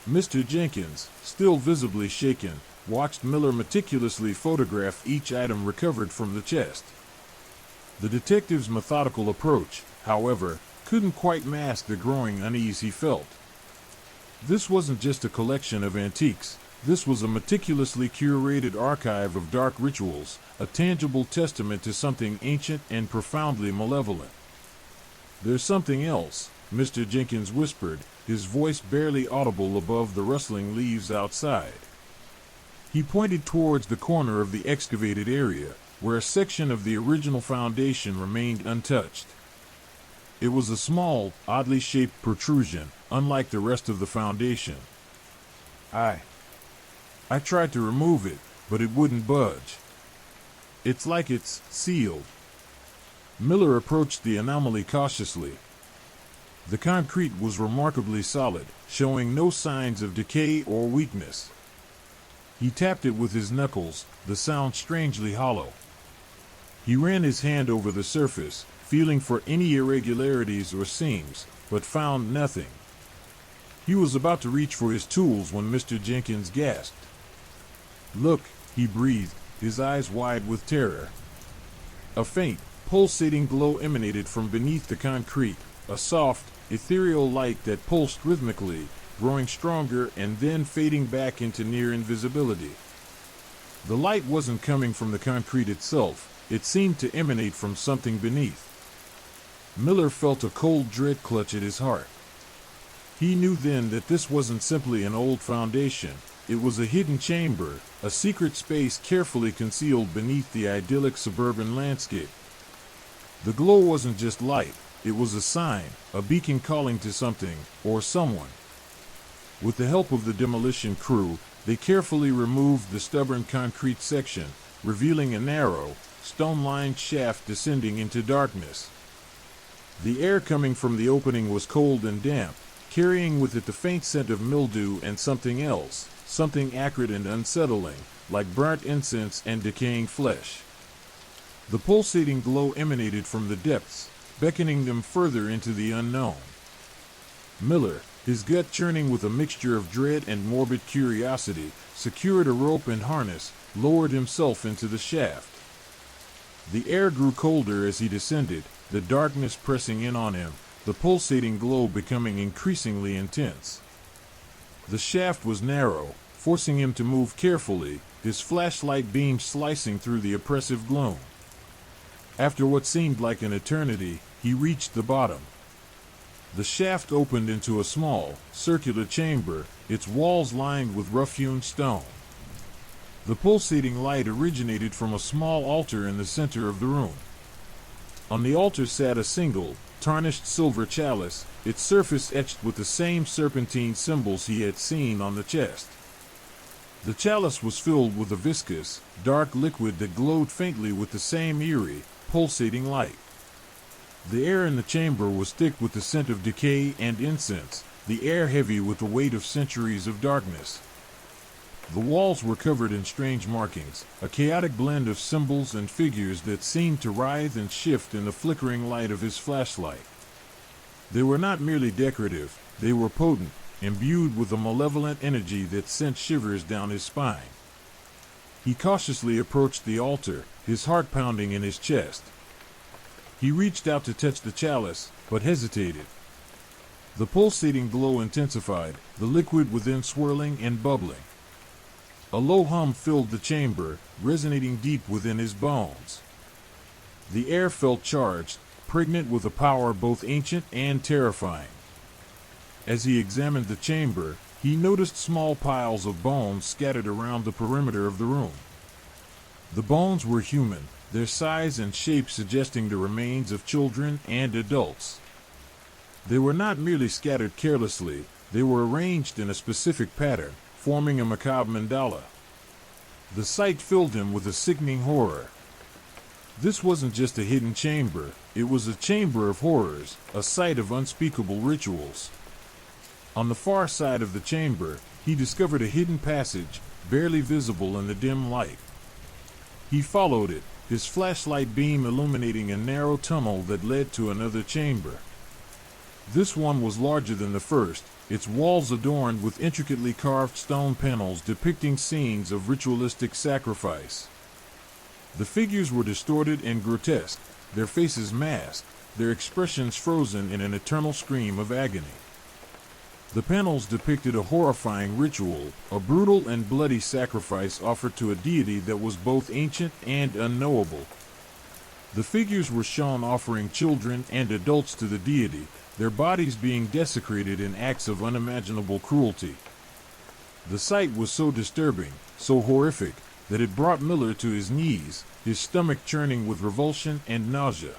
Mr. Jenkins, still visibly shaken, watched Miller meticulously photograph each item recovered from the chest. The detective's methodical approach, however, couldn't quite mask the growing unease he felt. This wasn't just a collection of antiques. This was a meticulously curated archive of dark rituals, a tangible testament to something ancient and profoundly malevolent. "There's something else," Mr. Jenkins whispered, his voice barely audible above the rustling leaves outside. He pointed towards the corner of the excavated area, where a section of the original foundation remained untouched. It was a small, oddly shaped protrusion, unlike the rest of the foundation. I tried to remove it, but it wouldn't budge. It's like it's sealed." Miller approached the anomaly cautiously. The concrete was remarkably solid, showing no signs of decay or weakness. He tapped it with his knuckles, the sound strangely hollow. He ran his hand over the surface, feeling for any irregularities or seams, but found nothing. He was about to reach for his tools when Mr. Jenkins gasped. "Look," he breathed, his eyes wide with terror. A faint, pulsating glow emanated from beneath the concrete, a soft, ethereal light that pulsed rhythmically, growing stronger and then fading back into near invisibility. The light wasn't coming from the concrete itself, it seemed to emanate from something beneath. Miller felt a cold dread clutch at his heart. He knew then that this wasn't simply an old foundation, it was a hidden chamber, a secret space carefully concealed beneath the idyllic suburban landscape. The glow wasn't just light, it was a sign, a beacon calling to something, or someone. With the help of the demolition crew, they carefully removed the stubborn concrete section, revealing a narrow, stone-lined shaft descending into darkness. The air coming from the opening was cold and damp, carrying with it the faint scent of mildew and something else, something acrid and unsettling, like burnt incense and decaying flesh. The pulsating glow emanated from the depths, beckoning them further into the unknown. Miller, his gut churning with a mixture of dread and morbid curiosity, secured a rope and harness, lowered himself into the shaft. The air grew colder as he descended, the darkness pressing in on him, the pulsating glow becoming increasingly intense. The shaft was narrow, forcing him to move carefully, his flashlight beam slicing through the oppressive gloom. After what seemed like an eternity, he reached the bottom. The shaft opened into a small, circular chamber, its walls lined with rough-hewn stone. The pulsating light originated from a small altar in the center of the room. On the altar sat a single, tarnished silver chalice, its surface etched with the same serpentine symbols he had seen on the chest. The chalice was filled with a viscous, dark liquid that glowed faintly with the same eerie, pulsating light. The air in the chamber was thick with the scent of decay and incense, the air heavy with the weight of centuries of darkness. The walls were covered in strange markings, a chaotic blend of symbols and figures that seemed to writhe and shift in the flickering light of his flashlight. They were not merely decorative, they were potent, imbued with a malevolent energy that sent shivers down his spine. He cautiously approached the altar, his heart pounding in his chest. He reached out to touch the chalice, but hesitated. The pulsating glow intensified, the liquid within swirling and bubbling. A low hum filled the chamber, resonating deep within his bones. The air felt charged, pregnant with a power both ancient and terrifying. As he examined the chamber, he noticed small piles of bones scattered around the perimeter of the room. The bones were human, their size and shape suggesting the remains of children and adults. They were not merely scattered carelessly, they were arranged in a specific pattern, forming a macabre mandala. The sight filled him with a sickening horror. This wasn't just a hidden chamber, it was a chamber of horrors, a site of unspeakable rituals. On the far side of the chamber, he discovered a hidden passage, barely visible in the dim light. He followed it, his flashlight beam illuminating a narrow tunnel that led to another chamber. This one was larger than the first, its walls adorned with intricately carved stone panels depicting scenes of ritualistic sacrifice. The figures were distorted and grotesque, their faces masked, their expressions frozen in an eternal scream of agony. The panels depicted a horrifying ritual, a brutal and bloody sacrifice offered to a deity that was both ancient and unknowable. The figures were shown offering children and adults to the deity, their bodies being desecrated in acts of unimaginable cruelty. The sight was so disturbing, so horrific, that it brought Miller to his knees, his stomach churning with revulsion and nausea.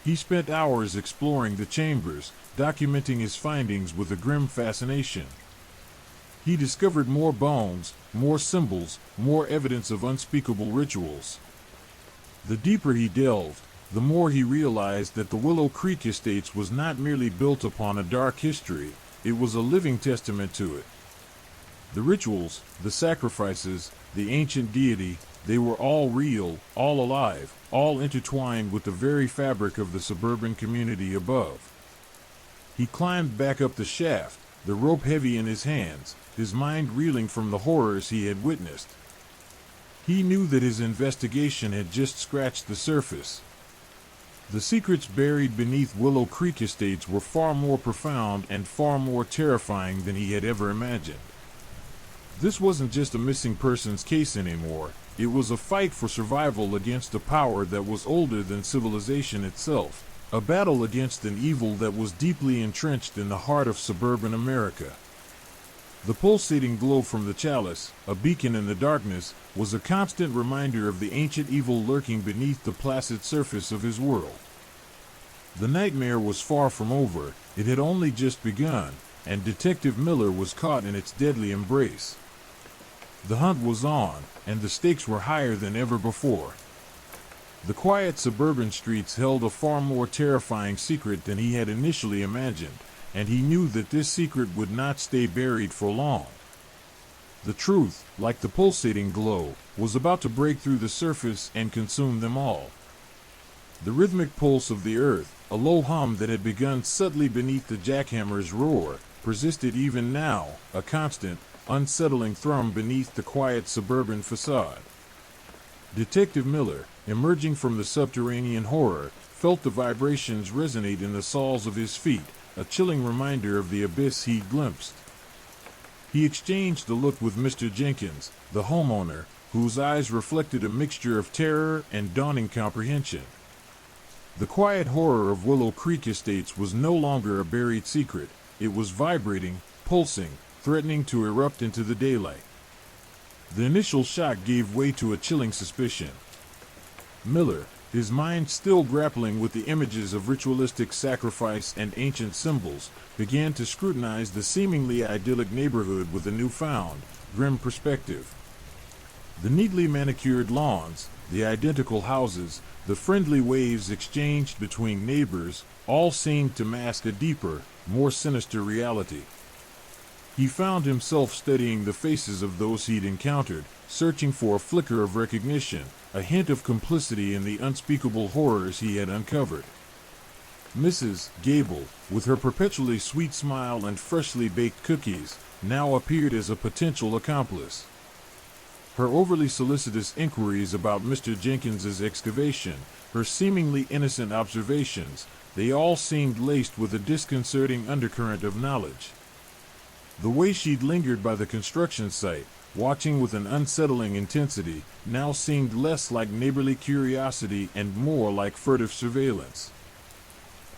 He spent hours exploring the chambers, documenting his findings with a grim fascination. He discovered more bones, more symbols, more evidence of unspeakable rituals. The deeper he delved, the more he realized that the Willow Creek Estates was not merely built upon a dark history, it was a living testament to it. The rituals, the sacrifices, the ancient deity, they were all real, all alive, all intertwined with the very fabric of the suburban community above. He climbed back up the shaft, the rope heavy in his hands, his mind reeling from the horrors he had witnessed. He knew that his investigation had just scratched the surface. The secrets buried beneath Willow Creek Estates were far more profound and far more terrifying than he had ever imagined. This wasn't just a missing persons case anymore, it was a fight for survival against a power that was older than civilization itself, a battle against an evil that was deeply entrenched in the heart of suburban America. The pulsating glow from the chalice, a beacon in the darkness, was a constant reminder of the ancient evil lurking beneath the placid surface of his world. The nightmare was far from over, it had only just begun, and Detective Miller was caught in its deadly embrace. The hunt was on, and the stakes were higher than ever before. The quiet suburban streets held a far more terrifying secret than he had initially imagined, and he knew that this secret would not stay buried for long. The truth, like the pulsating glow, was about to break through the surface and consume them all. The rhythmic pulse of the earth, a low hum that had begun subtly beneath the jackhammer's roar, persisted even now, a constant, unsettling thrum beneath the quiet suburban facade. Detective Miller, emerging from the subterranean horror, felt the vibrations resonate in the soles of his feet, a chilling reminder of the abyss he glimpsed. He exchanged a look with Mr. Jenkins, the homeowner, whose eyes reflected a mixture of terror and dawning comprehension. The quiet horror of Willow Creek Estates was no longer a buried secret. It was vibrating, pulsing, threatening to erupt into the daylight. The initial shock gave way to a chilling suspicion. Miller, his mind still grappling with the images of ritualistic sacrifice and ancient symbols, began to scrutinize the seemingly idyllic neighborhood with a newfound, grim perspective. The neatly manicured lawns, the identical houses, the friendly waves exchanged between neighbors, all seemed to mask a deeper, more sinister reality. He found himself studying the faces of those he'd encountered, searching for a flicker of recognition, a hint of complicity in the unspeakable horrors he had uncovered. Mrs. Gable, with her perpetually sweet smile and freshly baked cookies, now appeared as a potential accomplice. Her overly solicitous inquiries about Mr. Jenkins's excavation, her seemingly innocent observations, they all seemed laced with a disconcerting undercurrent of knowledge. The way she'd lingered by the construction site, watching with an unsettling intensity, now seemed less like neighborly curiosity and more like furtive surveillance.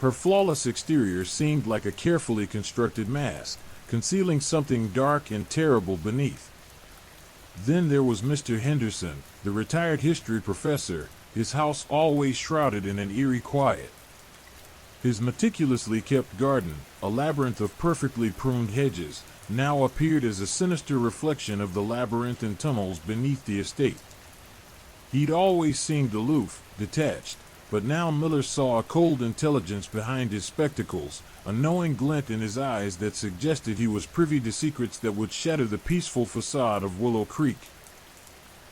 Her flawless exterior seemed like a carefully constructed mask, concealing something dark and terrible beneath. Then there was Mr. Henderson, the retired history professor, his house always shrouded in an eerie quiet. His meticulously kept garden, a labyrinth of perfectly pruned hedges, now appeared as a sinister reflection of the labyrinthine tunnels beneath the estate. He'd always seemed aloof, detached, but now Miller saw a cold intelligence behind his spectacles, a knowing glint in his eyes that suggested he was privy to secrets that would shatter the peaceful facade of Willow Creek.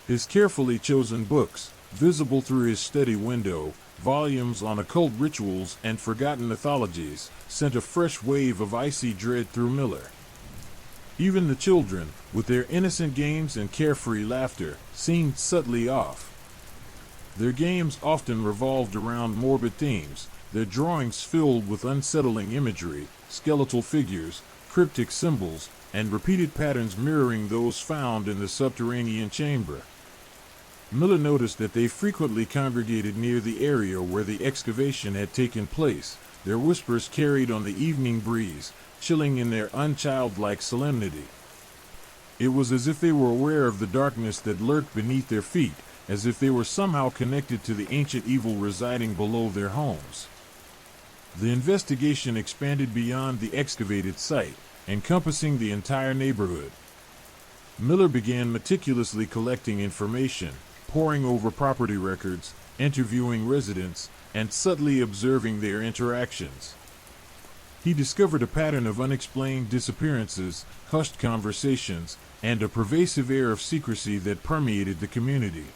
His carefully chosen books, Visible through his study window, volumes on occult rituals and forgotten mythologies sent a fresh wave of icy dread through Miller. Even the children, with their innocent games and carefree laughter, seemed subtly off. Their games often revolved around morbid themes, their drawings filled with unsettling imagery, skeletal figures, cryptic symbols, and repeated patterns mirroring those found in the subterranean chamber. Miller noticed that they frequently congregated near the area where the excavation had taken place, their whispers carried on the evening breeze, chilling in their unchildlike solemnity. It was as if they were aware of the darkness that lurked beneath their feet, as if they were somehow connected to the ancient evil residing below their homes. The investigation expanded beyond the excavated site, encompassing the entire neighborhood. Miller began meticulously collecting information, poring over property records, interviewing residents, and subtly observing their interactions. He discovered a pattern of unexplained disappearances, hushed conversations, and a pervasive air of secrecy that permeated the community.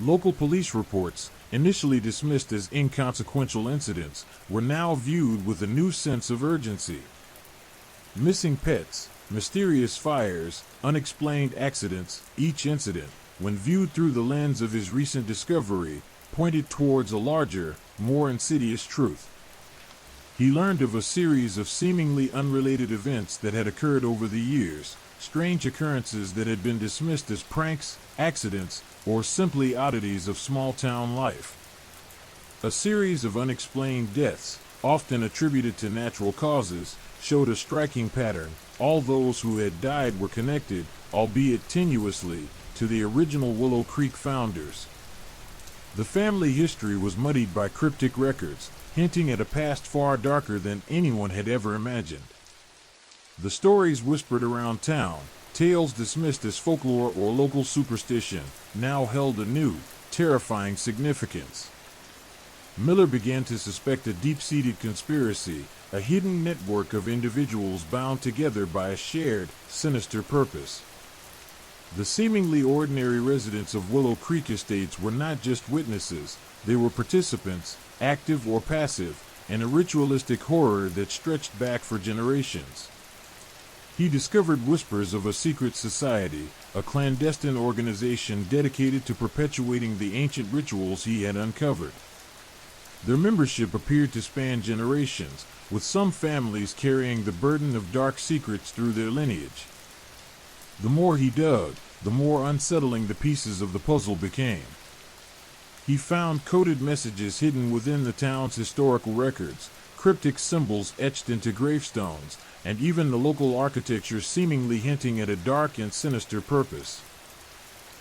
Local police reports, initially dismissed as inconsequential incidents, were now viewed with a new sense of urgency. Missing pets, mysterious fires, unexplained accidents, each incident, when viewed through the lens of his recent discovery, pointed towards a larger, more insidious truth. He learned of a series of seemingly unrelated events that had occurred over the years, strange occurrences that had been dismissed as pranks, accidents, or simply oddities of small-town life. A series of unexplained deaths, often attributed to natural causes, showed a striking pattern. All those who had died were connected, albeit tenuously, to the original Willow Creek founders. The family history was muddied by cryptic records, hinting at a past far darker than anyone had ever imagined. The stories whispered around town, tales dismissed as folklore or local superstition, now held a new, terrifying significance. Miller began to suspect a deep-seated conspiracy, a hidden network of individuals bound together by a shared, sinister purpose. The seemingly ordinary residents of Willow Creek Estates were not just witnesses, they were participants, active or passive, in a ritualistic horror that stretched back for generations. He discovered whispers of a secret society, a clandestine organization dedicated to perpetuating the ancient rituals he had uncovered. Their membership appeared to span generations, with some families carrying the burden of dark secrets through their lineage. The more he dug, the more unsettling the pieces of the puzzle became. He found coded messages hidden within the town's historical records, cryptic symbols etched into gravestones, and even the local architecture seemingly hinting at a dark and sinister purpose.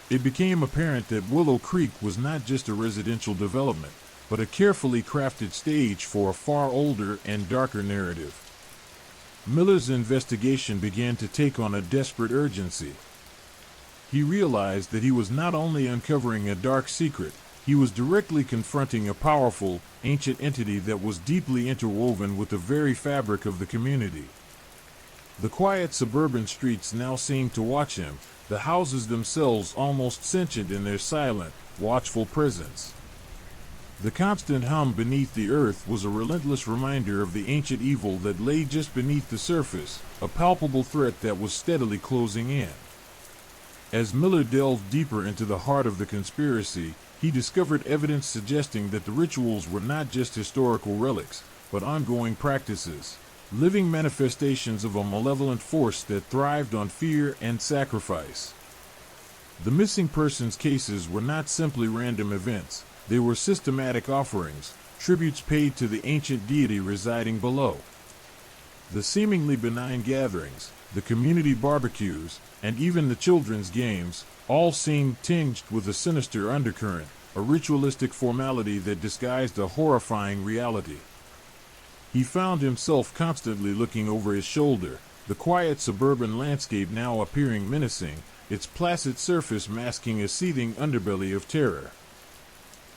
It became apparent that Willow Creek was not just a residential development, but a carefully crafted stage for a far older and darker narrative. Miller's investigation began to take on a desperate urgency. He realized that he was not only uncovering a dark secret, he was directly confronting a powerful, ancient entity that was deeply interwoven with the very fabric of the community. The quiet suburban streets now seemed to watch him, the houses themselves almost sentient in their silent, watchful presence. The constant hum beneath the earth was a relentless reminder of the ancient evil that lay just beneath the surface, a palpable threat that was steadily closing in. As Miller delved deeper into the heart of the conspiracy, he discovered evidence suggesting that the rituals were not just historical relics, but ongoing practices, living manifestations of a malevolent force that thrived on fear and sacrifice. The missing persons cases were not simply random events, they were systematic offerings, tributes paid to the ancient deity residing below. The seemingly benign gatherings, the community barbecues, and even the children's games, all seemed tinged with a sinister undercurrent, a ritualistic formality that disguised a horrifying reality. He found himself constantly looking over his shoulder, the quiet suburban landscape now appearing menacing, its placid surface masking a seething underbelly of terror.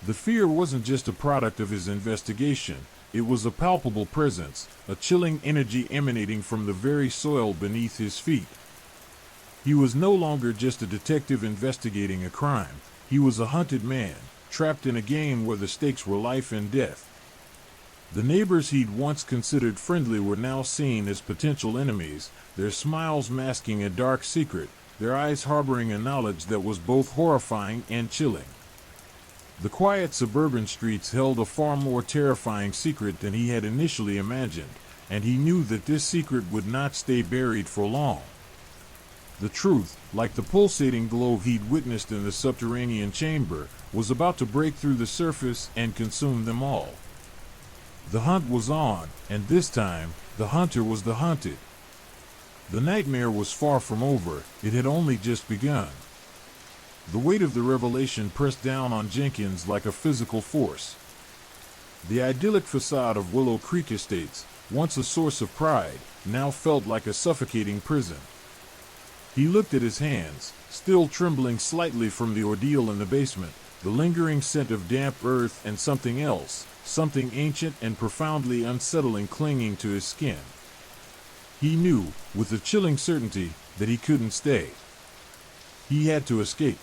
The fear wasn't just a product of his investigation, it was a palpable presence, a chilling energy emanating from the very soil beneath his feet. He was no longer just a detective investigating a crime, He was a hunted man, trapped in a game where the stakes were life and death. The neighbors he'd once considered friendly were now seen as potential enemies, their smiles masking a dark secret, their eyes harboring a knowledge that was both horrifying and chilling. The quiet suburban streets held a far more terrifying secret than he had initially imagined, and he knew that this secret would not stay buried for long. The truth, like the pulsating glow he'd witnessed in the subterranean chamber, was about to break through the surface and consume them all. The hunt was on, and this time, the hunter was the hunted. The nightmare was far from over, it had only just begun. The weight of the revelation pressed down on Jenkins like a physical force. The idyllic facade of Willow Creek Estates, once a source of pride, now felt like a suffocating prison. He looked at his hands, still trembling slightly from the ordeal in the basement, the lingering scent of damp earth and something else, something ancient and profoundly unsettling clinging to his skin. He knew, with a chilling certainty, that he couldn't stay. He had to escape.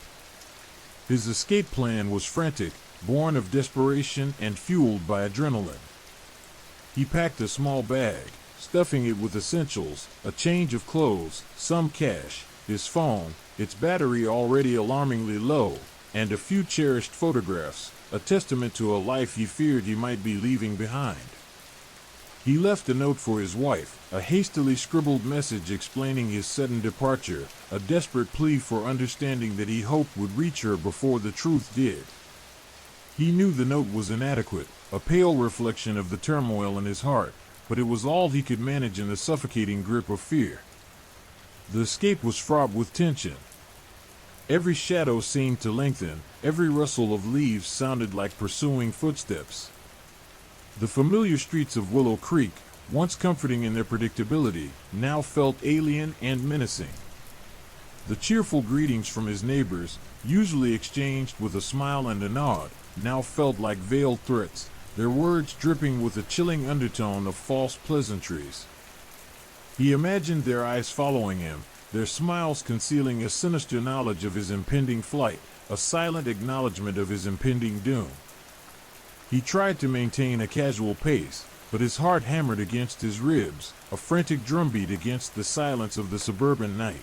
His escape plan was frantic, born of desperation and fueled by adrenaline. He packed a small bag, stuffing it with essentials, a change of clothes, some cash, his phone, its battery already alarmingly low, and a few cherished photographs, a testament to a life he feared he might be leaving behind. He left a note for his wife, a hastily scribbled message explaining his sudden departure, a desperate plea for understanding that he hoped would reach her before the truth did. He knew the note was inadequate, a pale reflection of the turmoil in his heart, but it was all he could manage in the suffocating grip of fear. The escape was fraught with tension. Every shadow seemed to lengthen, every rustle of leaves sounded like pursuing footsteps. The familiar streets of Willow Creek, once comforting in their predictability, now felt alien and menacing. The cheerful greetings from his neighbors, usually exchanged with a smile and a nod, now felt like veiled threats, their words dripping with a chilling undertone of false pleasantries. He imagined their eyes following him, their smiles concealing a sinister knowledge of his impending flight, a silent acknowledgement of his impending doom. He tried to maintain a casual pace, but his heart hammered against his ribs, a frantic drumbeat against the silence of the suburban night.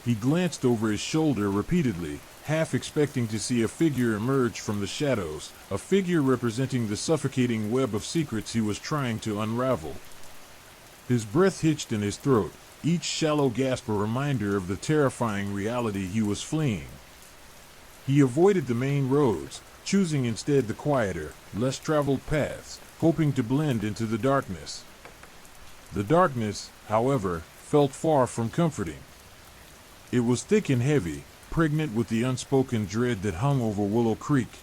He glanced over his shoulder repeatedly, half expecting to see a figure emerge from the shadows, a figure representing the suffocating web of secrets he was trying to unravel. His breath hitched in his throat, each shallow gasp a reminder of the terrifying reality he was fleeing. He avoided the main roads, choosing instead the quieter, less traveled paths, hoping to blend into the darkness. The darkness, however, felt far from comforting. It was thick and heavy, pregnant with the unspoken dread that hung over Willow Creek.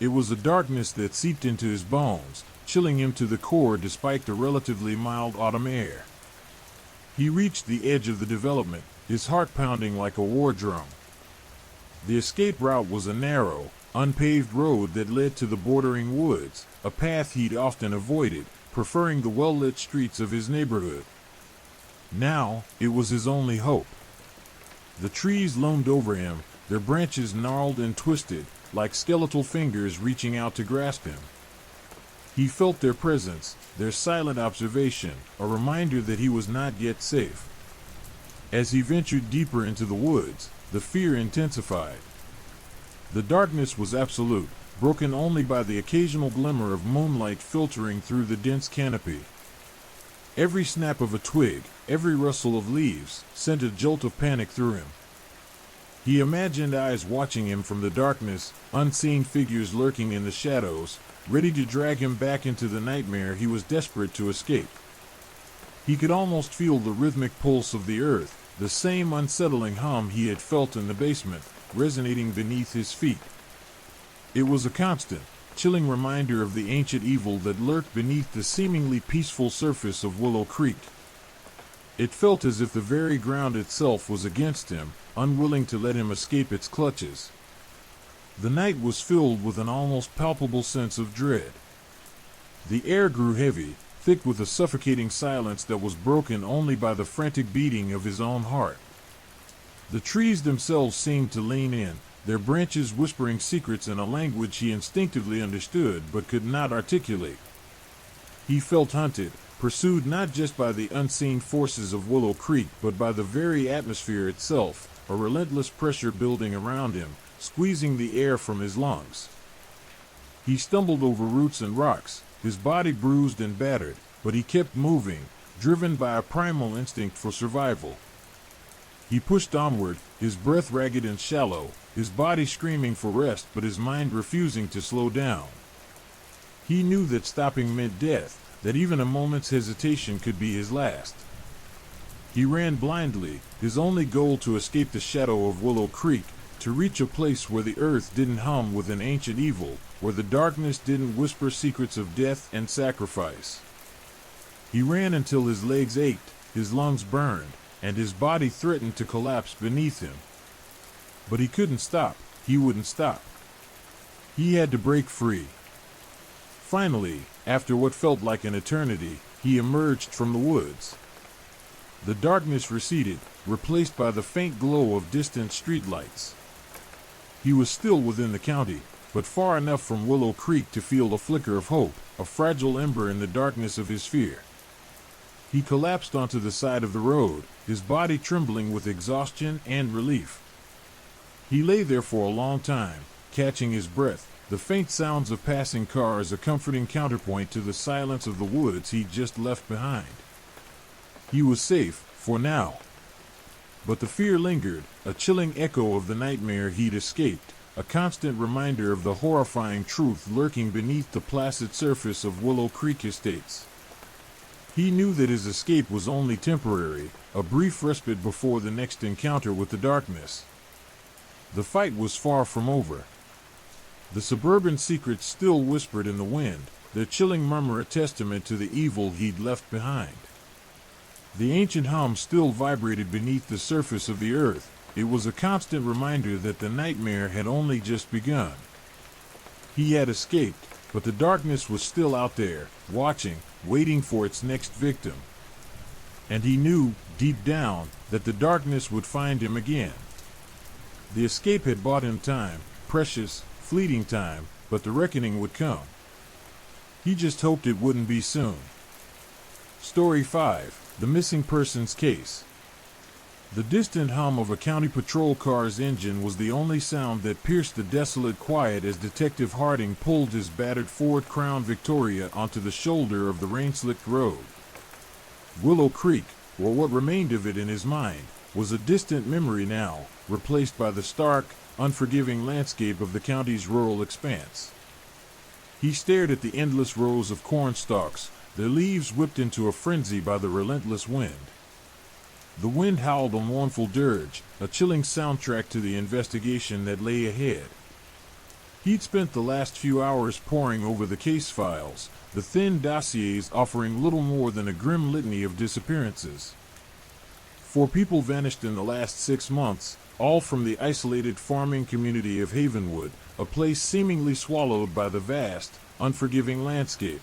It was a darkness that seeped into his bones, chilling him to the core despite the relatively mild autumn air. He reached the edge of the development, his heart pounding like a war drum. The escape route was a narrow, unpaved road that led to the bordering woods, a path he'd often avoided, preferring the well-lit streets of his neighborhood. Now, it was his only hope. The trees loomed over him, their branches gnarled and twisted, like skeletal fingers reaching out to grasp him. He felt their presence, their silent observation, a reminder that he was not yet safe. As he ventured deeper into the woods, the fear intensified. The darkness was absolute, broken only by the occasional glimmer of moonlight filtering through the dense canopy. Every snap of a twig, every rustle of leaves, sent a jolt of panic through him. He imagined eyes watching him from the darkness, unseen figures lurking in the shadows, ready to drag him back into the nightmare he was desperate to escape. He could almost feel the rhythmic pulse of the earth, the same unsettling hum he had felt in the basement, resonating beneath his feet. It was a constant, chilling reminder of the ancient evil that lurked beneath the seemingly peaceful surface of Willow Creek. It felt as if the very ground itself was against him, unwilling to let him escape its clutches. The night was filled with an almost palpable sense of dread. The air grew heavy, thick with a suffocating silence that was broken only by the frantic beating of his own heart. The trees themselves seemed to lean in, their branches whispering secrets in a language he instinctively understood but could not articulate. He felt hunted, pursued not just by the unseen forces of Willow Creek but by the very atmosphere itself, a relentless pressure building around him, squeezing the air from his lungs. He stumbled over roots and rocks, his body bruised and battered, but he kept moving, driven by a primal instinct for survival. He pushed onward, his breath ragged and shallow, his body screaming for rest but his mind refusing to slow down. He knew that stopping meant death, that even a moment's hesitation could be his last. He ran blindly, his only goal to escape the shadow of Willow Creek, to reach a place where the earth didn't hum with an ancient evil, where the darkness didn't whisper secrets of death and sacrifice. He ran until his legs ached, his lungs burned, and his body threatened to collapse beneath him. But he couldn't stop, he wouldn't stop. He had to break free. Finally, after what felt like an eternity, he emerged from the woods. The darkness receded, replaced by the faint glow of distant streetlights. He was still within the county, but far enough from Willow Creek to feel a flicker of hope, a fragile ember in the darkness of his fear. He collapsed onto the side of the road, his body trembling with exhaustion and relief. He lay there for a long time, catching his breath, the faint sounds of passing cars a comforting counterpoint to the silence of the woods he'd just left behind. He was safe, for now. But the fear lingered, a chilling echo of the nightmare he'd escaped, a constant reminder of the horrifying truth lurking beneath the placid surface of Willow Creek Estates. He knew that his escape was only temporary, a brief respite before the next encounter with the darkness. The fight was far from over. The suburban secrets still whispered in the wind, their chilling murmur a testament to the evil he'd left behind. The ancient hum still vibrated beneath the surface of the earth. It was a constant reminder that the nightmare had only just begun. He had escaped, but the darkness was still out there, watching, waiting for its next victim. And he knew, deep down, that the darkness would find him again. The escape had bought him time, precious, fleeting time, but the reckoning would come. He just hoped it wouldn't be soon. Story 5. The Missing Persons Case. The distant hum of a county patrol car's engine was the only sound that pierced the desolate quiet as Detective Harding pulled his battered Ford Crown Victoria onto the shoulder of the rain-slicked road. Willow Creek, or what remained of it in his mind, was a distant memory now, replaced by the stark, unforgiving landscape of the county's rural expanse. He stared at the endless rows of corn stalks, their leaves whipped into a frenzy by the relentless wind. The wind howled a mournful dirge, a chilling soundtrack to the investigation that lay ahead. He'd spent the last few hours poring over the case files, the thin dossiers offering little more than a grim litany of disappearances. 4 people vanished in the last 6 months, all from the isolated farming community of Havenwood, a place seemingly swallowed by the vast, unforgiving landscape.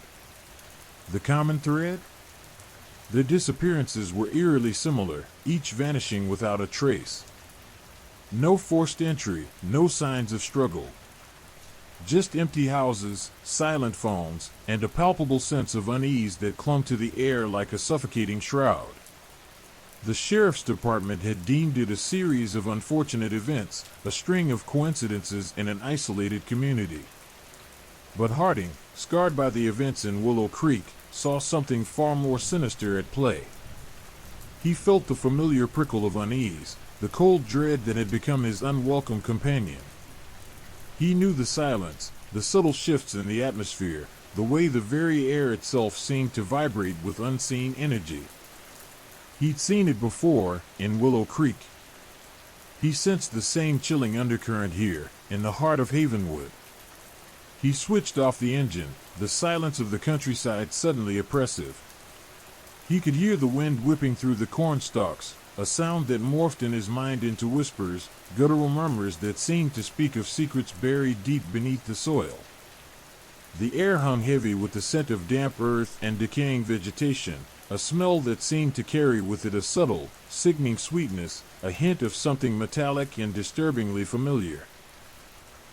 The common thread? Their disappearances were eerily similar, each vanishing without a trace. No forced entry, no signs of struggle. Just empty houses, silent phones, and a palpable sense of unease that clung to the air like a suffocating shroud. The sheriff's department had deemed it a series of unfortunate events, a string of coincidences in an isolated community. But Harding, scarred by the events in Willow Creek, saw something far more sinister at play. He felt the familiar prickle of unease, the cold dread that had become his unwelcome companion. He knew the silence, the subtle shifts in the atmosphere, the way the very air itself seemed to vibrate with unseen energy. He'd seen it before, in Willow Creek. He sensed the same chilling undercurrent here, in the heart of Havenwood. He switched off the engine, the silence of the countryside suddenly oppressive. He could hear the wind whipping through the corn stalks, a sound that morphed in his mind into whispers, guttural murmurs that seemed to speak of secrets buried deep beneath the soil. The air hung heavy with the scent of damp earth and decaying vegetation, a smell that seemed to carry with it a subtle, sickening sweetness, a hint of something metallic and disturbingly familiar.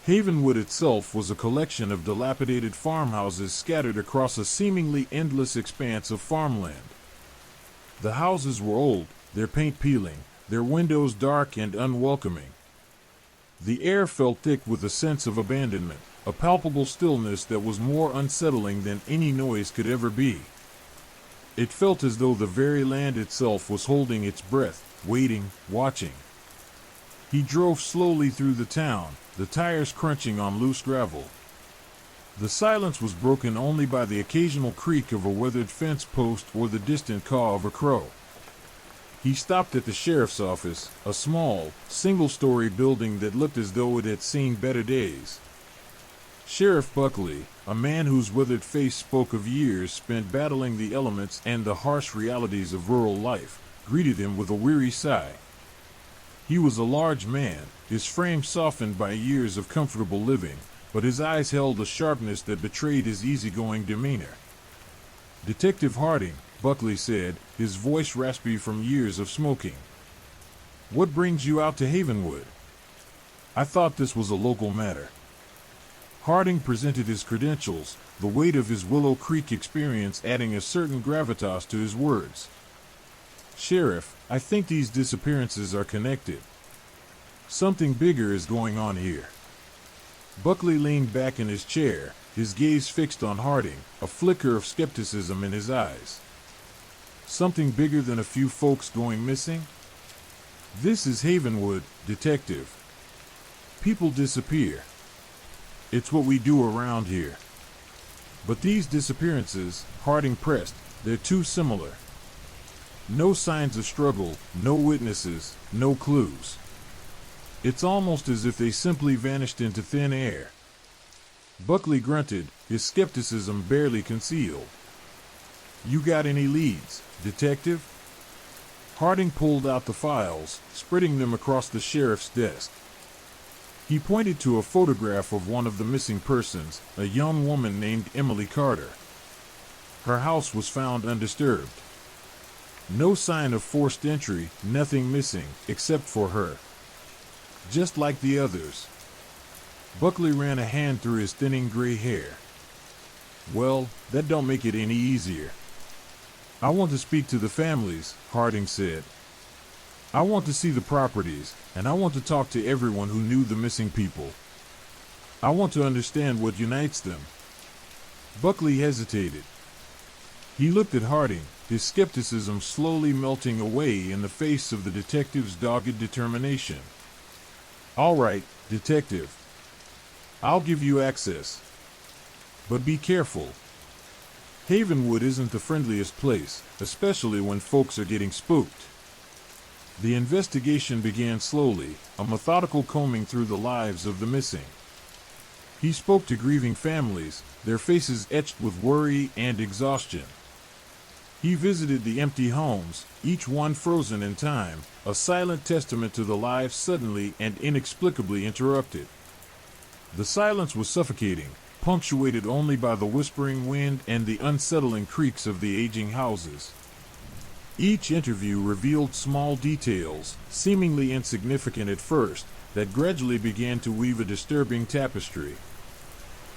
Havenwood itself was a collection of dilapidated farmhouses scattered across a seemingly endless expanse of farmland. The houses were old, their paint peeling, their windows dark and unwelcoming. The air felt thick with a sense of abandonment, a palpable stillness that was more unsettling than any noise could ever be. It felt as though the very land itself was holding its breath, waiting, watching. He drove slowly through the town, the tires crunching on loose gravel. The silence was broken only by the occasional creak of a weathered fence post or the distant caw of a crow. He stopped at the sheriff's office, a small, single-story building that looked as though it had seen better days. Sheriff Buckley, a man whose withered face spoke of years spent battling the elements and the harsh realities of rural life, greeted him with a weary sigh. He was a large man, his frame softened by years of comfortable living, but his eyes held a sharpness that betrayed his easygoing demeanor. "Detective Harding," Buckley said, his voice raspy from years of smoking. "What brings you out to Havenwood? I thought this was a local matter." Harding presented his credentials, the weight of his Willow Creek experience adding a certain gravitas to his words. "Sheriff, I think these disappearances are connected. Something bigger is going on here." Buckley leaned back in his chair, his gaze fixed on Harding, a flicker of skepticism in his eyes. "Something bigger than a few folks going missing? This is Havenwood, Detective. People disappear. It's what we do around here. But these disappearances," Harding pressed, "they're too similar. No signs of struggle, no witnesses, no clues. It's almost as if they simply vanished into thin air." Buckley grunted, his skepticism barely concealed. "You got any leads, Detective?" Harding pulled out the files, spreading them across the sheriff's desk. He pointed to a photograph of one of the missing persons, a young woman named Emily Carter. Her house was found undisturbed. No sign of forced entry, nothing missing, except for her. Just like the others. Buckley ran a hand through his thinning gray hair. "Well, that don't make it any easier." "I want to speak to the families," Harding said. "I want to see the properties, and I want to talk to everyone who knew the missing people. I want to understand what unites them." Buckley hesitated. He looked at Harding, his skepticism slowly melting away in the face of the detective's dogged determination. "All right, Detective. I'll give you access. But be careful. Havenwood isn't the friendliest place, especially when folks are getting spooked." The investigation began slowly, a methodical combing through the lives of the missing. He spoke to grieving families, their faces etched with worry and exhaustion. He visited the empty homes, each one frozen in time, a silent testament to the lives suddenly and inexplicably interrupted. The silence was suffocating, punctuated only by the whispering wind and the unsettling creaks of the aging houses. Each interview revealed small details, seemingly insignificant at first, that gradually began to weave a disturbing tapestry.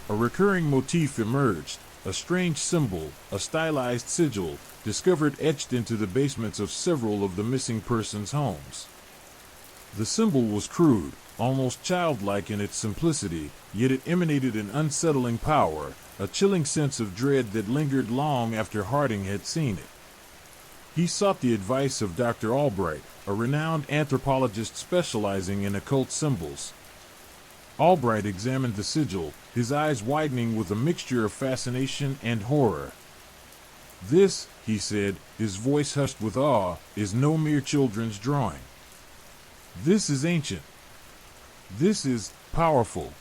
A recurring motif emerged, a strange symbol, a stylized sigil, discovered etched into the basements of several of the missing persons' homes. The symbol was crude, almost childlike in its simplicity, yet it emanated an unsettling power, a chilling sense of dread that lingered long after Harding had seen it. He sought the advice of Dr. Albright, a renowned anthropologist specializing in occult symbols. Albright examined the sigil, his eyes widening with a mixture of fascination and horror. "This," he said, his voice hushed with awe, "is no mere children's drawing. This is ancient. This is powerful."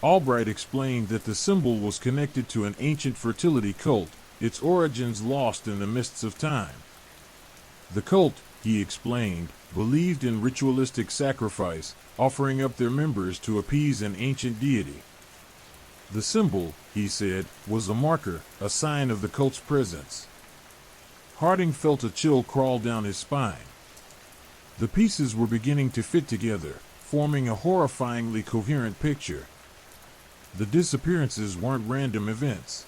Albright explained that the symbol was connected to an ancient fertility cult, its origins lost in the mists of time. The cult, he explained, believed in ritualistic sacrifice, offering up their members to appease an ancient deity. The symbol, he said, was a marker, a sign of the cult's presence. Harding felt a chill crawl down his spine. The pieces were beginning to fit together, forming a horrifyingly coherent picture. The disappearances weren't random events.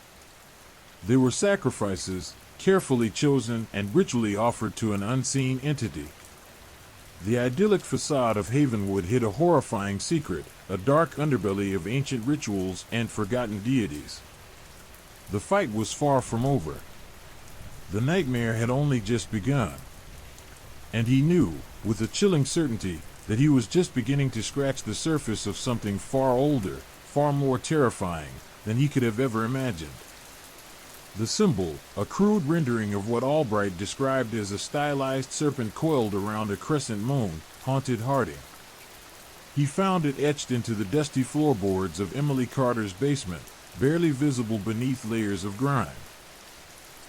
They were sacrifices, carefully chosen and ritually offered to an unseen entity. The idyllic facade of Havenwood hid a horrifying secret, a dark underbelly of ancient rituals and forgotten deities. The fight was far from over. The nightmare had only just begun. And he knew, with a chilling certainty, that he was just beginning to scratch the surface of something far older, far more terrifying than he could have ever imagined. The symbol, a crude rendering of what Albright described as a stylized serpent coiled around a crescent moon, haunted Harding. He found it etched into the dusty floorboards of Emily Carter's basement, barely visible beneath layers of grime.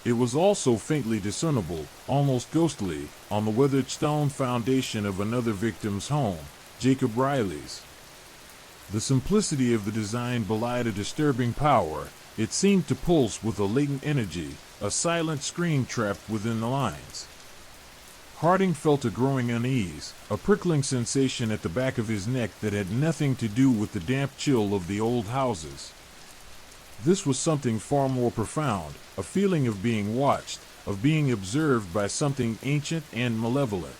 It was also faintly discernible, almost ghostly, on the weathered stone foundation of another victim's home, Jacob Riley's. The simplicity of the design belied a disturbing power. It seemed to pulse with a latent energy, a silent scream trapped within the lines. Harding felt a growing unease, a prickling sensation at the back of his neck that had nothing to do with the damp chill of the old houses. This was something far more profound, a feeling of being watched, of being observed by something ancient and malevolent.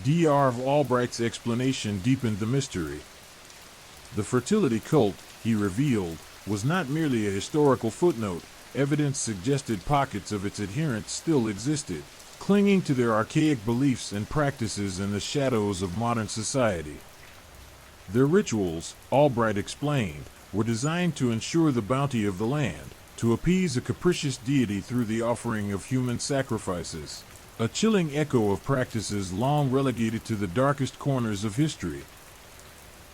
Dr. Albright's explanation deepened the mystery. The fertility cult, he revealed, was not merely a historical footnote. Evidence suggested pockets of its adherents still existed, clinging to their archaic beliefs and practices in the shadows of modern society. Their rituals, Albright explained, were designed to ensure the bounty of the land, to appease a capricious deity through the offering of human sacrifices, a chilling echo of practices long relegated to the darkest corners of history.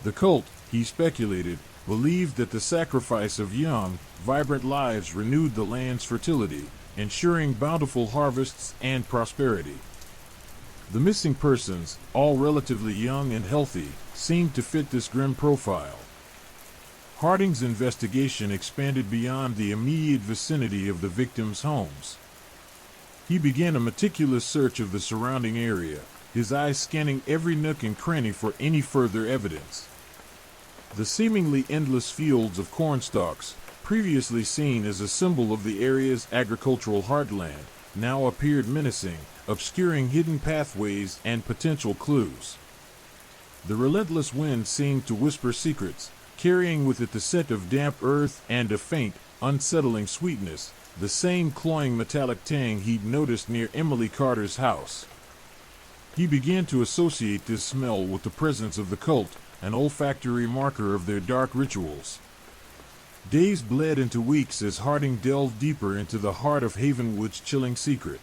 The cult, he speculated, believed that the sacrifice of young, vibrant lives renewed the land's fertility, ensuring bountiful harvests and prosperity. The missing persons, all relatively young and healthy, seemed to fit this grim profile. Harding's investigation expanded beyond the immediate vicinity of the victims' homes. He began a meticulous search of the surrounding area, his eyes scanning every nook and cranny for any further evidence. The seemingly endless fields of cornstalks, previously seen as a symbol of the area's agricultural heartland, now appeared menacing, obscuring hidden pathways and potential clues. The relentless wind seemed to whisper secrets, carrying with it the scent of damp earth and a faint, unsettling sweetness, the same cloying metallic tang he'd noticed near Emily Carter's house. He began to associate this smell with the presence of the cult, an olfactory marker of their dark rituals. Days bled into weeks as Harding delved deeper into the heart of Havenwood's chilling secret.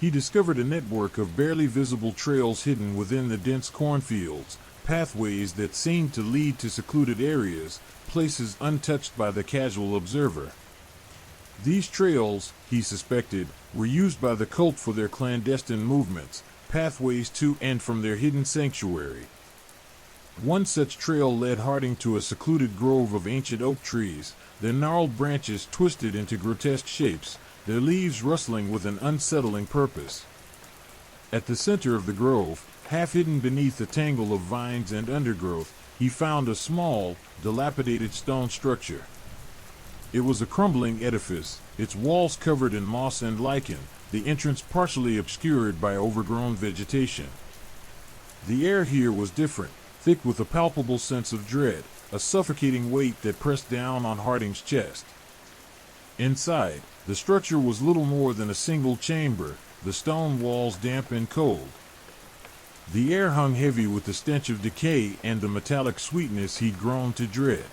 He discovered a network of barely visible trails hidden within the dense cornfields, pathways that seemed to lead to secluded areas, places untouched by the casual observer. These trails, he suspected, were used by the cult for their clandestine movements, pathways to and from their hidden sanctuary. One such trail led Harding to a secluded grove of ancient oak trees, their gnarled branches twisted into grotesque shapes, their leaves rustling with an unsettling purpose. At the center of the grove, half hidden beneath a tangle of vines and undergrowth, he found a small, dilapidated stone structure. It was a crumbling edifice, its walls covered in moss and lichen, the entrance partially obscured by overgrown vegetation. The air here was different, thick with a palpable sense of dread, a suffocating weight that pressed down on Harding's chest. Inside, the structure was little more than a single chamber, the stone walls damp and cold. The air hung heavy with the stench of decay and the metallic sweetness he'd grown to dread.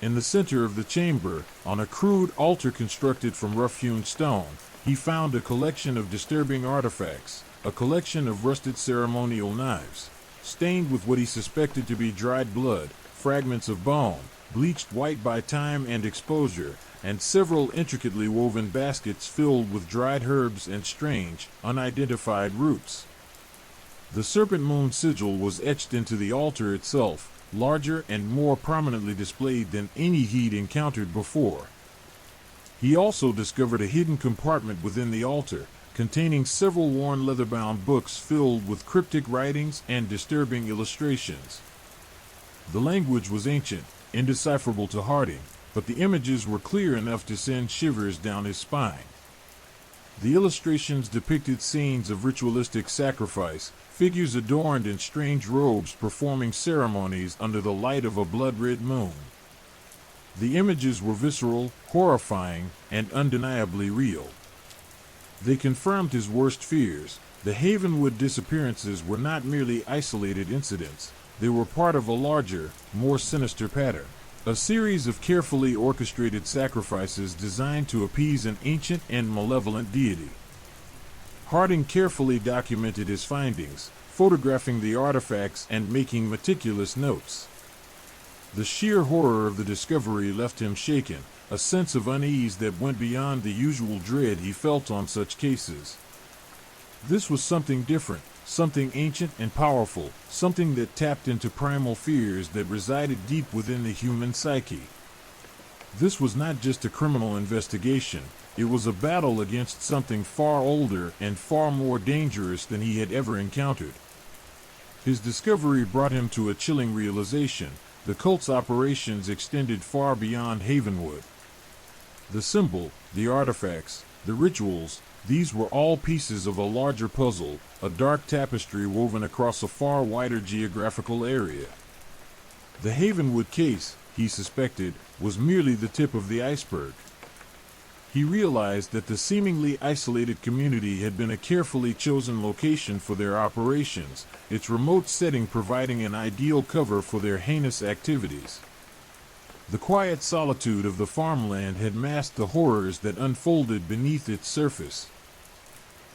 In the center of the chamber, on a crude altar constructed from rough-hewn stone, he found a collection of disturbing artifacts, a collection of rusted ceremonial knives, stained with what he suspected to be dried blood, fragments of bone, bleached white by time and exposure, and several intricately woven baskets filled with dried herbs and strange, unidentified roots. The serpent moon sigil was etched into the altar itself, larger and more prominently displayed than any he'd encountered before. He also discovered a hidden compartment within the altar, containing several worn leather-bound books filled with cryptic writings and disturbing illustrations. The language was ancient, indecipherable to Harding, but the images were clear enough to send shivers down his spine. The illustrations depicted scenes of ritualistic sacrifice, figures adorned in strange robes performing ceremonies under the light of a blood-red moon. The images were visceral, horrifying, and undeniably real. They confirmed his worst fears. The Havenwood disappearances were not merely isolated incidents. They were part of a larger, more sinister pattern. A series of carefully orchestrated sacrifices designed to appease an ancient and malevolent deity. Harding carefully documented his findings, photographing the artifacts and making meticulous notes. The sheer horror of the discovery left him shaken, a sense of unease that went beyond the usual dread he felt on such cases. This was something different, something ancient and powerful, something that tapped into primal fears that resided deep within the human psyche. This was not just a criminal investigation, it was a battle against something far older and far more dangerous than he had ever encountered. His discovery brought him to a chilling realization: the cult's operations extended far beyond Havenwood. The symbol, the artifacts, the rituals, these were all pieces of a larger puzzle, a dark tapestry woven across a far wider geographical area. The Havenwood case, he suspected, was merely the tip of the iceberg. He realized that the seemingly isolated community had been a carefully chosen location for their operations, its remote setting providing an ideal cover for their heinous activities. The quiet solitude of the farmland had masked the horrors that unfolded beneath its surface.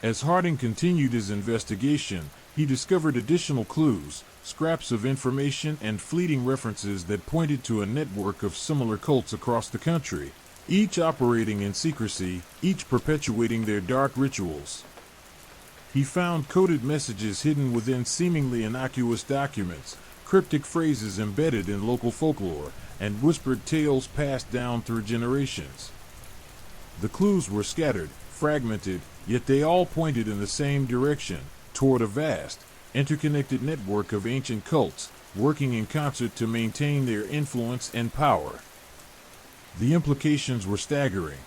As Harding continued his investigation, he discovered additional clues, scraps of information and fleeting references that pointed to a network of similar cults across the country, each operating in secrecy, each perpetuating their dark rituals. He found coded messages hidden within seemingly innocuous documents, cryptic phrases embedded in local folklore, and whispered tales passed down through generations. The clues were scattered, fragmented, yet they all pointed in the same direction, toward a vast, interconnected network of ancient cults, working in concert to maintain their influence and power. The implications were staggering.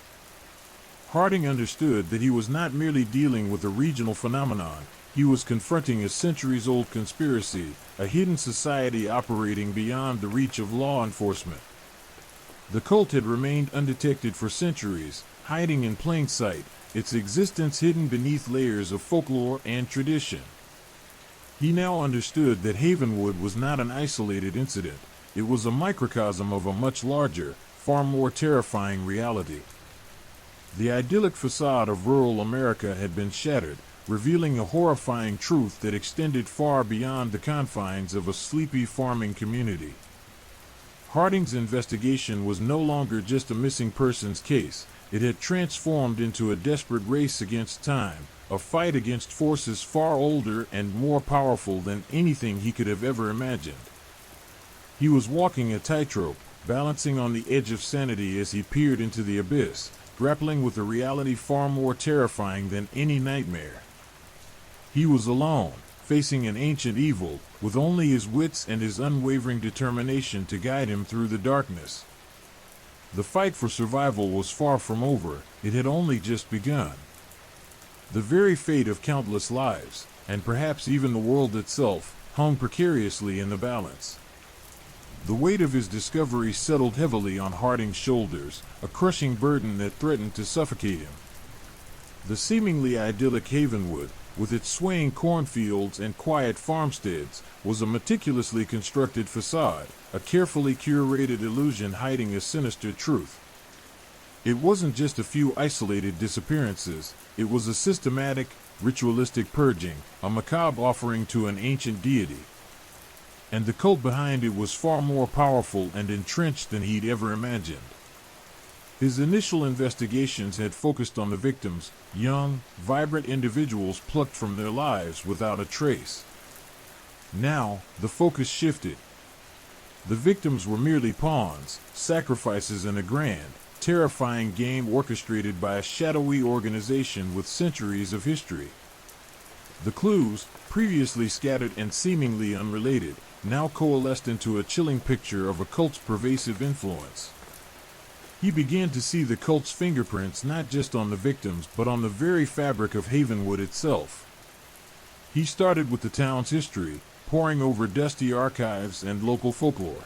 Harding understood that he was not merely dealing with a regional phenomenon, he was confronting a centuries-old conspiracy, a hidden society operating beyond the reach of law enforcement. The cult had remained undetected for centuries, hiding in plain sight, its existence hidden beneath layers of folklore and tradition. He now understood that Havenwood was not an isolated incident. It was a microcosm of a much larger, far more terrifying reality. The idyllic facade of rural America had been shattered, revealing a horrifying truth that extended far beyond the confines of a sleepy farming community. Harding's investigation was no longer just a missing persons case. It had transformed into a desperate race against time, a fight against forces far older and more powerful than anything he could have ever imagined. He was walking a tightrope, balancing on the edge of sanity as he peered into the abyss, grappling with a reality far more terrifying than any nightmare. He was alone, facing an ancient evil, with only his wits and his unwavering determination to guide him through the darkness. The fight for survival was far from over, it had only just begun. The very fate of countless lives, and perhaps even the world itself, hung precariously in the balance. The weight of his discovery settled heavily on Harding's shoulders, a crushing burden that threatened to suffocate him. The seemingly idyllic Havenwood, with its swaying cornfields and quiet farmsteads, was a meticulously constructed facade, a carefully curated illusion hiding a sinister truth. It wasn't just a few isolated disappearances, it was a systematic, ritualistic purging, a macabre offering to an ancient deity. And the cult behind it was far more powerful and entrenched than he'd ever imagined. His initial investigations had focused on the victims, young, vibrant individuals plucked from their lives without a trace. Now, the focus shifted. The victims were merely pawns, sacrifices in a grand, terrifying game orchestrated by a shadowy organization with centuries of history. The clues, previously scattered and seemingly unrelated, now coalesced into a chilling picture of a cult's pervasive influence. He began to see the cult's fingerprints not just on the victims but on the very fabric of Havenwood itself. He started with the town's history, poring over dusty archives and local folklore.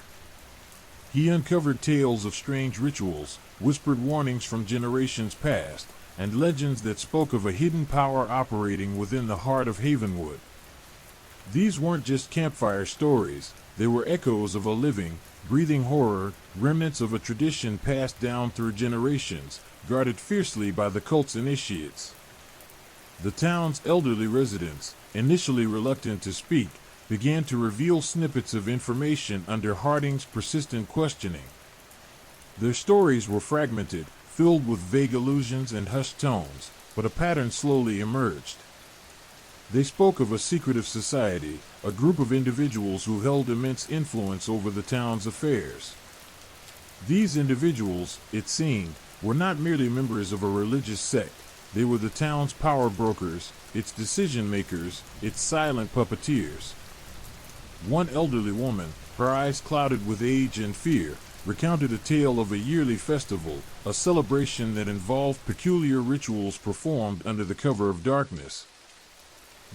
He uncovered tales of strange rituals, whispered warnings from generations past, and legends that spoke of a hidden power operating within the heart of Havenwood. These weren't just campfire stories, they were echoes of a living, breathing horror, remnants of a tradition passed down through generations, guarded fiercely by the cult's initiates. The town's elderly residents, initially reluctant to speak, began to reveal snippets of information under Harding's persistent questioning. Their stories were fragmented, filled with vague allusions and hushed tones, but a pattern slowly emerged. They spoke of a secretive society, a group of individuals who held immense influence over the town's affairs. These individuals, it seemed, were not merely members of a religious sect. They were the town's power brokers, its decision makers, its silent puppeteers. One elderly woman, her eyes clouded with age and fear, recounted a tale of a yearly festival, a celebration that involved peculiar rituals performed under the cover of darkness.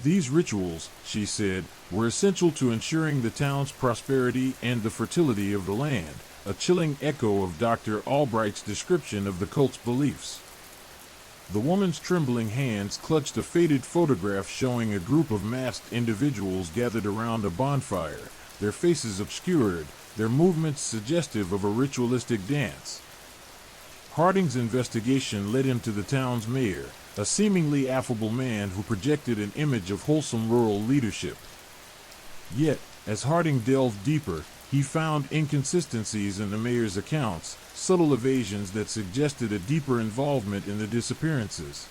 These rituals, she said, were essential to ensuring the town's prosperity and the fertility of the land, a chilling echo of Dr. Albright's description of the cult's beliefs. The woman's trembling hands clutched a faded photograph showing a group of masked individuals gathered around a bonfire, their faces obscured, their movements suggestive of a ritualistic dance. Harding's investigation led him to the town's mayor, a seemingly affable man who projected an image of wholesome rural leadership. Yet, as Harding delved deeper, he found inconsistencies in the mayor's accounts, subtle evasions that suggested a deeper involvement in the disappearances.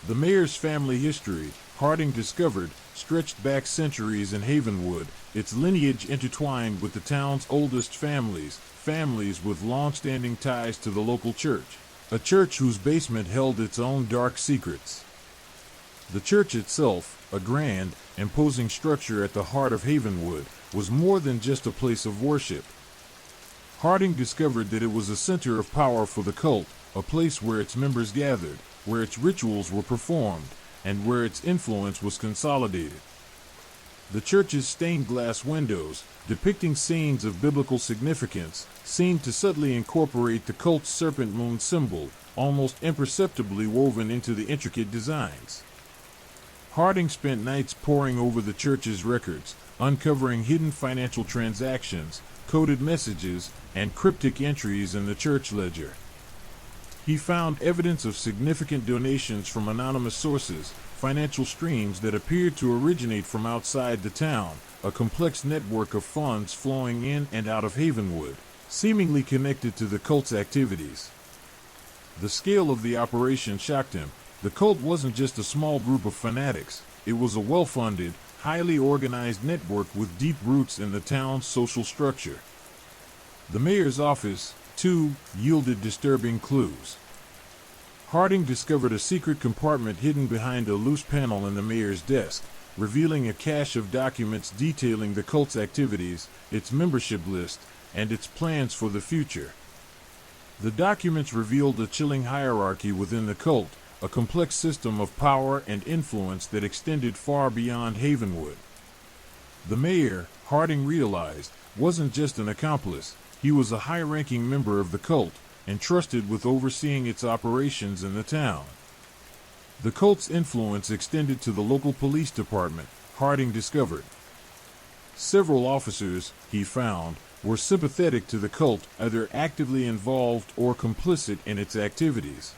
The mayor's family history, Harding discovered, stretched back centuries in Havenwood, its lineage intertwined with the town's oldest families with long-standing ties to the local church, a church whose basement held its own dark secrets. The church itself, a grand, imposing structure at the heart of Havenwood, was more than just a place of worship. Harding discovered that it was a center of power for the cult, a place where its members gathered, where its rituals were performed, and where its influence was consolidated. The church's stained glass windows, depicting scenes of biblical significance, seemed to subtly incorporate the cult's serpent moon symbol, almost imperceptibly woven into the intricate designs. Harding spent nights poring over the church's records, uncovering hidden financial transactions, coded messages, and cryptic entries in the church ledger. He found evidence of significant donations from anonymous sources, financial streams that appeared to originate from outside the town, a complex network of funds flowing in and out of Havenwood, seemingly connected to the cult's activities. The scale of the operation shocked him. The cult wasn't just a small group of fanatics, it was a well-funded, highly organized network with deep roots in the town's social structure. The mayor's office, too, yielded disturbing clues. Harding discovered a secret compartment hidden behind a loose panel in the mayor's desk, revealing a cache of documents detailing the cult's activities, its membership list, and its plans for the future. The documents revealed a chilling hierarchy within the cult, a complex system of power and influence that extended far beyond Havenwood. The mayor, Harding realized, wasn't just an accomplice, he was a high-ranking member of the cult, entrusted with overseeing its operations in the town. The cult's influence extended to the local police department, Harding discovered. Several officers, he found, were sympathetic to the cult, either actively involved or complicit in its activities.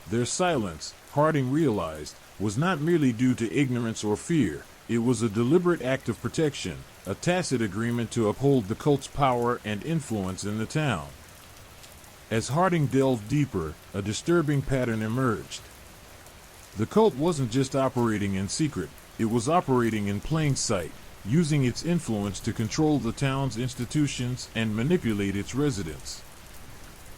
Their silence, Harding realized, was not merely due to ignorance or fear, it was a deliberate act of protection, a tacit agreement to uphold the cult's power and influence in the town. As Harding delved deeper, a disturbing pattern emerged. The cult wasn't just operating in secret, it was operating in plain sight, using its influence to control the town's institutions and manipulate its residents.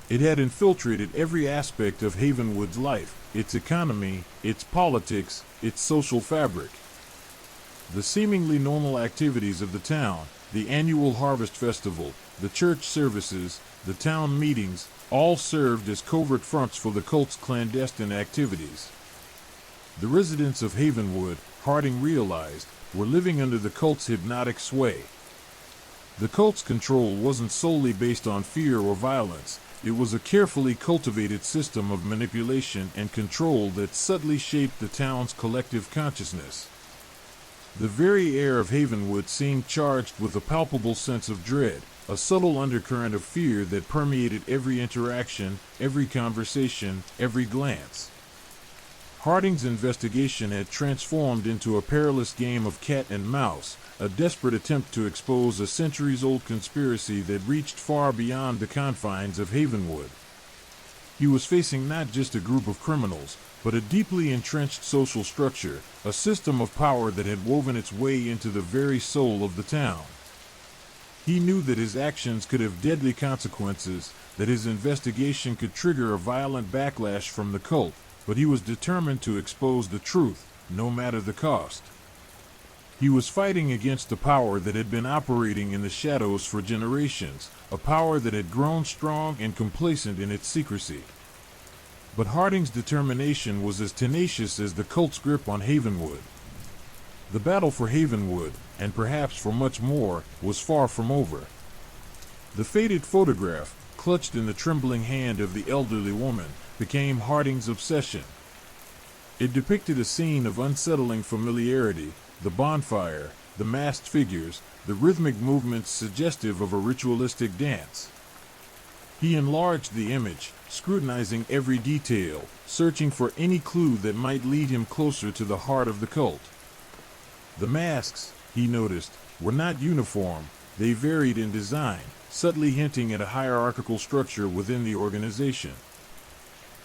It had infiltrated every aspect of Havenwood's life, its economy, its politics, its social fabric. The seemingly normal activities of the town, the annual harvest festival, the church services, the town meetings, all served as covert fronts for the cult's clandestine activities. The residents of Havenwood, Harding realized, were living under the cult's hypnotic sway. The cult's control wasn't solely based on fear or violence. It was a carefully cultivated system of manipulation and control that subtly shaped the town's collective consciousness. The very air of Havenwood seemed charged with a palpable sense of dread, a subtle undercurrent of fear that permeated every interaction, every conversation, every glance. Harding's investigation had transformed into a perilous game of cat and mouse, a desperate attempt to expose a centuries-old conspiracy that reached far beyond the confines of Havenwood. He was facing not just a group of criminals, but a deeply entrenched social structure, a system of power that had woven its way into the very soul of the town. He knew that his actions could have deadly consequences, that his investigation could trigger a violent backlash from the cult, but he was determined to expose the truth, no matter the cost. He was fighting against a power that had been operating in the shadows for generations, a power that had grown strong and complacent in its secrecy. But Harding's determination was as tenacious as the cult's grip on Havenwood. The battle for Havenwood, and perhaps for much more, was far from over. The faded photograph, clutched in the trembling hand of the elderly woman, became Harding's obsession. It depicted a scene of unsettling familiarity, the bonfire, the masked figures, the rhythmic movements suggestive of a ritualistic dance. He enlarged the image, scrutinizing every detail, searching for any clue that might lead him closer to the heart of the cult. The masks, he noticed, were not uniform. They varied in design, subtly hinting at a hierarchical structure within the organization.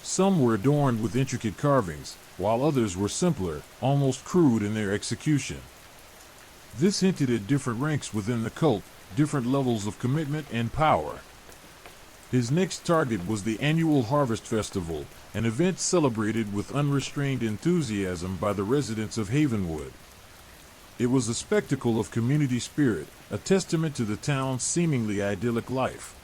Some were adorned with intricate carvings, while others were simpler, almost crude in their execution. This hinted at different ranks within the cult, different levels of commitment and power. His next target was the annual Harvest Festival, an event celebrated with unrestrained enthusiasm by the residents of Havenwood. It was a spectacle of community spirit, a testament to the town's seemingly idyllic life.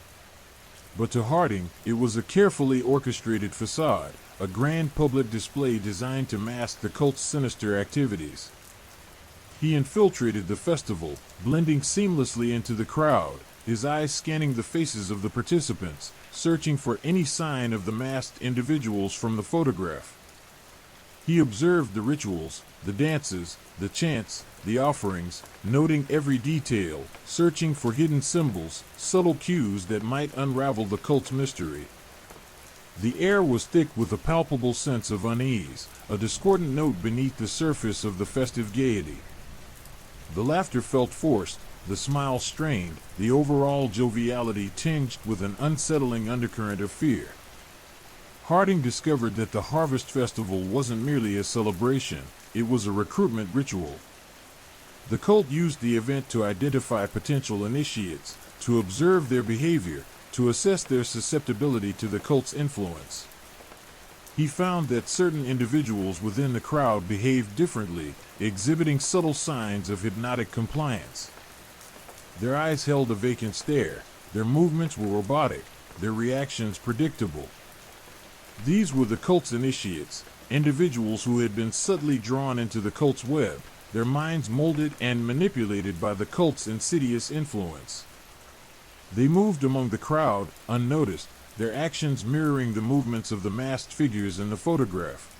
But to Harding, it was a carefully orchestrated facade, a grand public display designed to mask the cult's sinister activities. He infiltrated the festival, blending seamlessly into the crowd, his eyes scanning the faces of the participants, searching for any sign of the masked individuals from the photograph. He observed the rituals, the dances, the chants, the offerings, noting every detail, searching for hidden symbols, subtle cues that might unravel the cult's mystery. The air was thick with a palpable sense of unease, a discordant note beneath the surface of the festive gaiety. The laughter felt forced, the smile strained, the overall joviality tinged with an unsettling undercurrent of fear. Harding discovered that the Harvest Festival wasn't merely a celebration, it was a recruitment ritual. The cult used the event to identify potential initiates, to observe their behavior, to assess their susceptibility to the cult's influence. He found that certain individuals within the crowd behaved differently, exhibiting subtle signs of hypnotic compliance. Their eyes held a vacant stare, their movements were robotic, their reactions predictable. These were the cult's initiates, individuals who had been subtly drawn into the cult's web, their minds molded and manipulated by the cult's insidious influence. They moved among the crowd, unnoticed, their actions mirroring the movements of the masked figures in the photograph.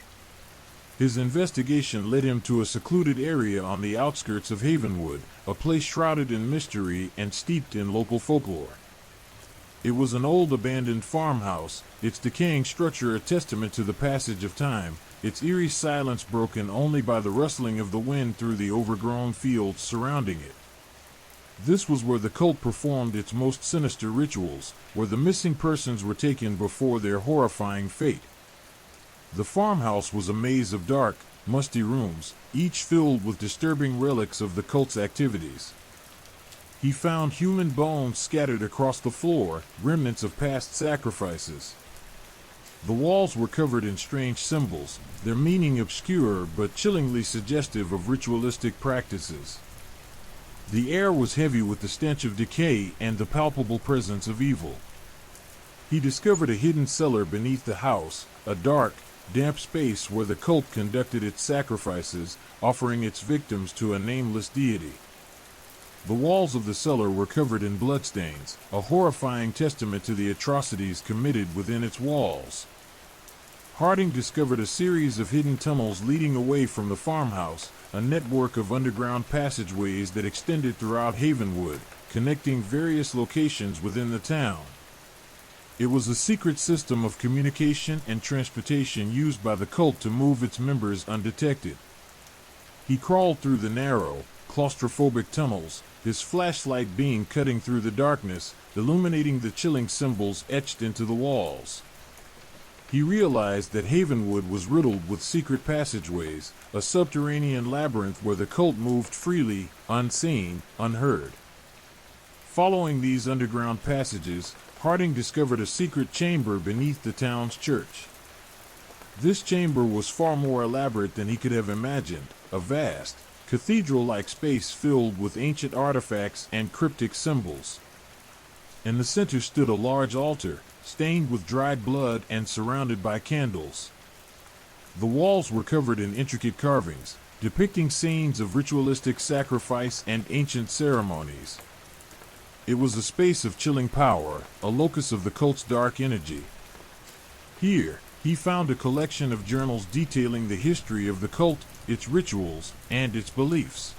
His investigation led him to a secluded area on the outskirts of Havenwood, a place shrouded in mystery and steeped in local folklore. It was an old abandoned farmhouse, its decaying structure a testament to the passage of time, its eerie silence broken only by the rustling of the wind through the overgrown fields surrounding it. This was where the cult performed its most sinister rituals, where the missing persons were taken before their horrifying fate. The farmhouse was a maze of dark, musty rooms, each filled with disturbing relics of the cult's activities. He found human bones scattered across the floor, remnants of past sacrifices. The walls were covered in strange symbols, their meaning obscure but chillingly suggestive of ritualistic practices. The air was heavy with the stench of decay and the palpable presence of evil. He discovered a hidden cellar beneath the house, a dark, damp space where the cult conducted its sacrifices, offering its victims to a nameless deity. The walls of the cellar were covered in bloodstains, a horrifying testament to the atrocities committed within its walls. Harding discovered a series of hidden tunnels leading away from the farmhouse, a network of underground passageways that extended throughout Havenwood, connecting various locations within the town. It was a secret system of communication and transportation used by the cult to move its members undetected. He crawled through the narrow, claustrophobic tunnels, his flashlight beam cutting through the darkness, illuminating the chilling symbols etched into the walls. He realized that Havenwood was riddled with secret passageways, a subterranean labyrinth where the cult moved freely, unseen, unheard. Following these underground passages, Harding discovered a secret chamber beneath the town's church. This chamber was far more elaborate than he could have imagined, a vast, cathedral-like space filled with ancient artifacts and cryptic symbols. In the center stood a large altar, stained with dried blood and surrounded by candles. The walls were covered in intricate carvings, depicting scenes of ritualistic sacrifice and ancient ceremonies. It was a space of chilling power, a locus of the cult's dark energy. Here, he found a collection of journals detailing the history of the cult, its rituals, and its beliefs.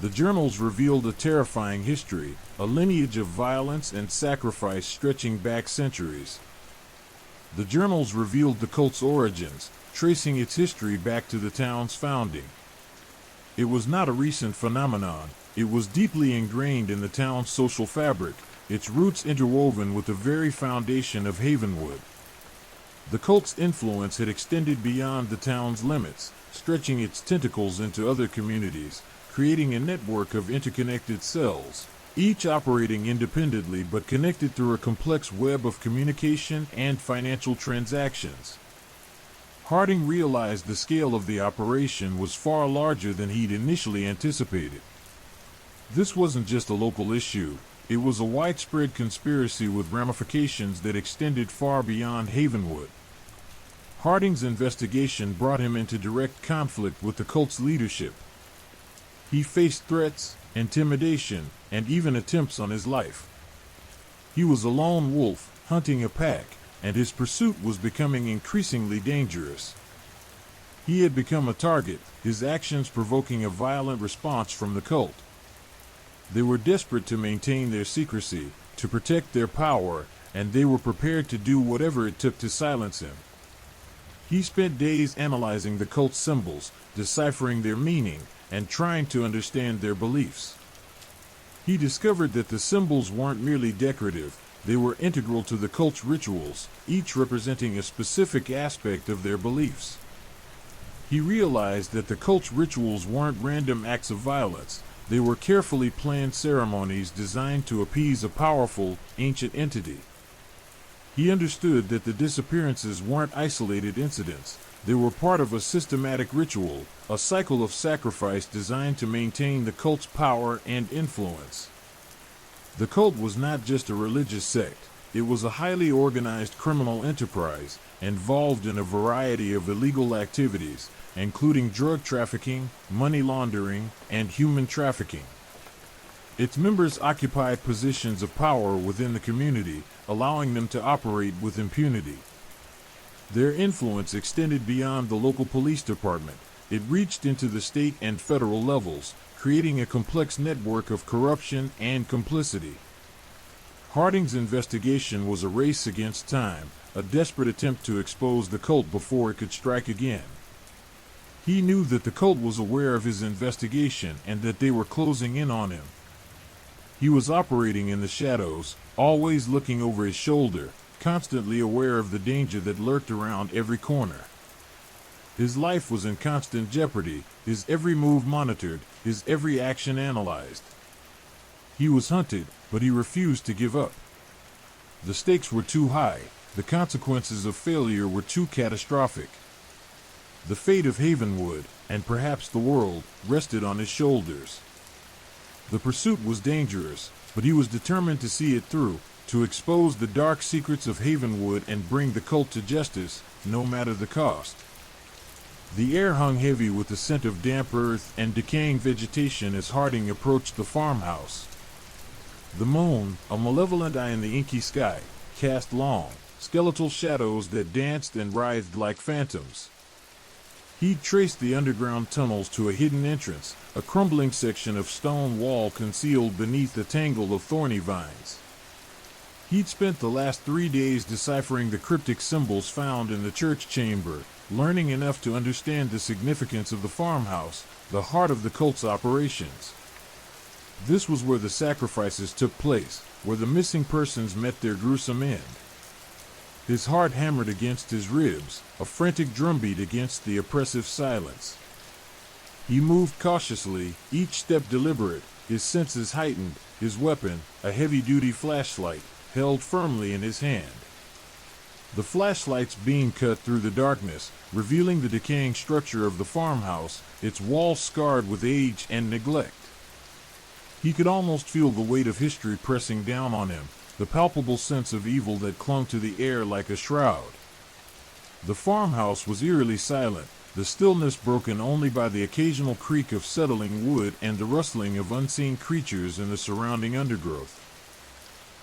The journals revealed a terrifying history, a lineage of violence and sacrifice stretching back centuries. The journals revealed the cult's origins, tracing its history back to the town's founding. It was not a recent phenomenon. It was deeply ingrained in the town's social fabric, its roots interwoven with the very foundation of Havenwood. The cult's influence had extended beyond the town's limits, stretching its tentacles into other communities, creating a network of interconnected cells, each operating independently but connected through a complex web of communication and financial transactions. Harding realized the scale of the operation was far larger than he'd initially anticipated. This wasn't just a local issue, it was a widespread conspiracy with ramifications that extended far beyond Havenwood. Harding's investigation brought him into direct conflict with the cult's leadership. He faced threats, intimidation, and even attempts on his life. He was a lone wolf, hunting a pack, and his pursuit was becoming increasingly dangerous. He had become a target, his actions provoking a violent response from the cult. They were desperate to maintain their secrecy, to protect their power, and they were prepared to do whatever it took to silence him. He spent days analyzing the cult's symbols, deciphering their meaning, and trying to understand their beliefs. He discovered that the symbols weren't merely decorative, they were integral to the cult's rituals, each representing a specific aspect of their beliefs. He realized that the cult's rituals weren't random acts of violence, they were carefully planned ceremonies designed to appease a powerful, ancient entity. He understood that the disappearances weren't isolated incidents, they were part of a systematic ritual, a cycle of sacrifice designed to maintain the cult's power and influence. The cult was not just a religious sect, it was a highly organized criminal enterprise, involved in a variety of illegal activities, including drug trafficking, money laundering, and human trafficking. Its members occupied positions of power within the community, allowing them to operate with impunity. Their influence extended beyond the local police department. It reached into the state and federal levels, creating a complex network of corruption and complicity. Harding's investigation was a race against time, a desperate attempt to expose the cult before it could strike again. He knew that the cult was aware of his investigation and that they were closing in on him. He was operating in the shadows, always looking over his shoulder, constantly aware of the danger that lurked around every corner. His life was in constant jeopardy, his every move monitored, his every action analyzed. He was hunted, but he refused to give up. The stakes were too high, the consequences of failure were too catastrophic. The fate of Havenwood, and perhaps the world, rested on his shoulders. The pursuit was dangerous, but he was determined to see it through, to expose the dark secrets of Havenwood and bring the cult to justice, no matter the cost. The air hung heavy with the scent of damp earth and decaying vegetation as Harding approached the farmhouse. The moon, a malevolent eye in the inky sky, cast long, skeletal shadows that danced and writhed like phantoms. He'd traced the underground tunnels to a hidden entrance, a crumbling section of stone wall concealed beneath a tangle of thorny vines. He'd spent the last 3 days deciphering the cryptic symbols found in the church chamber, learning enough to understand the significance of the farmhouse, the heart of the cult's operations. This was where the sacrifices took place, where the missing persons met their gruesome end. His heart hammered against his ribs, a frantic drumbeat against the oppressive silence. He moved cautiously, each step deliberate, his senses heightened, his weapon, a heavy-duty flashlight, held firmly in his hand. The flashlight's beam cut through the darkness, revealing the decaying structure of the farmhouse, its walls scarred with age and neglect. He could almost feel the weight of history pressing down on him, the palpable sense of evil that clung to the air like a shroud. The farmhouse was eerily silent, the stillness broken only by the occasional creak of settling wood and the rustling of unseen creatures in the surrounding undergrowth.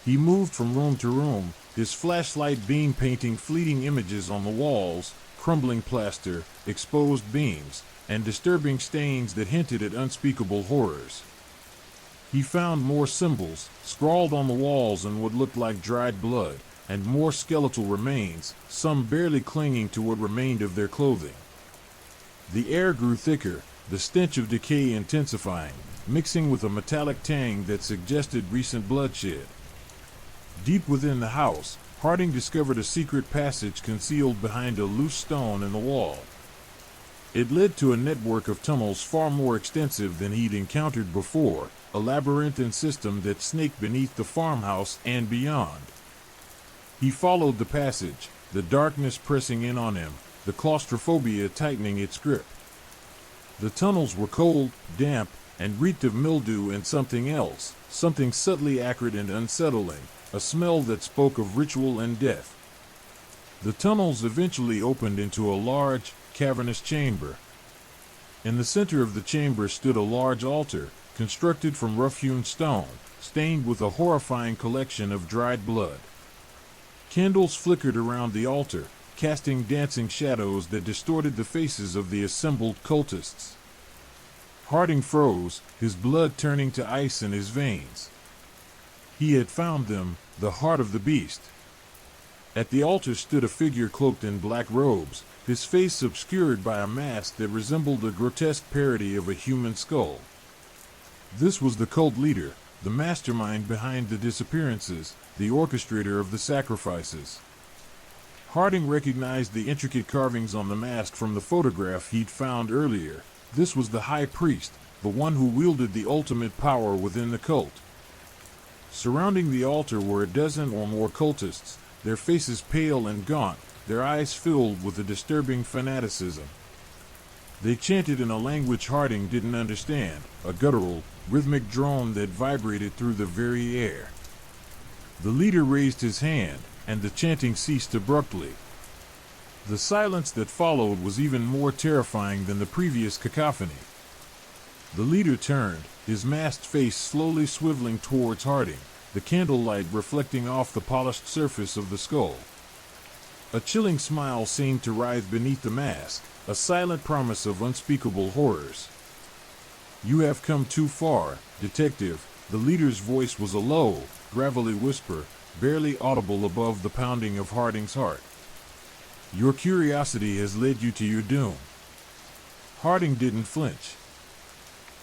He moved from room to room, his flashlight beam painting fleeting images on the walls, crumbling plaster, exposed beams, and disturbing stains that hinted at unspeakable horrors. He found more symbols, scrawled on the walls in what looked like dried blood, and more skeletal remains, some barely clinging to what remained of their clothing. The air grew thicker, the stench of decay intensifying, mixing with a metallic tang that suggested recent bloodshed. Deep within the house, Harding discovered a secret passage concealed behind a loose stone in the wall. It led to a network of tunnels far more extensive than he'd encountered before, a labyrinthine system that snaked beneath the farmhouse and beyond. He followed the passage, the darkness pressing in on him, the claustrophobia tightening its grip. The tunnels were cold, damp, and reeked of mildew and something else, something subtly acrid and unsettling, a smell that spoke of ritual and death. The tunnels eventually opened into a large, cavernous chamber. In the center of the chamber stood a large altar, constructed from rough-hewn stone, stained with a horrifying collection of dried blood. Candles flickered around the altar, casting dancing shadows that distorted the faces of the assembled cultists. Harding froze, his blood turning to ice in his veins. He had found them, the heart of the beast. At the altar stood a figure cloaked in black robes, his face obscured by a mask that resembled a grotesque parody of a human skull. This was the cult leader, the mastermind behind the disappearances, the orchestrator of the sacrifices. Harding recognized the intricate carvings on the mask from the photograph he'd found earlier. This was the high priest, the one who wielded the ultimate power within the cult. Surrounding the altar were a dozen or more cultists, their faces pale and gaunt, their eyes filled with a disturbing fanaticism. They chanted in a language Harding didn't understand, a guttural, rhythmic drone that vibrated through the very air. The leader raised his hand, and the chanting ceased abruptly. The silence that followed was even more terrifying than the previous cacophony. The leader turned, his masked face slowly swiveling towards Harding, the candlelight reflecting off the polished surface of the skull. A chilling smile seemed to writhe beneath the mask, a silent promise of unspeakable horrors. "You have come too far, detective." The leader's voice was a low, gravelly whisper, barely audible above the pounding of Harding's heart. "Your curiosity has led you to your doom." Harding didn't flinch.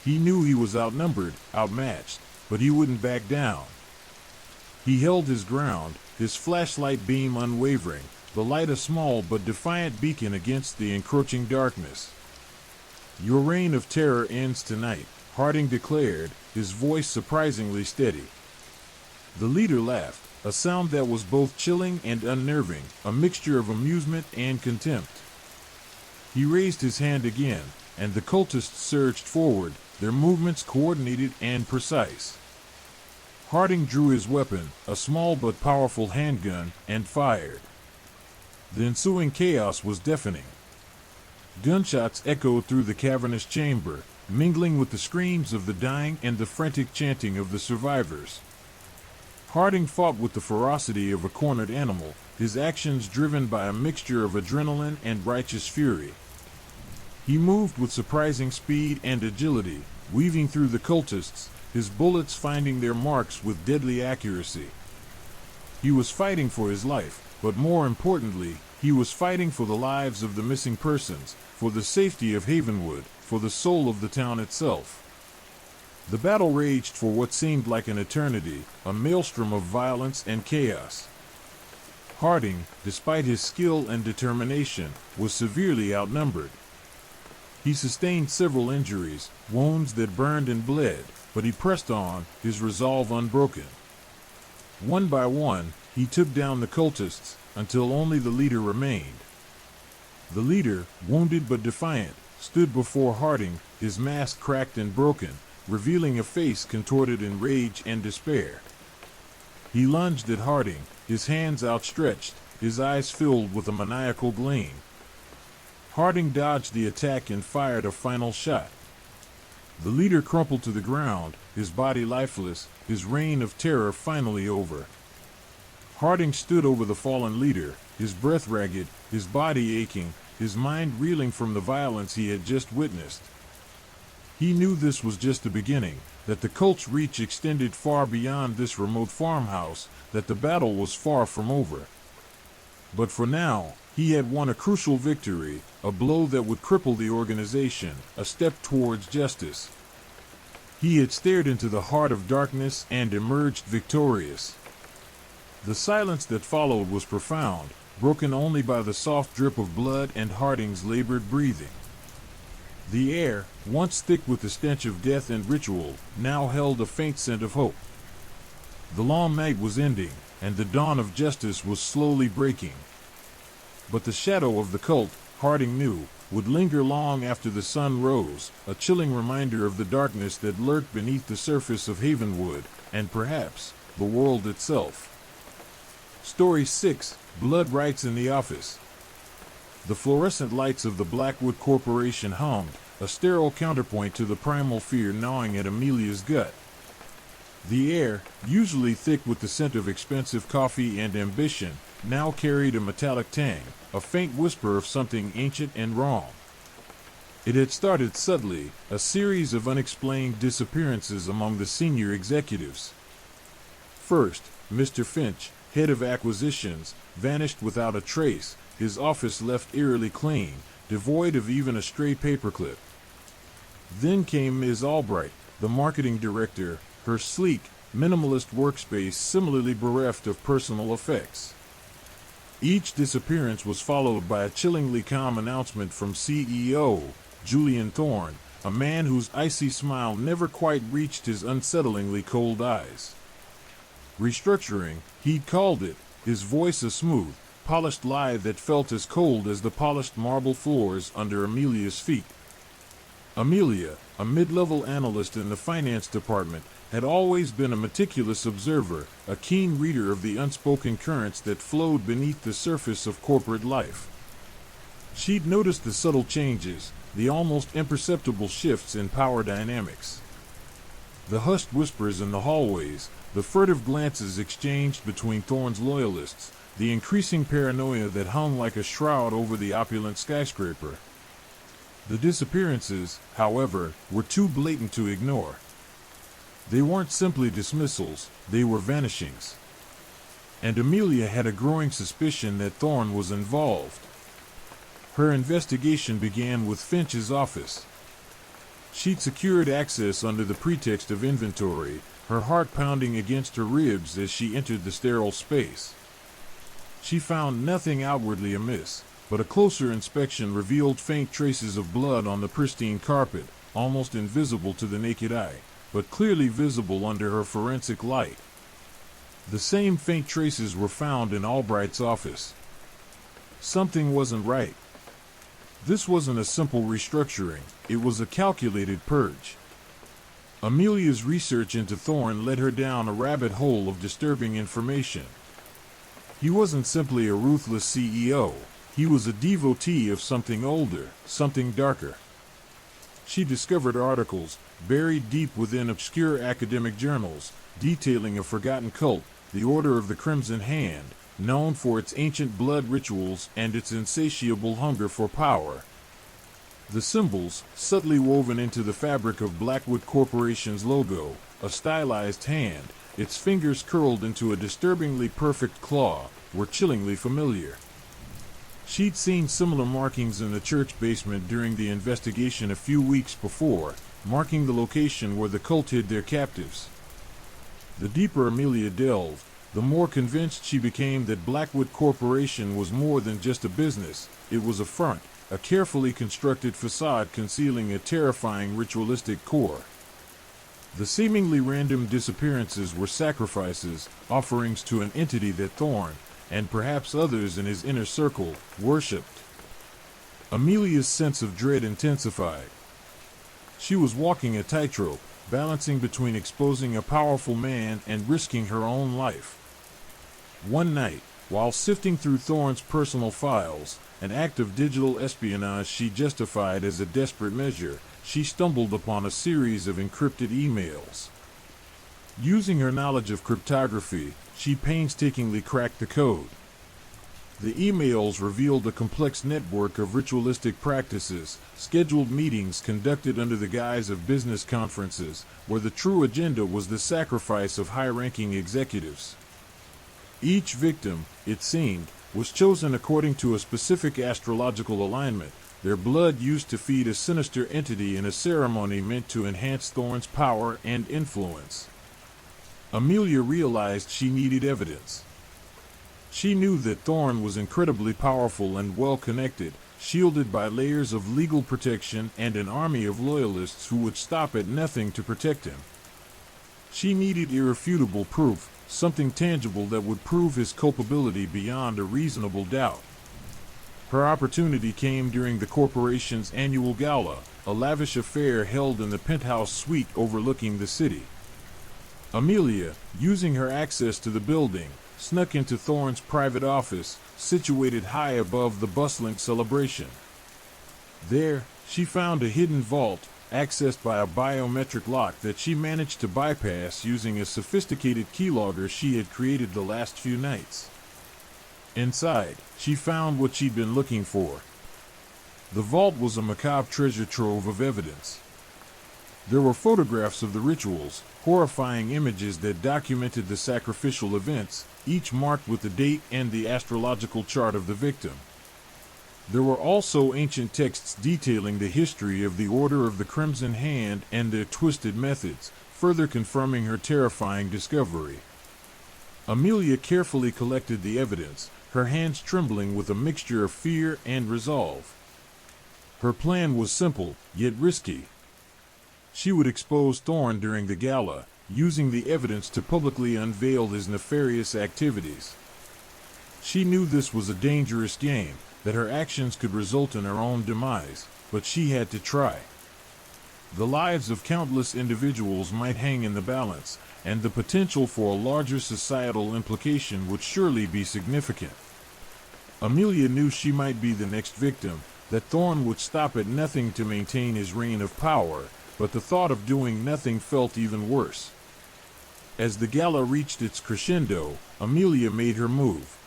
He knew he was outnumbered, outmatched, but he wouldn't back down. He held his ground, his flashlight beam unwavering, the light a small but defiant beacon against the encroaching darkness. "Your reign of terror ends tonight," Harding declared, his voice surprisingly steady. The leader laughed, a sound that was both chilling and unnerving, a mixture of amusement and contempt. He raised his hand again, and the cultists surged forward, their movements coordinated and precise. Harding drew his weapon, a small but powerful handgun, and fired. The ensuing chaos was deafening. Gunshots echoed through the cavernous chamber, mingling with the screams of the dying and the frantic chanting of the survivors. Harding fought with the ferocity of a cornered animal, his actions driven by a mixture of adrenaline and righteous fury. He moved with surprising speed and agility, weaving through the cultists, his bullets finding their marks with deadly accuracy. He was fighting for his life, but more importantly, he was fighting for the lives of the missing persons, for the safety of Havenwood, for the soul of the town itself. The battle raged for what seemed like an eternity, a maelstrom of violence and chaos. Harding, despite his skill and determination, was severely outnumbered. He sustained several injuries, wounds that burned and bled, but he pressed on, his resolve unbroken. One by one, he took down the cultists, until only the leader remained. The leader, wounded but defiant, stood before Harding, his mask cracked and broken, revealing a face contorted in rage and despair. He lunged at Harding, his hands outstretched, his eyes filled with a maniacal gleam. Harding dodged the attack and fired a final shot. The leader crumpled to the ground, his body lifeless, his reign of terror finally over. Harding stood over the fallen leader, his breath ragged, his body aching, his mind reeling from the violence he had just witnessed. He knew this was just the beginning, that the cult's reach extended far beyond this remote farmhouse, that the battle was far from over. But for now, he had won a crucial victory, a blow that would cripple the organization, a step towards justice. He had stared into the heart of darkness and emerged victorious. The silence that followed was profound, broken only by the soft drip of blood and Harding's labored breathing. The air, once thick with the stench of death and ritual, now held a faint scent of hope. The long night was ending, and the dawn of justice was slowly breaking. But the shadow of the cult, Harding knew, would linger long after the sun rose, a chilling reminder of the darkness that lurked beneath the surface of Havenwood, and perhaps, the world itself. Story 6, Blood Rights in the Office. The fluorescent lights of the Blackwood Corporation hummed, a sterile counterpoint to the primal fear gnawing at Amelia's gut. The air, usually thick with the scent of expensive coffee and ambition, now carried a metallic tang, a faint whisper of something ancient and wrong. It had started subtly, a series of unexplained disappearances among the senior executives. First, Mr. Finch, head of acquisitions, vanished without a trace, his office left eerily clean, devoid of even a stray paperclip. Then came Ms. Albright, the marketing director, her sleek, minimalist workspace similarly bereft of personal effects. Each disappearance was followed by a chillingly calm announcement from CEO Julian Thorne, a man whose icy smile never quite reached his unsettlingly cold eyes. Restructuring, he'd called it, his voice a smooth, polished lie that felt as cold as the polished marble floors under Amelia's feet. Amelia, a mid-level analyst in the finance department, had always been a meticulous observer, a keen reader of the unspoken currents that flowed beneath the surface of corporate life. She'd noticed the subtle changes, the almost imperceptible shifts in power dynamics. The hushed whispers in the hallways, the furtive glances exchanged between Thorne's loyalists, the increasing paranoia that hung like a shroud over the opulent skyscraper. The disappearances, however, were too blatant to ignore. They weren't simply dismissals, they were vanishings. And Amelia had a growing suspicion that Thorne was involved. Her investigation began with Finch's office. She'd secured access under the pretext of inventory, her heart pounding against her ribs as she entered the sterile space. She found nothing outwardly amiss, but a closer inspection revealed faint traces of blood on the pristine carpet, almost invisible to the naked eye, but clearly visible under her forensic light. The same faint traces were found in Albright's office. Something wasn't right. This wasn't a simple restructuring, it was a calculated purge. Amelia's research into Thorne led her down a rabbit hole of disturbing information. He wasn't simply a ruthless CEO, he was a devotee of something older, something darker. She discovered articles, buried deep within obscure academic journals, detailing a forgotten cult, the Order of the Crimson Hand, known for its ancient blood rituals and its insatiable hunger for power. The symbols, subtly woven into the fabric of Blackwood Corporation's logo, a stylized hand, its fingers curled into a disturbingly perfect claw, were chillingly familiar. She'd seen similar markings in the church basement during the investigation a few weeks before, marking the location where the cult hid their captives. The deeper Amelia delved, the more convinced she became that Blackwood Corporation was more than just a business. It was a front, a carefully constructed facade concealing a terrifying ritualistic core. The seemingly random disappearances were sacrifices, offerings to an entity that Thorne, and perhaps others in his inner circle, worshipped. Amelia's sense of dread intensified. She was walking a tightrope, balancing between exposing a powerful man and risking her own life. One night, while sifting through Thorne's personal files, an act of digital espionage she justified as a desperate measure, she stumbled upon a series of encrypted emails. Using her knowledge of cryptography, she painstakingly cracked the code. The emails revealed a complex network of ritualistic practices, scheduled meetings conducted under the guise of business conferences, where the true agenda was the sacrifice of high-ranking executives. Each victim, it seemed, was chosen according to a specific astrological alignment, their blood used to feed a sinister entity in a ceremony meant to enhance Thorne's power and influence. Amelia realized she needed evidence. She knew that Thorne was incredibly powerful and well-connected, shielded by layers of legal protection and an army of loyalists who would stop at nothing to protect him. She needed irrefutable proof, something tangible that would prove his culpability beyond a reasonable doubt. Her opportunity came during the corporation's annual gala, a lavish affair held in the penthouse suite overlooking the city. Amelia, using her access to the building, snuck into Thorne's private office, situated high above the bustling celebration. There, she found a hidden vault, accessed by a biometric lock that she managed to bypass using a sophisticated keylogger she had created the last few nights. Inside, she found what she'd been looking for. The vault was a macabre treasure trove of evidence. There were photographs of the rituals, horrifying images that documented the sacrificial events, each marked with the date and the astrological chart of the victim. There were also ancient texts detailing the history of the Order of the Crimson Hand and their twisted methods, further confirming her terrifying discovery. Amelia carefully collected the evidence, her hands trembling with a mixture of fear and resolve. Her plan was simple, yet risky. She would expose Thorne during the gala, using the evidence to publicly unveil his nefarious activities. She knew this was a dangerous game, that her actions could result in her own demise, but she had to try. The lives of countless individuals might hang in the balance, and the potential for a larger societal implication would surely be significant. Amelia knew she might be the next victim, that Thorne would stop at nothing to maintain his reign of power, but the thought of doing nothing felt even worse. As the gala reached its crescendo, Amelia made her move.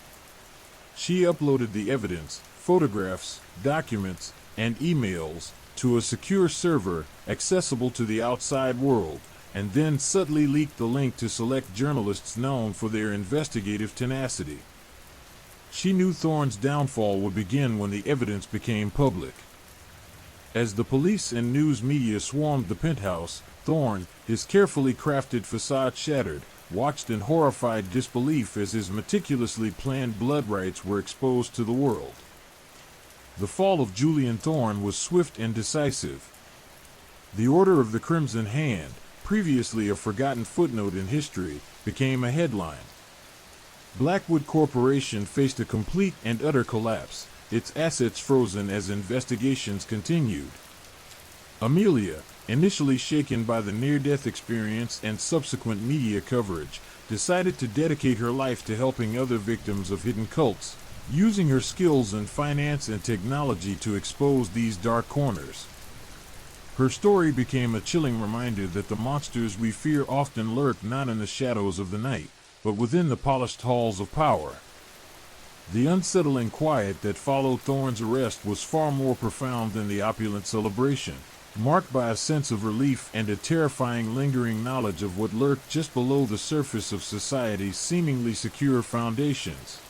She uploaded the evidence, photographs, documents, and emails, to a secure server accessible to the outside world, and then subtly leaked the link to select journalists known for their investigative tenacity. She knew Thorne's downfall would begin when the evidence became public. As the police and news media swarmed the penthouse, Thorne, his carefully crafted facade shattered, watched in horrified disbelief as his meticulously planned blood rites were exposed to the world. The fall of Julian Thorne was swift and decisive. The Order of the Crimson Hand, previously a forgotten footnote in history, became a headline. Blackwood Corporation faced a complete and utter collapse, its assets frozen as investigations continued. Amelia, initially shaken by the near-death experience and subsequent media coverage, decided to dedicate her life to helping other victims of hidden cults, using her skills in finance and technology to expose these dark corners. Her story became a chilling reminder that the monsters we fear often lurk not in the shadows of the night, but within the polished halls of power. The unsettling quiet that followed Thorne's arrest was far more profound than the opulent celebration, marked by a sense of relief and a terrifying lingering knowledge of what lurked just below the surface of society's seemingly secure foundations.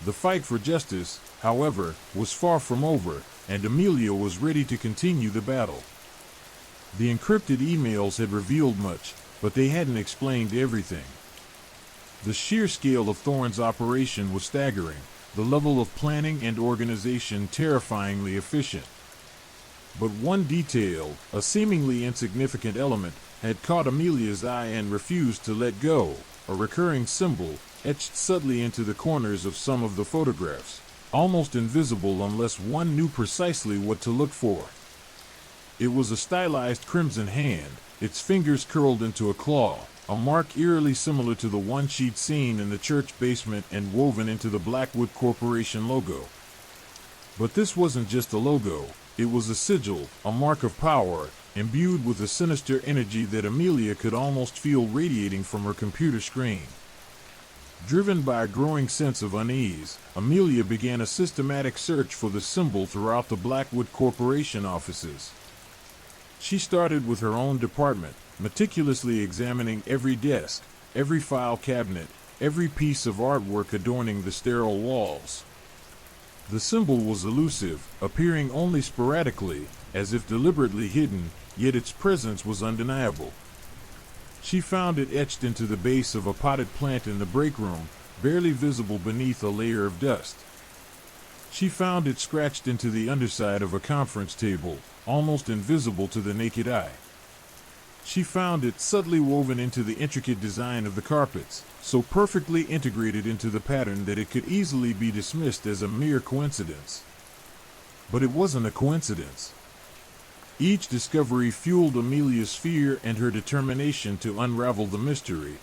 The fight for justice, however, was far from over, and Amelia was ready to continue the battle. The encrypted emails had revealed much, but they hadn't explained everything. The sheer scale of Thorne's operation was staggering, the level of planning and organization terrifyingly efficient. But one detail, a seemingly insignificant element, had caught Amelia's eye and refused to let go, a recurring symbol, etched subtly into the corners of some of the photographs, almost invisible unless one knew precisely what to look for. It was a stylized crimson hand, its fingers curled into a claw, a mark eerily similar to the one she'd seen in the church basement and woven into the Blackwood Corporation logo. But this wasn't just a logo, it was a sigil, a mark of power, imbued with a sinister energy that Amelia could almost feel radiating from her computer screen. Driven by a growing sense of unease, Amelia began a systematic search for the symbol throughout the Blackwood Corporation offices. She started with her own department, meticulously examining every desk, every file cabinet, every piece of artwork adorning the sterile walls. The symbol was elusive, appearing only sporadically, as if deliberately hidden, yet its presence was undeniable. She found it etched into the base of a potted plant in the break room, barely visible beneath a layer of dust. She found it scratched into the underside of a conference table, almost invisible to the naked eye. She found it subtly woven into the intricate design of the carpets, so perfectly integrated into the pattern that it could easily be dismissed as a mere coincidence. But it wasn't a coincidence. Each discovery fueled Amelia's fear and her determination to unravel the mystery.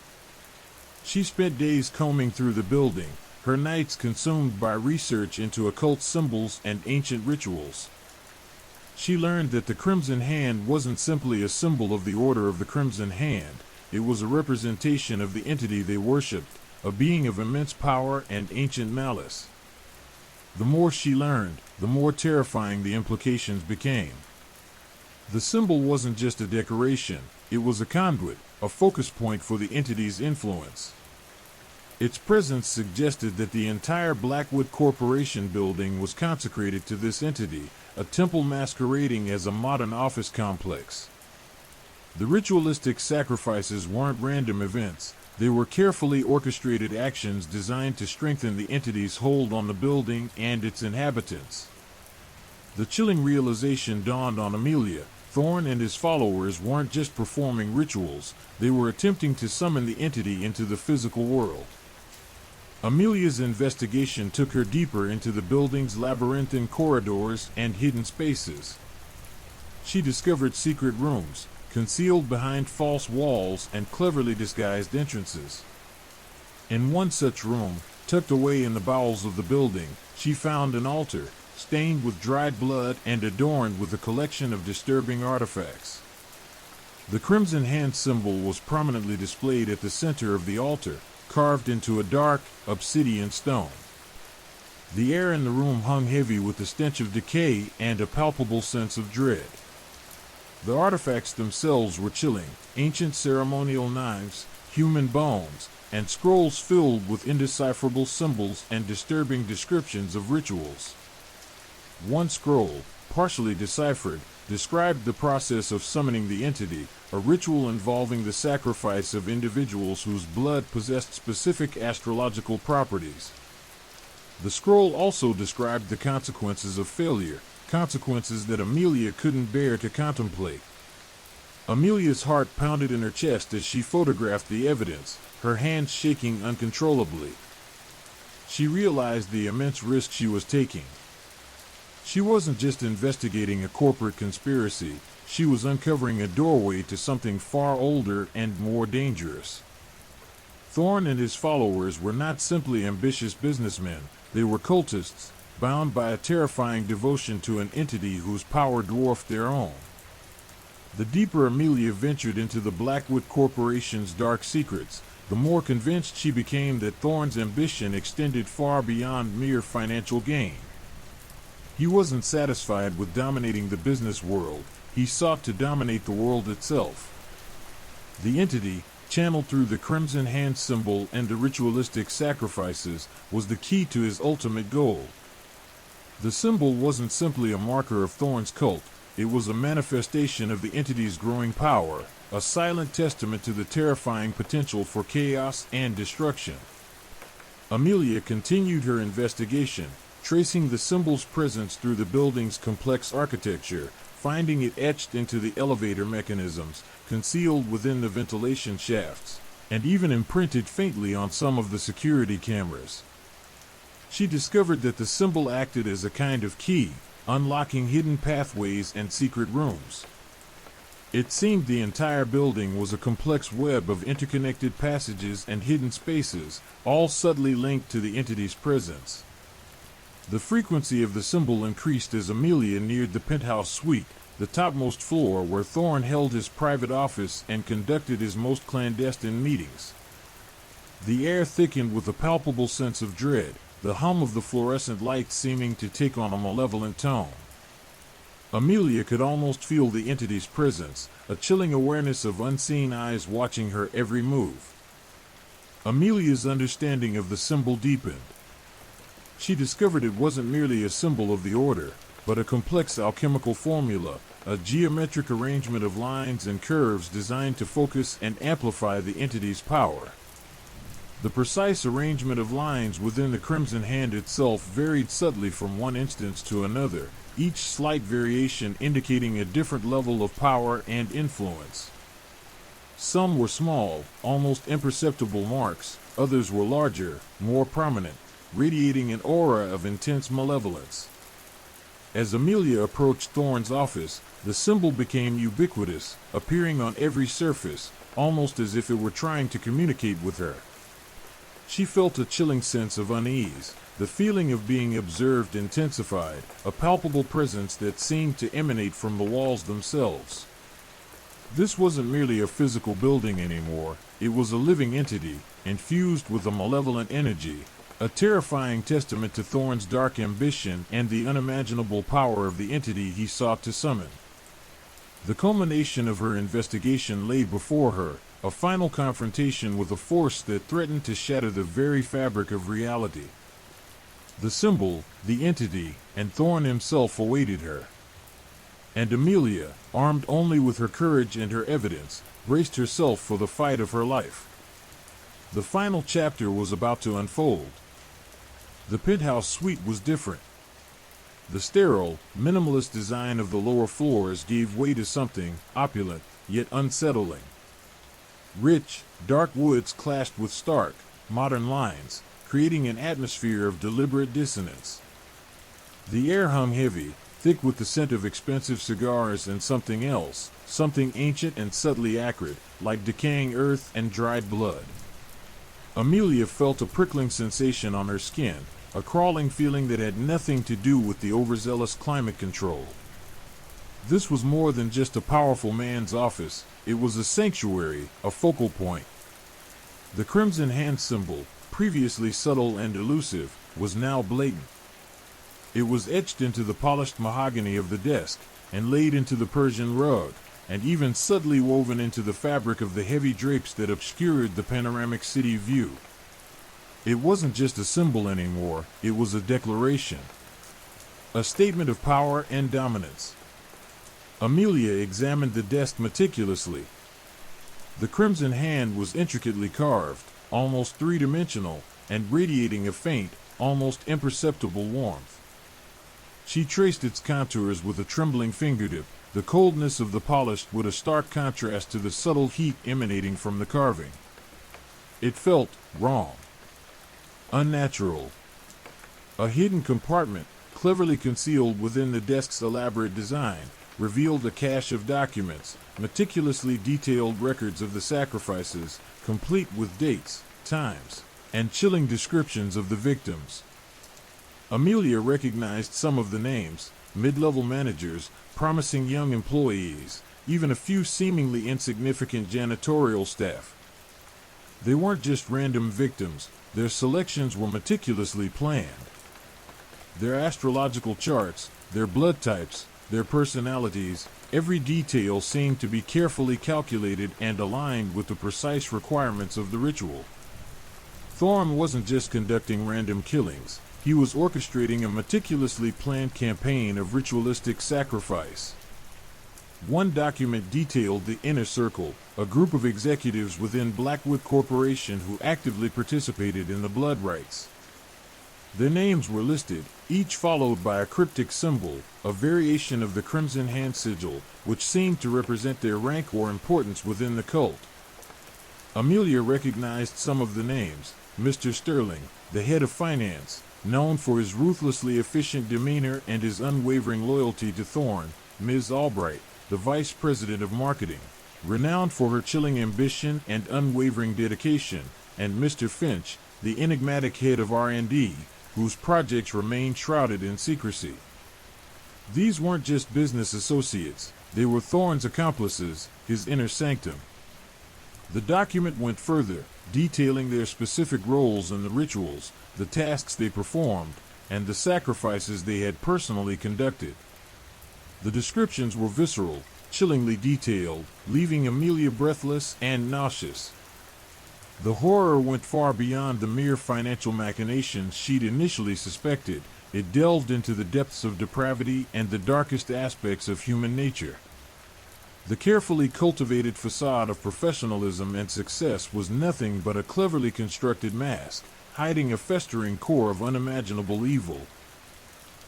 She spent days combing through the building, her nights consumed by research into occult symbols and ancient rituals. She learned that the Crimson Hand wasn't simply a symbol of the Order of the Crimson Hand, it was a representation of the entity they worshipped, a being of immense power and ancient malice. The more she learned, the more terrifying the implications became. The symbol wasn't just a decoration, it was a conduit, a focus point for the entity's influence. Its presence suggested that the entire Blackwood Corporation building was consecrated to this entity, a temple masquerading as a modern office complex. The ritualistic sacrifices weren't random events, they were carefully orchestrated actions designed to strengthen the entity's hold on the building and its inhabitants. The chilling realization dawned on Amelia. Thorne and his followers weren't just performing rituals, they were attempting to summon the entity into the physical world. Amelia's investigation took her deeper into the building's labyrinthine corridors and hidden spaces. She discovered secret rooms, concealed behind false walls and cleverly disguised entrances. In one such room, tucked away in the bowels of the building, she found an altar, stained with dried blood and adorned with a collection of disturbing artifacts. The Crimson Hand symbol was prominently displayed at the center of the altar, carved into a dark, obsidian stone. The air in the room hung heavy with the stench of decay and a palpable sense of dread. The artifacts themselves were chilling, ancient ceremonial knives, human bones, and scrolls filled with indecipherable symbols and disturbing descriptions of rituals. One scroll, partially deciphered, described the process of summoning the entity, a ritual involving the sacrifice of individuals whose blood possessed specific astrological properties. The scroll also described the consequences of failure, consequences that Amelia couldn't bear to contemplate. Amelia's heart pounded in her chest as she photographed the evidence, her hands shaking uncontrollably. She realized the immense risk she was taking. She wasn't just investigating a corporate conspiracy, she was uncovering a doorway to something far older and more dangerous. Thorn and his followers were not simply ambitious businessmen, they were cultists, bound by a terrifying devotion to an entity whose power dwarfed their own. The deeper Amelia ventured into the Blackwood Corporation's dark secrets, the more convinced she became that Thorn's ambition extended far beyond mere financial gain. He wasn't satisfied with dominating the business world, he sought to dominate the world itself. The entity, channeled through the Crimson Hand symbol and the ritualistic sacrifices, was the key to his ultimate goal. The symbol wasn't simply a marker of Thorn's cult, it was a manifestation of the entity's growing power, a silent testament to the terrifying potential for chaos and destruction. Amelia continued her investigation, tracing the symbol's presence through the building's complex architecture, finding it etched into the elevator mechanisms, concealed within the ventilation shafts, and even imprinted faintly on some of the security cameras. She discovered that the symbol acted as a kind of key, unlocking hidden pathways and secret rooms. It seemed the entire building was a complex web of interconnected passages and hidden spaces, all subtly linked to the entity's presence. The frequency of the symbol increased as Amelia neared the penthouse suite, the topmost floor where Thorn held his private office and conducted his most clandestine meetings. The air thickened with a palpable sense of dread, the hum of the fluorescent lights seeming to take on a malevolent tone. Amelia could almost feel the entity's presence, a chilling awareness of unseen eyes watching her every move. Amelia's understanding of the symbol deepened. She discovered it wasn't merely a symbol of the order, but a complex alchemical formula, a geometric arrangement of lines and curves designed to focus and amplify the entity's power. The precise arrangement of lines within the Crimson Hand itself varied subtly from one instance to another, each slight variation indicating a different level of power and influence. Some were small, almost imperceptible marks, others were larger, more prominent, radiating an aura of intense malevolence. As Amelia approached Thorn's office, the symbol became ubiquitous, appearing on every surface, almost as if it were trying to communicate with her. She felt a chilling sense of unease. The feeling of being observed intensified, a palpable presence that seemed to emanate from the walls themselves. This wasn't merely a physical building anymore, it was a living entity, infused with a malevolent energy, a terrifying testament to Thorn's dark ambition and the unimaginable power of the entity he sought to summon. The culmination of her investigation lay before her, a final confrontation with a force that threatened to shatter the very fabric of reality. The symbol, the entity, and Thorn himself awaited her. And Amelia, armed only with her courage and her evidence, braced herself for the fight of her life. The final chapter was about to unfold. The penthouse suite was different. The sterile, minimalist design of the lower floors gave way to something opulent, yet unsettling. Rich, dark woods clashed with stark, modern lines, creating an atmosphere of deliberate dissonance. The air hung heavy, thick with the scent of expensive cigars and something else, something ancient and subtly acrid, like decaying earth and dried blood. Amelia felt a prickling sensation on her skin, a crawling feeling that had nothing to do with the overzealous climate control. This was more than just a powerful man's office, it was a sanctuary, a focal point. The Crimson Hand symbol, previously subtle and elusive, was now blatant. It was etched into the polished mahogany of the desk, and laid into the Persian rug, and even subtly woven into the fabric of the heavy drapes that obscured the panoramic city view. It wasn't just a symbol anymore, it was a declaration. A statement of power and dominance. Amelia examined the desk meticulously. The Crimson Hand was intricately carved, almost three-dimensional, and radiating a faint, almost imperceptible warmth. She traced its contours with a trembling fingertip, the coldness of the polished with a stark contrast to the subtle heat emanating from the carving. It felt wrong, unnatural. A hidden compartment, cleverly concealed within the desk's elaborate design, revealed a cache of documents, meticulously detailed records of the sacrifices, complete with dates, times, and chilling descriptions of the victims. Amelia recognized some of the names: mid-level managers, promising young employees, even a few seemingly insignificant janitorial staff. They weren't just random victims, their selections were meticulously planned. Their astrological charts, their blood types, their personalities, every detail seemed to be carefully calculated and aligned with the precise requirements of the ritual. Thorne wasn't just conducting random killings, he was orchestrating a meticulously planned campaign of ritualistic sacrifice. One document detailed the Inner Circle, a group of executives within Blackwood Corporation who actively participated in the blood rites. Their names were listed, each followed by a cryptic symbol, a variation of the Crimson Hand sigil, which seemed to represent their rank or importance within the cult. Amelia recognized some of the names: Mr. Sterling, the head of finance, known for his ruthlessly efficient demeanor and his unwavering loyalty to Thorne; Ms. Albright, the vice president of marketing, renowned for her chilling ambition and unwavering dedication; and Mr. Finch, the enigmatic head of R&D, whose projects remained shrouded in secrecy. These weren't just business associates, they were Thorne's accomplices, his inner sanctum. The document went further, detailing their specific roles in the rituals, the tasks they performed, and the sacrifices they had personally conducted. The descriptions were visceral, chillingly detailed, leaving Amelia breathless and nauseous. The horror went far beyond the mere financial machinations she'd initially suspected. It delved into the depths of depravity and the darkest aspects of human nature. The carefully cultivated facade of professionalism and success was nothing but a cleverly constructed mask, hiding a festering core of unimaginable evil.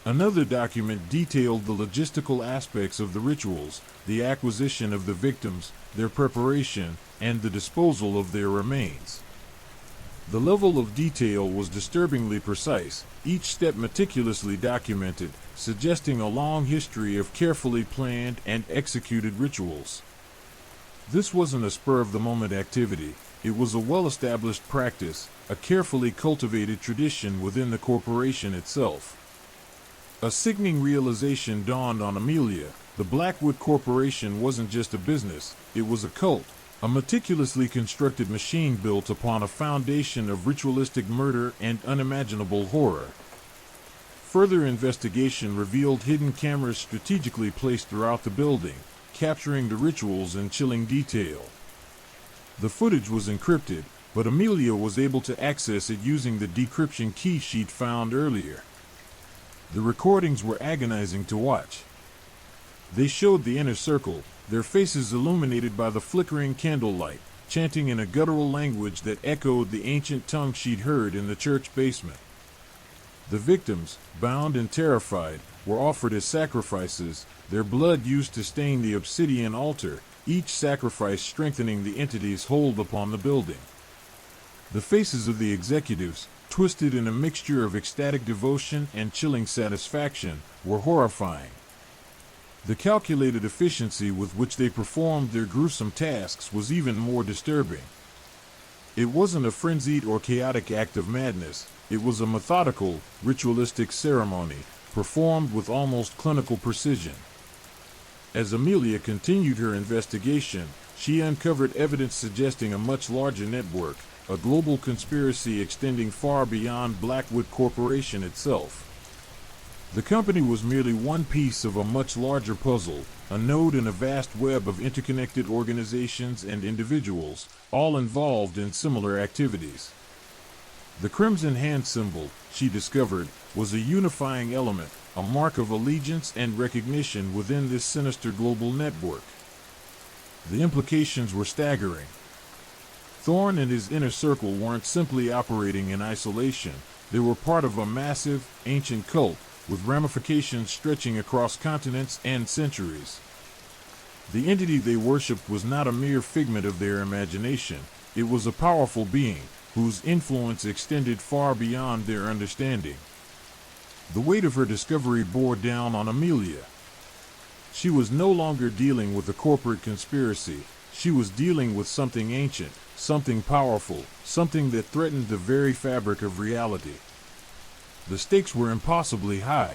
Another document detailed the logistical aspects of the rituals, the acquisition of the victims, their preparation, and the disposal of their remains. The level of detail was disturbingly precise, each step meticulously documented, suggesting a long history of carefully planned and executed rituals. This wasn't a spur-of-the-moment activity, it was a well-established practice, a carefully cultivated tradition within the corporation itself. A sickening realization dawned on Amelia: the Blackwood Corporation wasn't just a business, it was a cult, a meticulously constructed machine built upon a foundation of ritualistic murder and unimaginable horror. Further investigation revealed hidden cameras strategically placed throughout the building, capturing the rituals in chilling detail. The footage was encrypted, but Amelia was able to access it using the decryption key she'd found earlier. The recordings were agonizing to watch. They showed the Inner Circle, their faces illuminated by the flickering candlelight, chanting in a guttural language that echoed the ancient tongue she'd heard in the church basement. The victims, bound and terrified, were offered as sacrifices, their blood used to stain the obsidian altar, each sacrifice strengthening the entity's hold upon the building. The faces of the executives, twisted in a mixture of ecstatic devotion and chilling satisfaction, were horrifying. The calculated efficiency with which they performed their gruesome tasks was even more disturbing. It wasn't a frenzied or chaotic act of madness, it was a methodical, ritualistic ceremony, performed with almost clinical precision. As Amelia continued her investigation, she uncovered evidence suggesting a much larger network, a global conspiracy extending far beyond Blackwood Corporation itself. The company was merely one piece of a much larger puzzle, a node in a vast web of interconnected organizations and individuals, all involved in similar activities. The Crimson Hand symbol, she discovered, was a unifying element, a mark of allegiance and recognition within this sinister global network. The implications were staggering. Thorne and his Inner Circle weren't simply operating in isolation, they were part of a massive, ancient cult, with ramifications stretching across continents and centuries. The entity they worshipped was not a mere figment of their imagination. It was a powerful being whose influence extended far beyond their understanding. The weight of her discovery bore down on Amelia. She was no longer dealing with a corporate conspiracy. She was dealing with something ancient, something powerful, something that threatened the very fabric of reality. The stakes were impossibly high.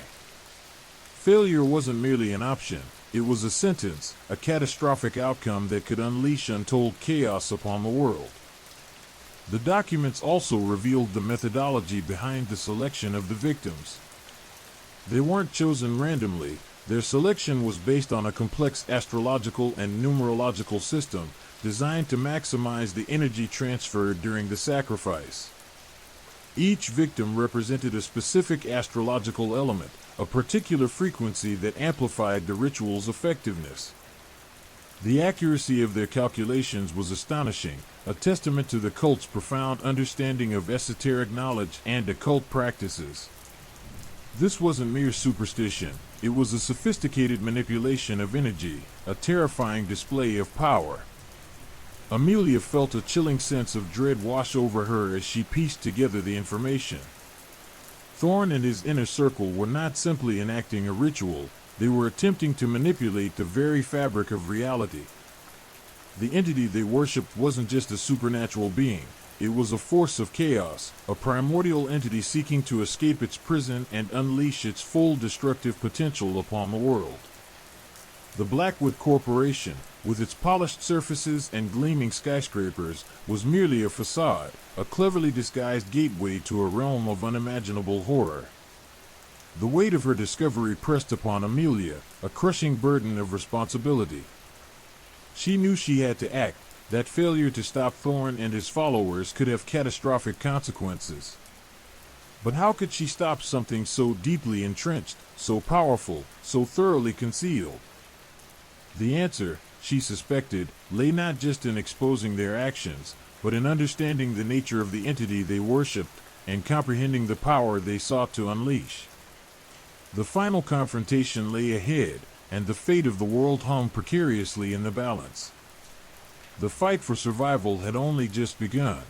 Failure wasn't merely an option. It was a sentence, a catastrophic outcome that could unleash untold chaos upon the world. The documents also revealed the methodology behind the selection of the victims. They weren't chosen randomly. Their selection was based on a complex astrological and numerological system designed to maximize the energy transferred during the sacrifice. Each victim represented a specific astrological element, a particular frequency that amplified the ritual's effectiveness. The accuracy of their calculations was astonishing, a testament to the cult's profound understanding of esoteric knowledge and occult practices. This wasn't mere superstition. It was a sophisticated manipulation of energy, a terrifying display of power. Amelia felt a chilling sense of dread wash over her as she pieced together the information. Thorn and his inner circle were not simply enacting a ritual, they were attempting to manipulate the very fabric of reality. The entity they worshipped wasn't just a supernatural being. It was a force of chaos, a primordial entity seeking to escape its prison and unleash its full destructive potential upon the world. The Blackwood Corporation, with its polished surfaces and gleaming skyscrapers, was merely a facade, a cleverly disguised gateway to a realm of unimaginable horror. The weight of her discovery pressed upon Amelia, a crushing burden of responsibility. She knew she had to act. That failure to stop Thorn and his followers could have catastrophic consequences. But how could she stop something so deeply entrenched, so powerful, so thoroughly concealed? The answer, she suspected, lay not just in exposing their actions, but in understanding the nature of the entity they worshipped and comprehending the power they sought to unleash. The final confrontation lay ahead, and the fate of the world hung precariously in the balance. The fight for survival had only just begun.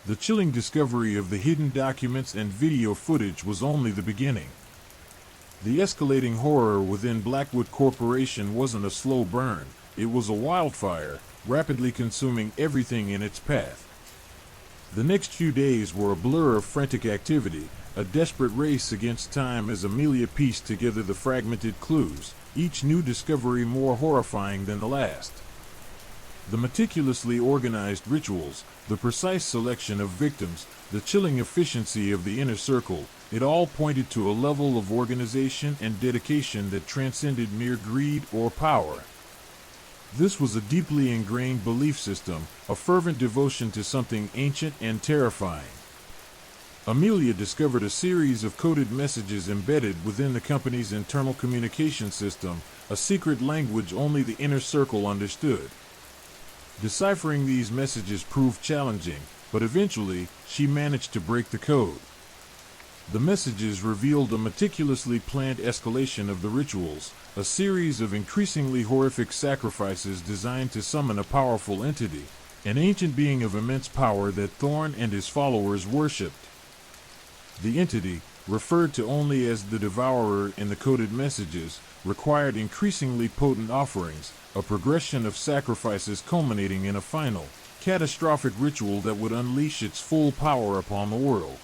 The chilling discovery of the hidden documents and video footage was only the beginning. The escalating horror within Blackwood Corporation wasn't a slow burn, it was a wildfire, rapidly consuming everything in its path. The next few days were a blur of frantic activity, a desperate race against time as Amelia pieced together the fragmented clues, each new discovery more horrifying than the last. The meticulously organized rituals, the precise selection of victims, the chilling efficiency of the inner circle, it all pointed to a level of organization and dedication that transcended mere greed or power. This was a deeply ingrained belief system, a fervent devotion to something ancient and terrifying. Amelia discovered a series of coded messages embedded within the company's internal communication system, a secret language only the inner circle understood. Deciphering these messages proved challenging, but eventually, she managed to break the code. The messages revealed a meticulously planned escalation of the rituals, a series of increasingly horrific sacrifices designed to summon a powerful entity, an ancient being of immense power that Thorn and his followers worshipped. The entity, referred to only as the Devourer in the coded messages, required increasingly potent offerings, a progression of sacrifices culminating in a final, catastrophic ritual that would unleash its full power upon the world.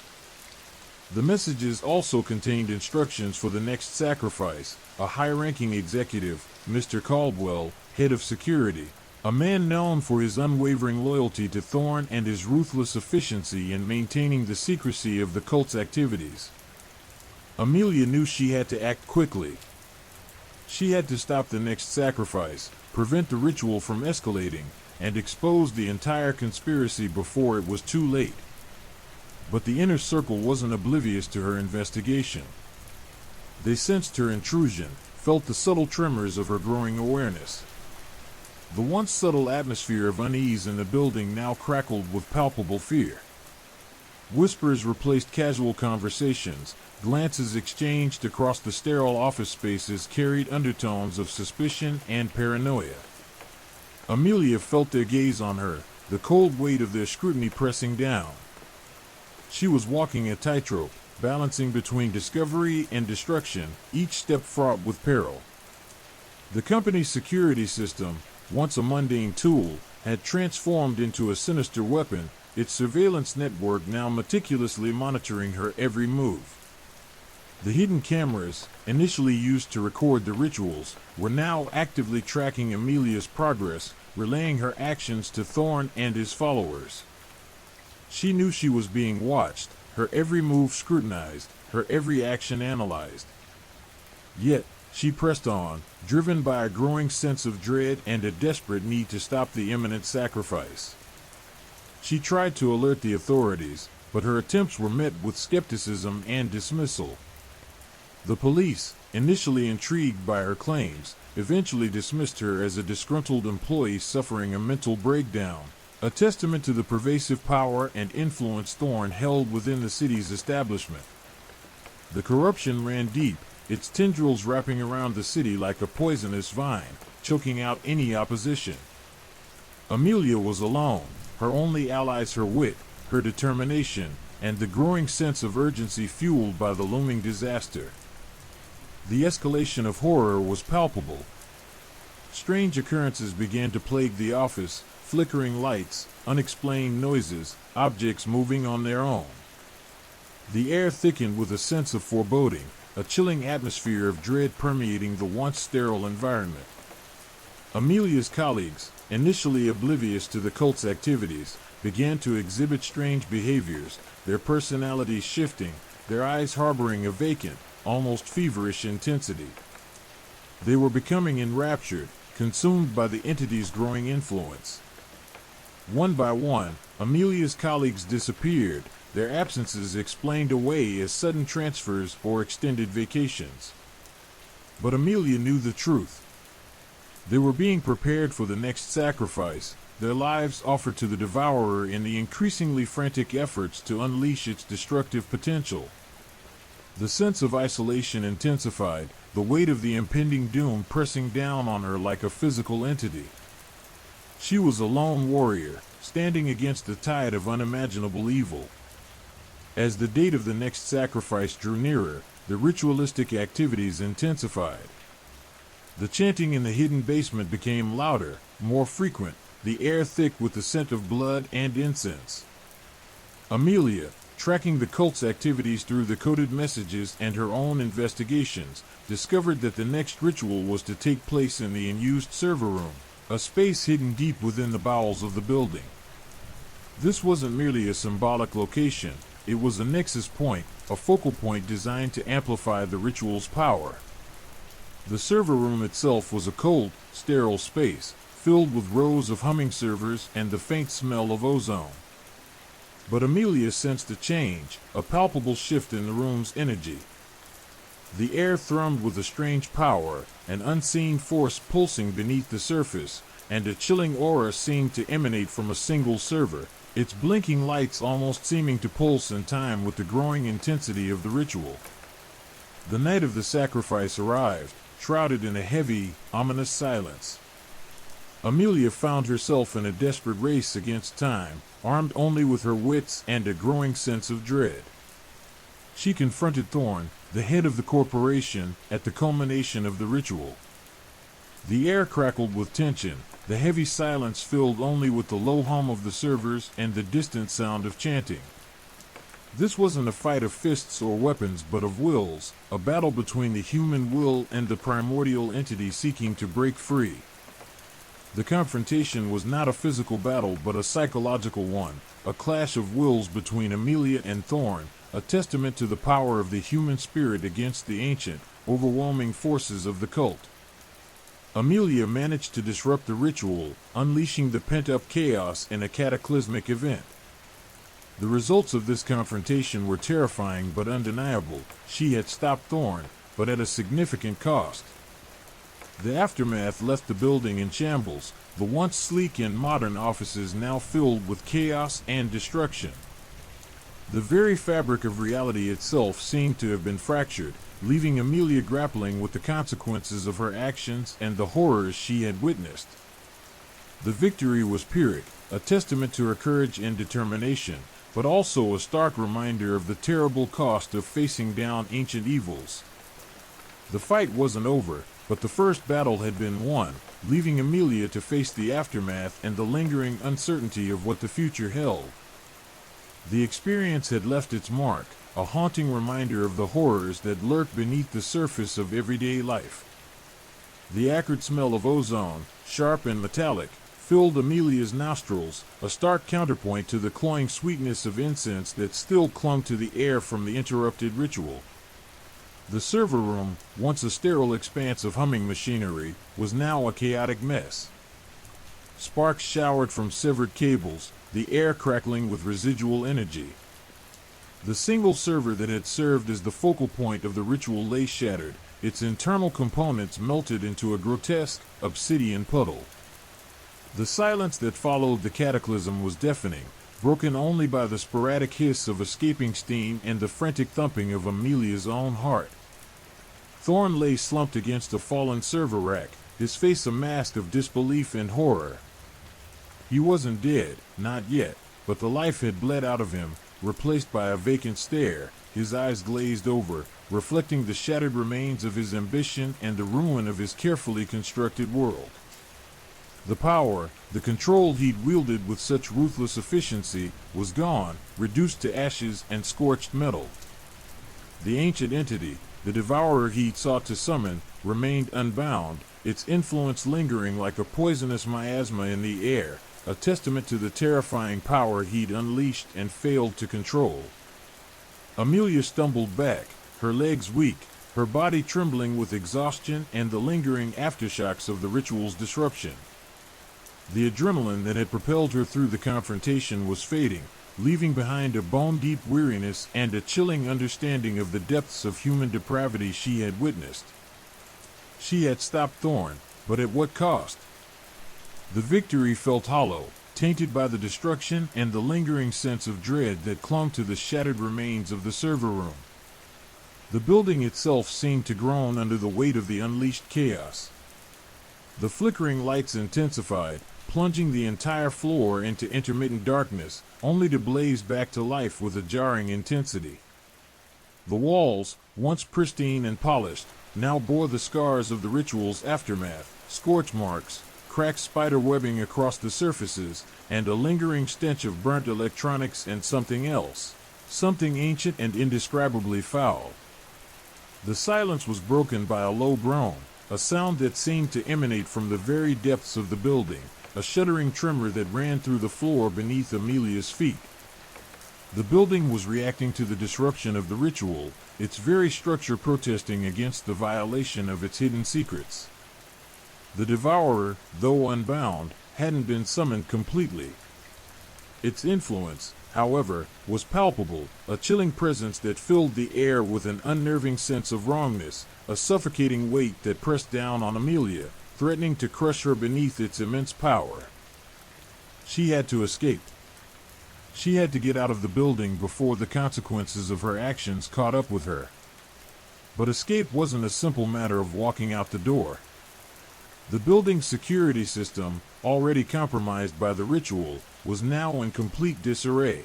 The messages also contained instructions for the next sacrifice. A high-ranking executive, Mr. Caldwell, head of security, a man known for his unwavering loyalty to Thorn and his ruthless efficiency in maintaining the secrecy of the cult's activities. Amelia knew she had to act quickly. She had to stop the next sacrifice, prevent the ritual from escalating, and expose the entire conspiracy before it was too late. But the inner circle wasn't oblivious to her investigation. They sensed her intrusion, felt the subtle tremors of her growing awareness. The once subtle atmosphere of unease in the building now crackled with palpable fear. Whispers replaced casual conversations. Glances exchanged across the sterile office spaces carried undertones of suspicion and paranoia. Amelia felt their gaze on her, the cold weight of their scrutiny pressing down. She was walking a tightrope, balancing between discovery and destruction, each step fraught with peril. The company's security system, once a mundane tool, had transformed into a sinister weapon, its surveillance network now meticulously monitoring her every move. The hidden cameras, initially used to record the rituals, were now actively tracking Amelia's progress, relaying her actions to Thorn and his followers. She knew she was being watched, her every move scrutinized, her every action analyzed. Yet, she pressed on, driven by a growing sense of dread and a desperate need to stop the imminent sacrifice. She tried to alert the authorities, but her attempts were met with skepticism and dismissal. The police, initially intrigued by her claims, eventually dismissed her as a disgruntled employee suffering a mental breakdown, a testament to the pervasive power and influence Thorn held within the city's establishment. The corruption ran deep, its tendrils wrapping around the city like a poisonous vine, choking out any opposition. Amelia was alone, her only allies her wit, her determination, and the growing sense of urgency fueled by the looming disaster. The escalation of horror was palpable. Strange occurrences began to plague the office, flickering lights, unexplained noises, objects moving on their own. The air thickened with a sense of foreboding, a chilling atmosphere of dread permeating the once sterile environment. Amelia's colleagues, initially oblivious to the cult's activities, began to exhibit strange behaviors, their personalities shifting, their eyes harboring a vacant, almost feverish intensity. They were becoming enraptured, consumed by the entity's growing influence. One by one, Amelia's colleagues disappeared, their absences explained away as sudden transfers or extended vacations. But Amelia knew the truth. They were being prepared for the next sacrifice, their lives offered to the devourer in the increasingly frantic efforts to unleash its destructive potential. The sense of isolation intensified, the weight of the impending doom pressing down on her like a physical entity. She was a lone warrior, standing against the tide of unimaginable evil. As the date of the next sacrifice drew nearer, the ritualistic activities intensified. The chanting in the hidden basement became louder, more frequent, the air thick with the scent of blood and incense. Amelia, tracking the cult's activities through the coded messages and her own investigations, discovered that the next ritual was to take place in the unused server room, a space hidden deep within the bowels of the building. This wasn't merely a symbolic location, it was a nexus point, a focal point designed to amplify the ritual's power. The server room itself was a cold, sterile space, filled with rows of humming servers and the faint smell of ozone. But Amelia sensed a change, a palpable shift in the room's energy. The air thrummed with a strange power, an unseen force pulsing beneath the surface, and a chilling aura seemed to emanate from a single server, its blinking lights almost seeming to pulse in time with the growing intensity of the ritual. The night of the sacrifice arrived, shrouded in a heavy, ominous silence. Amelia found herself in a desperate race against time, armed only with her wits and a growing sense of dread. She confronted Thorn, the head of the corporation, at the culmination of the ritual. The air crackled with tension, the heavy silence filled only with the low hum of the servers and the distant sound of chanting. This wasn't a fight of fists or weapons but of wills, a battle between the human will and the primordial entity seeking to break free. The confrontation was not a physical battle but a psychological one, a clash of wills between Amelia and Thorn, a testament to the power of the human spirit against the ancient, overwhelming forces of the cult. Amelia managed to disrupt the ritual, unleashing the pent-up chaos in a cataclysmic event. The results of this confrontation were terrifying but undeniable. She had stopped Thorn, but at a significant cost. The aftermath left the building in shambles, the once sleek and modern offices now filled with chaos and destruction. The very fabric of reality itself seemed to have been fractured, leaving Amelia grappling with the consequences of her actions and the horrors she had witnessed. The victory was Pyrrhic, a testament to her courage and determination, but also a stark reminder of the terrible cost of facing down ancient evils. The fight wasn't over, but the first battle had been won, leaving Amelia to face the aftermath and the lingering uncertainty of what the future held. The experience had left its mark, a haunting reminder of the horrors that lurk beneath the surface of everyday life. The acrid smell of ozone, sharp and metallic, filled Amelia's nostrils, a stark counterpoint to the cloying sweetness of incense that still clung to the air from the interrupted ritual. The server room, once a sterile expanse of humming machinery, was now a chaotic mess. Sparks showered from severed cables, the air crackling with residual energy. The single server that had served as the focal point of the ritual lay shattered, its internal components melted into a grotesque, obsidian puddle. The silence that followed the cataclysm was deafening, broken only by the sporadic hiss of escaping steam and the frantic thumping of Amelia's own heart. Thorn lay slumped against a fallen server rack, his face a mask of disbelief and horror. He wasn't dead, not yet, but the life had bled out of him, replaced by a vacant stare, his eyes glazed over, reflecting the shattered remains of his ambition and the ruin of his carefully constructed world. The power, the control he'd wielded with such ruthless efficiency, was gone, reduced to ashes and scorched metal. The ancient entity, the devourer he'd sought to summon, remained unbound, its influence lingering like a poisonous miasma in the air, a testament to the terrifying power he'd unleashed and failed to control. Amelia stumbled back, her legs weak, her body trembling with exhaustion and the lingering aftershocks of the ritual's disruption. The adrenaline that had propelled her through the confrontation was fading, leaving behind a bone-deep weariness and a chilling understanding of the depths of human depravity she had witnessed. She had stopped Thorn, but at what cost? The victory felt hollow, tainted by the destruction and the lingering sense of dread that clung to the shattered remains of the server room. The building itself seemed to groan under the weight of the unleashed chaos. The flickering lights intensified, plunging the entire floor into intermittent darkness, only to blaze back to life with a jarring intensity. The walls, once pristine and polished, now bore the scars of the ritual's aftermath, scorch marks, cracked spider webbing across the surfaces, and a lingering stench of burnt electronics and something else, something ancient and indescribably foul. The silence was broken by a low groan, a sound that seemed to emanate from the very depths of the building, a shuddering tremor that ran through the floor beneath Amelia's feet. The building was reacting to the disruption of the ritual, its very structure protesting against the violation of its hidden secrets. The devourer, though unbound, hadn't been summoned completely. Its influence, however, was palpable, a chilling presence that filled the air with an unnerving sense of wrongness, a suffocating weight that pressed down on Amelia, threatening to crush her beneath its immense power. She had to escape. She had to get out of the building before the consequences of her actions caught up with her. But escape wasn't a simple matter of walking out the door. The building's security system, already compromised by the ritual, was now in complete disarray.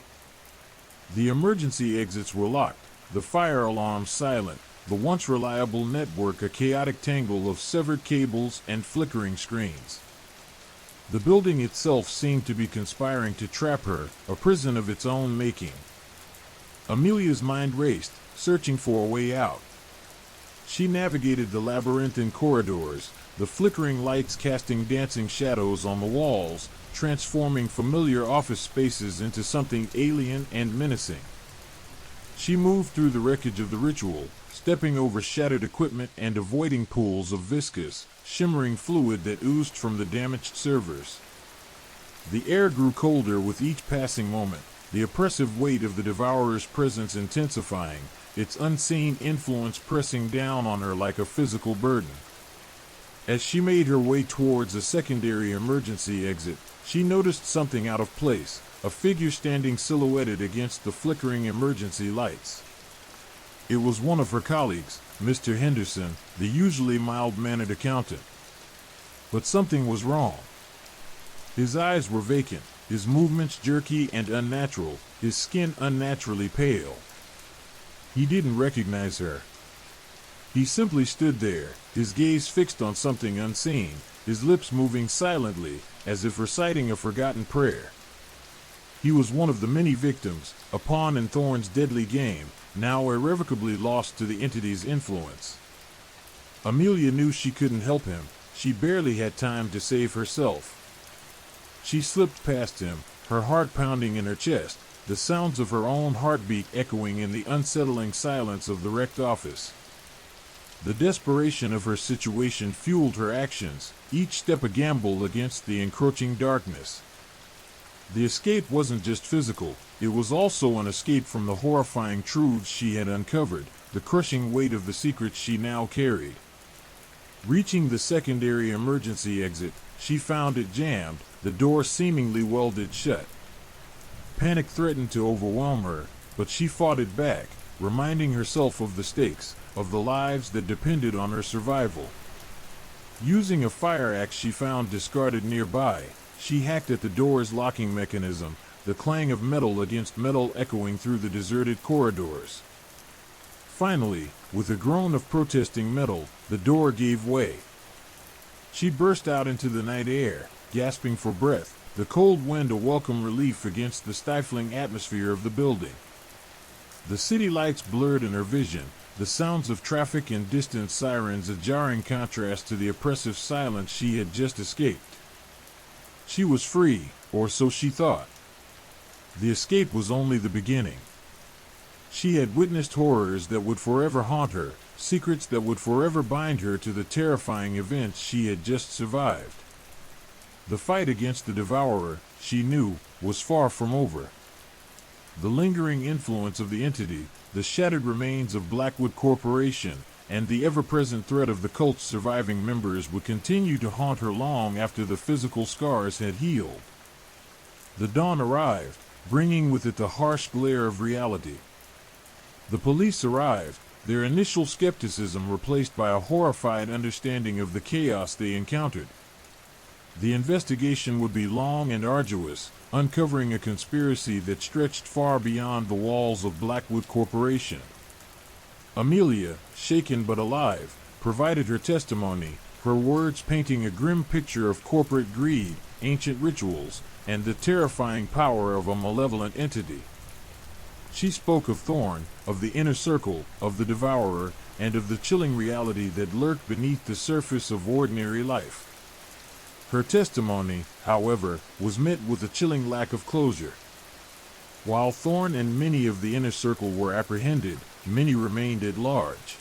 The emergency exits were locked, the fire alarms silent, the once reliable network a chaotic tangle of severed cables and flickering screens. The building itself seemed to be conspiring to trap her, a prison of its own making. Amelia's mind raced, searching for a way out. She navigated the labyrinthine corridors, the flickering lights casting dancing shadows on the walls, transforming familiar office spaces into something alien and menacing. She moved through the wreckage of the ritual, stepping over shattered equipment and avoiding pools of viscous, shimmering fluid that oozed from the damaged servers. The air grew colder with each passing moment, the oppressive weight of the devourer's presence intensifying, its unseen influence pressing down on her like a physical burden. As she made her way towards a secondary emergency exit, she noticed something out of place, a figure standing silhouetted against the flickering emergency lights. It was one of her colleagues, Mr. Henderson, the usually mild-mannered accountant. But something was wrong. His eyes were vacant, his movements jerky and unnatural, his skin unnaturally pale. He didn't recognize her. He simply stood there, his gaze fixed on something unseen, his lips moving silently, as if reciting a forgotten prayer. He was one of the many victims, a pawn in Thorne's deadly game, now irrevocably lost to the entity's influence. Amelia knew she couldn't help him. She barely had time to save herself. She slipped past him, her heart pounding in her chest, the sounds of her own heartbeat echoing in the unsettling silence of the wrecked office. The desperation of her situation fueled her actions, each step a gamble against the encroaching darkness. The escape wasn't just physical, it was also an escape from the horrifying truths she had uncovered, the crushing weight of the secrets she now carried. Reaching the secondary emergency exit, she found it jammed, the door seemingly welded shut. Panic threatened to overwhelm her, but she fought it back, reminding herself of the stakes, of the lives that depended on her survival. Using a fire axe she found discarded nearby, she hacked at the door's locking mechanism, the clang of metal against metal echoing through the deserted corridors. Finally, with a groan of protesting metal, the door gave way. She burst out into the night air, gasping for breath, the cold wind a welcome relief against the stifling atmosphere of the building. The city lights blurred in her vision, the sounds of traffic and distant sirens a jarring contrast to the oppressive silence she had just escaped. She was free, or so she thought. The escape was only the beginning. She had witnessed horrors that would forever haunt her, secrets that would forever bind her to the terrifying events she had just survived. The fight against the Devourer, she knew, was far from over. The lingering influence of the entity, the shattered remains of Blackwood Corporation, and the ever-present threat of the cult's surviving members would continue to haunt her long after the physical scars had healed. The dawn arrived, bringing with it the harsh glare of reality. The police arrived, their initial skepticism replaced by a horrified understanding of the chaos they encountered. The investigation would be long and arduous, uncovering a conspiracy that stretched far beyond the walls of Blackwood Corporation. Amelia, shaken but alive, provided her testimony, her words painting a grim picture of corporate greed, ancient rituals, and the terrifying power of a malevolent entity. She spoke of Thorne, of the inner circle, of the Devourer, and of the chilling reality that lurked beneath the surface of ordinary life. Her testimony, however, was met with a chilling lack of closure. While Thorne and many of the inner circle were apprehended, many remained at large.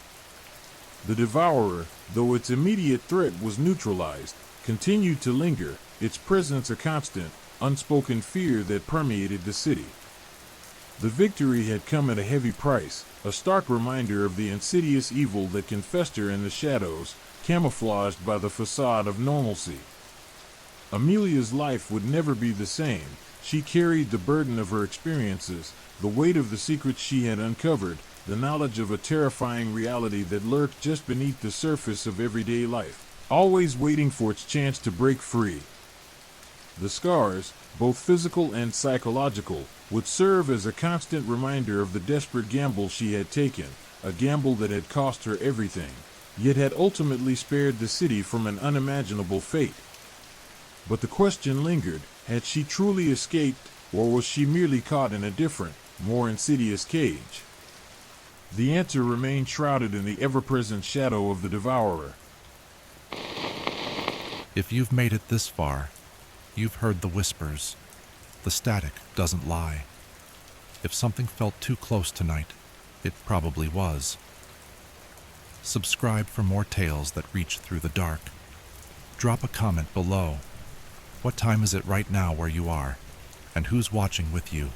The Devourer, though its immediate threat was neutralized, continued to linger, its presence a constant, unspoken fear that permeated the city. The victory had come at a heavy price, a stark reminder of the insidious evil that can fester in the shadows, camouflaged by the facade of normalcy. Amelia's life would never be the same. She carried the burden of her experiences, the weight of the secrets she had uncovered, the knowledge of a terrifying reality that lurked just beneath the surface of everyday life, always waiting for its chance to break free. The scars, both physical and psychological, would serve as a constant reminder of the desperate gamble she had taken, a gamble that had cost her everything, yet had ultimately spared the city from an unimaginable fate. But the question lingered, had she truly escaped, or was she merely caught in a different, more insidious cage? The answer remained shrouded in the ever-present shadow of the Devourer. If you've made it this far, you've heard the whispers. The static doesn't lie. If something felt too close tonight, it probably was. Subscribe for more tales that reach through the dark. Drop a comment below. What time is it right now where you are? And who's watching with you?